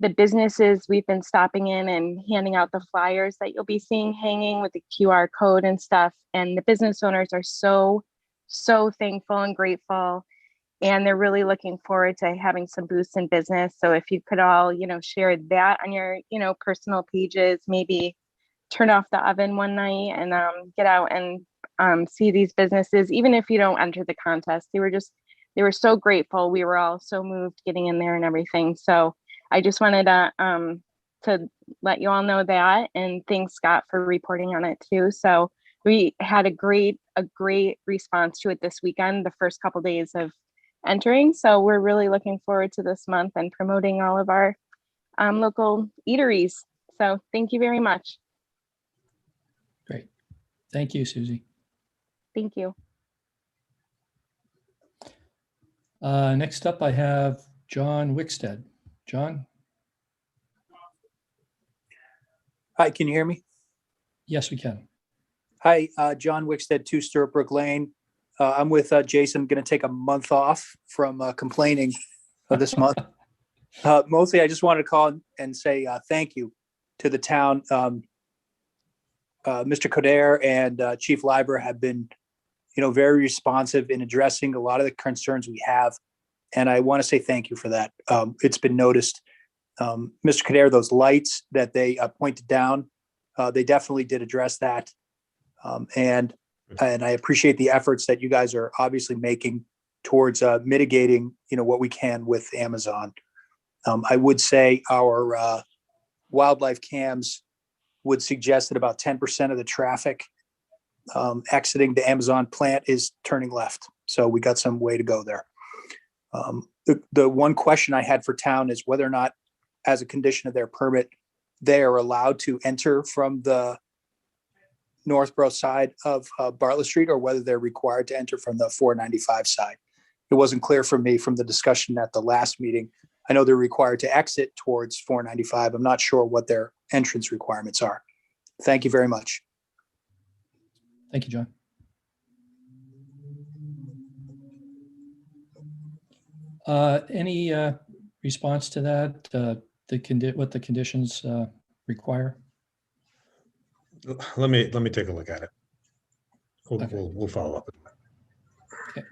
The businesses we've been stopping in and handing out the flyers that you'll be seeing hanging with the QR code and stuff. And the business owners are so thankful and grateful. And they're really looking forward to having some boosts in business. So if you could all, share that on your, personal pages, maybe turn off the oven one night and get out and see these businesses, even if you don't enter the contest. They were so grateful. We were all so moved getting in there and everything. So I just wanted to let you all know that, and thanks Scott for reporting on it too. So we had a great response to it this weekend, the first couple days of entering. So we're really looking forward to this month and promoting all of our local eateries. So thank you very much. Great. Thank you, Susie. Thank you. Next up, I have John Wickstead. John? Hi, can you hear me? Yes, we can. Hi, John Wickstead, 2 Sturtbrook Lane. I'm with Jason. I'm going to take a month off from complaining this month. Mostly, I just wanted to call and say thank you to the town. Mr. Coder and Chief Leiber have been, very responsive in addressing a lot of the concerns we have. And I want to say thank you for that. It's been noticed. Mr. Coder, those lights that they pointed down, they definitely did address that. And I appreciate the efforts that you guys are obviously making towards mitigating, what we can with Amazon. I would say our wildlife cams would suggest that about 10% of the traffic exiting the Amazon plant is turning left. So we got some way to go there. The one question I had for town is whether or not, as a condition of their permit, they are allowed to enter from the Northborough side of Bartlett Street, or whether they're required to enter from the 495 side. It wasn't clear for me from the discussion at the last meeting. I know they're required to exit towards 495. I'm not sure what their entrance requirements are. Thank you very much. Thank you, John. Any response to that? What the conditions require? Let me take a look at it. We'll follow up. Okay.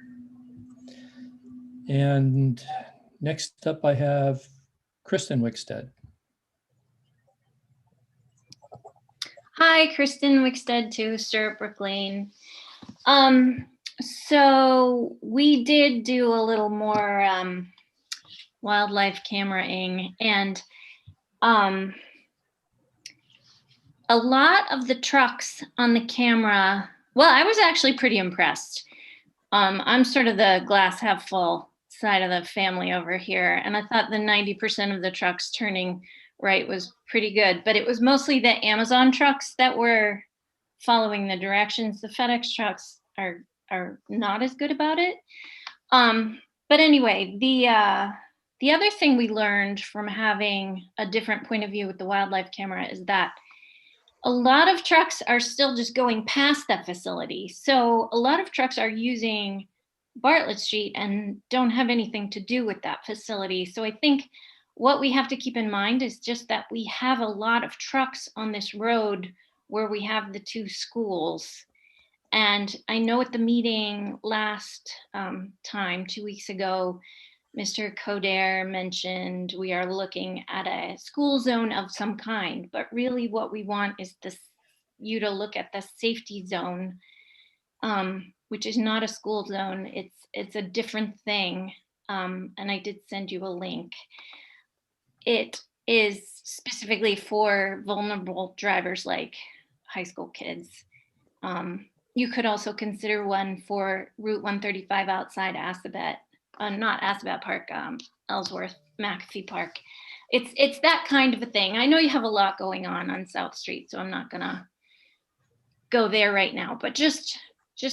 And next up, I have Kristen Wickstead. Hi, Kristen Wickstead, 2 Sturtbrook Lane. So we did do a little more wildlife cameraing, and a lot of the trucks on the camera, well, I was actually pretty impressed. I'm sort of the glass half full side of the family over here, and I thought the 90% of the trucks turning right was pretty good, but it was mostly the Amazon trucks that were following the directions. The FedEx trucks are not as good about it. But anyway, the other thing we learned from having a different point of view with the wildlife camera is that a lot of trucks are still just going past that facility. So a lot of trucks are using Bartlett Street and don't have anything to do with that facility. So I think what we have to keep in mind is just that we have a lot of trucks on this road where we have the 2 schools. And I know at the meeting last time, 2 weeks ago, Mr. Coder mentioned we are looking at a school zone of some kind, but really what we want is you to look at the safety zone, which is not a school zone. It's a different thing. And I did send you a link. It is specifically for vulnerable drivers like high school kids. You could also consider one for Route 135 outside Assabet, not Assabet Park, Ellsworth, McAfee Park. It's that kind of a thing. I know you have a lot going on South Street, so I'm not gonna go there right now, but just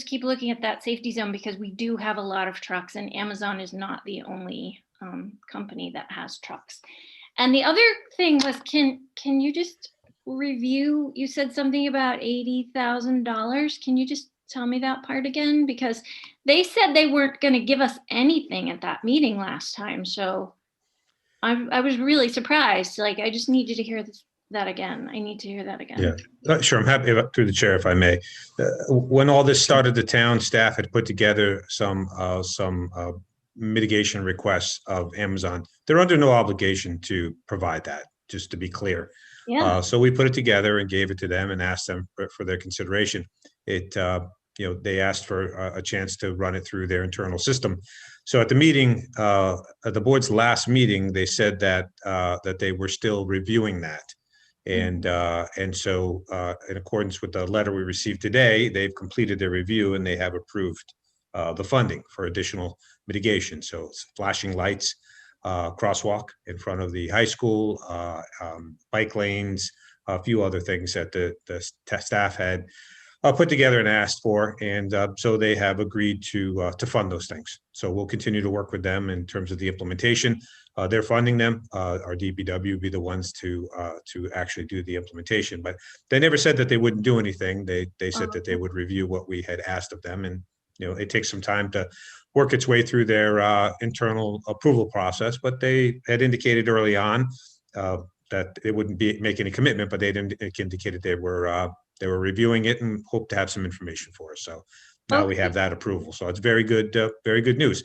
keep looking at that safety zone because we do have a lot of trucks, and Amazon is not the only company that has trucks. And the other thing was, can you just review, you said something about $80,000. Can you just tell me that part again? Because they said they weren't going to give us anything at that meeting last time. So I was really surprised. Like, I just need you to hear that again. I need to hear that again. Yeah, sure. I'm happy through the chair, if I may. When all this started, the town staff had put together some mitigation requests of Amazon. They're under no obligation to provide that, just to be clear. Yeah. So we put it together and gave it to them and asked them for their consideration. They asked for a chance to run it through their internal system. So at the meeting, at the board's last meeting, they said that they were still reviewing that. And so in accordance with the letter we received today, they've completed their review and they have approved the funding for additional mitigation. So it's flashing lights, crosswalk in front of the high school, bike lanes, a few other things that the staff had put together and asked for. And so they have agreed to fund those things. So we'll continue to work with them in terms of the implementation. They're funding them. Our DPW will be the ones to actually do the implementation. But they never said that they wouldn't do anything. They said that they would review what we had asked of them. And it takes some time to work its way through their internal approval process. But they had indicated early on that they wouldn't make any commitment, but they indicated they were reviewing it and hope to have some information for us. So now we have that approval. So it's very good news.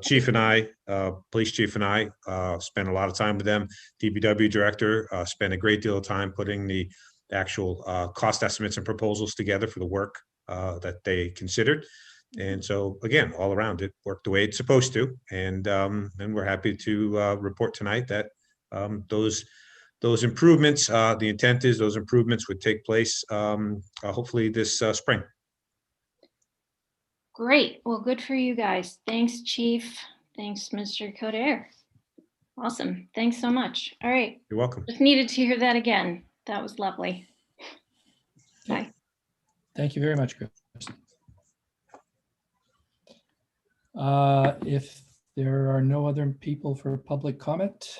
Chief and I, police chief and I, spent a lot of time with them. DPW director spent a great deal of time putting the actual cost estimates and proposals together for the work that they considered. And so again, all around it worked the way it's supposed to. And we're happy to report tonight that those improvements, the intent is those improvements would take place hopefully this spring. Great. Well, good for you guys. Thanks, Chief. Thanks, Mr. Coder. Awesome. Thanks so much. All right. You're welcome. Just needed to hear that again. That was lovely. Bye. Thank you very much, Chris. If there are no other people for public comment,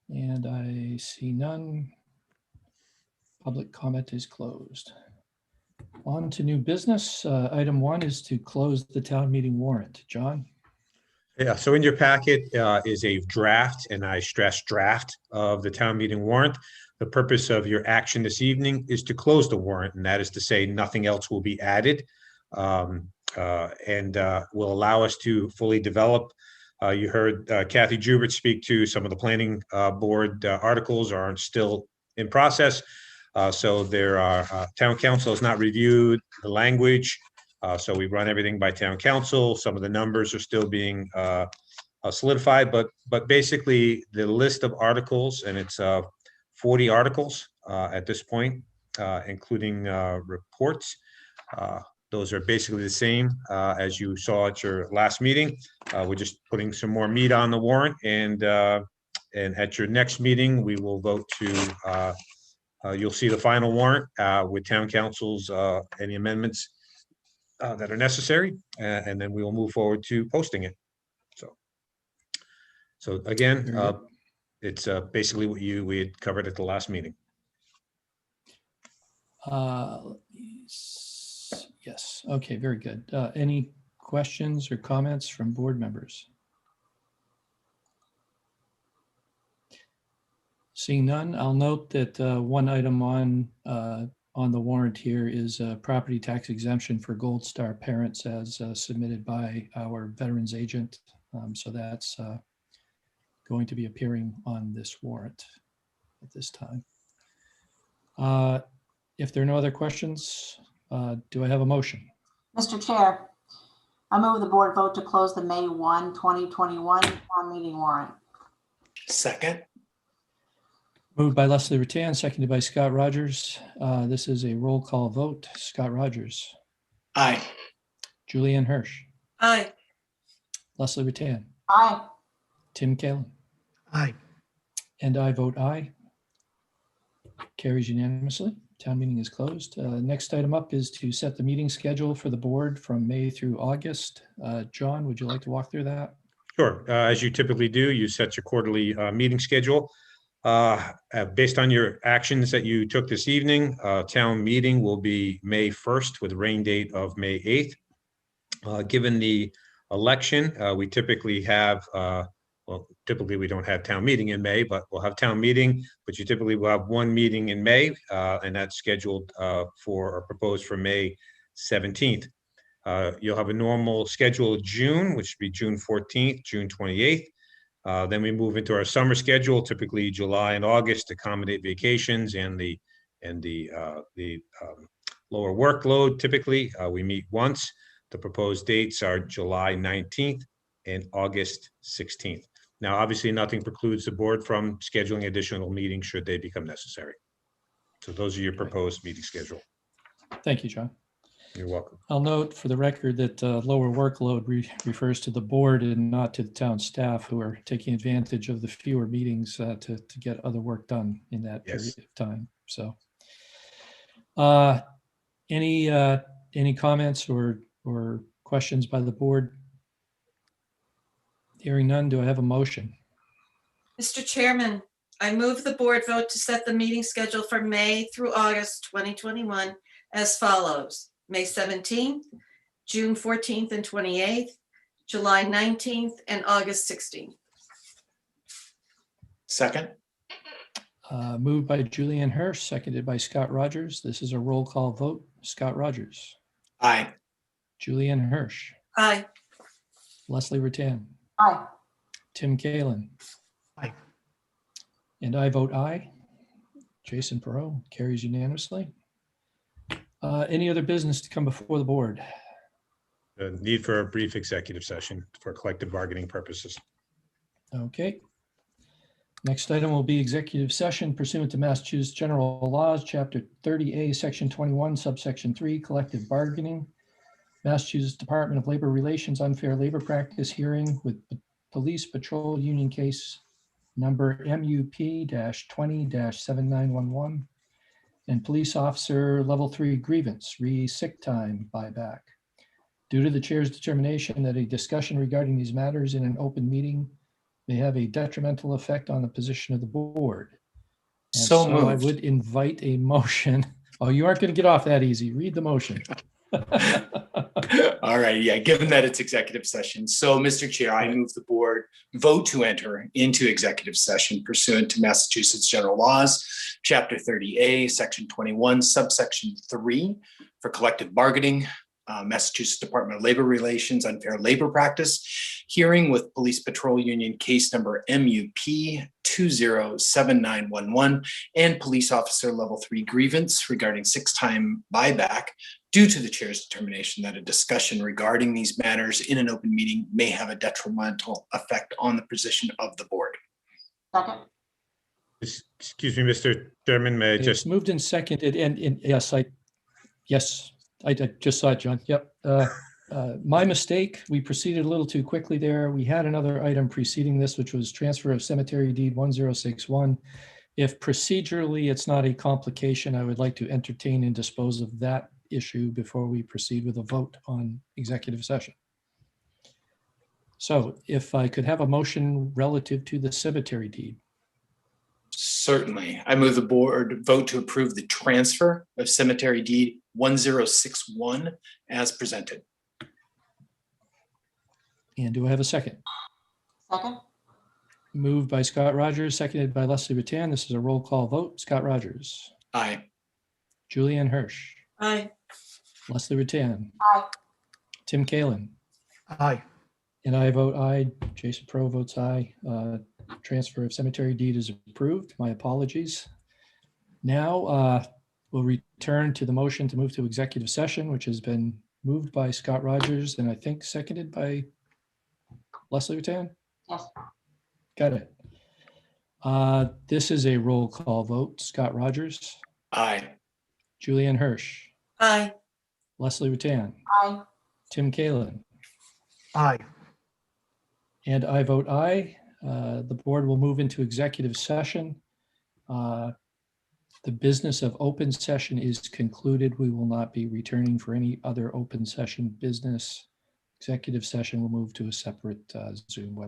and I see none, public comment is closed. On to new business. Item 1 is to close the town meeting warrant. John? Yeah, so in your packet is a draft, and I stress draft, of the town meeting warrant. The purpose of your action this evening is to close the warrant, and that is to say nothing else will be added, and will allow us to fully develop. You heard Kathy Jubert speak to some of the planning board articles are still in process. So there are, town council has not reviewed the language. So we run everything by town council. Some of the numbers are still being solidified, but basically the list of articles, and it's 40 articles at this point, including reports. Those are basically the same as you saw at your last meeting. We're just putting some more meat on the warrant, and at your next meeting, we will vote to, you'll see the final warrant with town council's any amendments that are necessary, and then we will move forward to posting it. So again, it's basically what we had covered at the last meeting. Yes. Okay, very good. Any questions or comments from board members? Seeing none, I'll note that one item on on the warrant here is a property tax exemption for Gold Star parents as submitted by our veterans agent. So that's going to be appearing on this warrant at this time. If there are no other questions, do I have a motion? Mr. Chair, I move the board vote to close the May 1, 2021 town meeting warrant. Second. Moved by Leslie Rattan, seconded by Scott Rogers. This is a roll call vote. Scott Rogers. Aye. Julianne Hirsch. Aye. Leslie Rattan. Aye. Tim Kalen. Aye. And I vote aye. Carries unanimously. Town meeting is closed. Next item up is to set the meeting schedule for the board from May through August. John, would you like to walk through that? Sure. As you typically do, you set your quarterly meeting schedule. Based on your actions that you took this evening, town meeting will be May 1st with a rain date of May 8th. Given the election, we typically have, well, typically we don't have town meeting in May, but we'll have town meeting, but you typically will have one meeting in May, and that's scheduled for or proposed for May 17th. You'll have a normal schedule of June, which would be June 14th, June 28th. Then we move into our summer schedule, typically July and August, to accommodate vacations and the lower workload. Typically, we meet once. The proposed dates are July 19th and August 16th. Now, obviously, nothing precludes the board from scheduling additional meetings should they become necessary. So those are your proposed meeting schedule. Thank you, John. You're welcome. I'll note for the record that lower workload refers to the board and not to the town staff who are taking advantage of the fewer meetings to get other work done in that period of time. So any comments or questions by the board? Hearing none, do I have a motion? Mr. Chairman, I move the board vote to set the meeting schedule for May through August 2021 as follows. May 17th, June 14th and 28th, July 19th, and August 16th. Second. Moved by Julianne Hirsch, seconded by Scott Rogers. This is a roll call vote. Scott Rogers. Aye. Julianne Hirsch. Aye. Leslie Rattan. Aye. Tim Kalen. Aye. And I vote aye. Jason Perot carries unanimously. Any other business to come before the board? The need for a brief executive session for collective bargaining purposes. Okay. Next item will be executive session pursuant to Massachusetts General Laws, Chapter 30A, Section 21, Subsection 3, Collective Bargaining. Massachusetts Department of Labor Relations Unfair Labor Practice Hearing with Police Patrol Union Case number MUP-20-7911 and Police Officer Level 3 Grievance, re-sick time buyback. Due to the chair's determination that a discussion regarding these matters in an open meeting may have a detrimental effect on the position of the board. And So I moved. would invite a motion. Oh, you aren't going to get off that easy. Read the motion. All right, yeah, given that it's executive session. So, Mr. Chair, I move the board vote to enter into executive session pursuant to Massachusetts General Laws, Chapter 30A, Section 21, Subsection 3 for collective bargaining, Massachusetts Department of Labor Relations Unfair Labor Practice hearing with Police Patrol Union Case number MUP-207911 and Police Officer Level 3 Grievance regarding sick-time buyback due to the chair's determination that a discussion regarding these matters in an open meeting may have a detrimental effect on the position of the board. Second. Excuse me, Mr. Chairman, may I It's just, moved and seconded, and yes, I just saw it, John. Yep. My mistake. We proceeded a little too quickly there. We had another item preceding this, which was transfer of cemetery deed 1061. If procedurally it's not a complication, I would like to entertain and dispose of that issue before we proceed with a vote on executive session. So if I could have a motion relative to the cemetery deed. Certainly. I move the board vote to approve the transfer of cemetery deed 1061 as presented. And do I have a second? Second. Moved by Scott Rogers, seconded by Leslie Rattan. This is a roll call vote. Scott Rogers. Aye. Julianne Hirsch, Aye. Leslie Rutan, Aye. Tim Kalen, Aye. and I vote aye. Jason Pro votes aye. Transfer of cemetery deed is approved. My apologies. Now we'll return to the motion to move to executive session, which has been moved by Scott Rogers and I think seconded by Leslie Rutan. Yes. Got it. This is a roll call vote. Scott Rogers, Aye. Julianne Hirsch, Aye. Leslie Rutan, Aye. Tim Kalen, Aye. and I vote aye. The board will move into executive session. The business of open session is concluded. We will not be returning for any other open session business. Executive session will move to a separate Zoom webinar.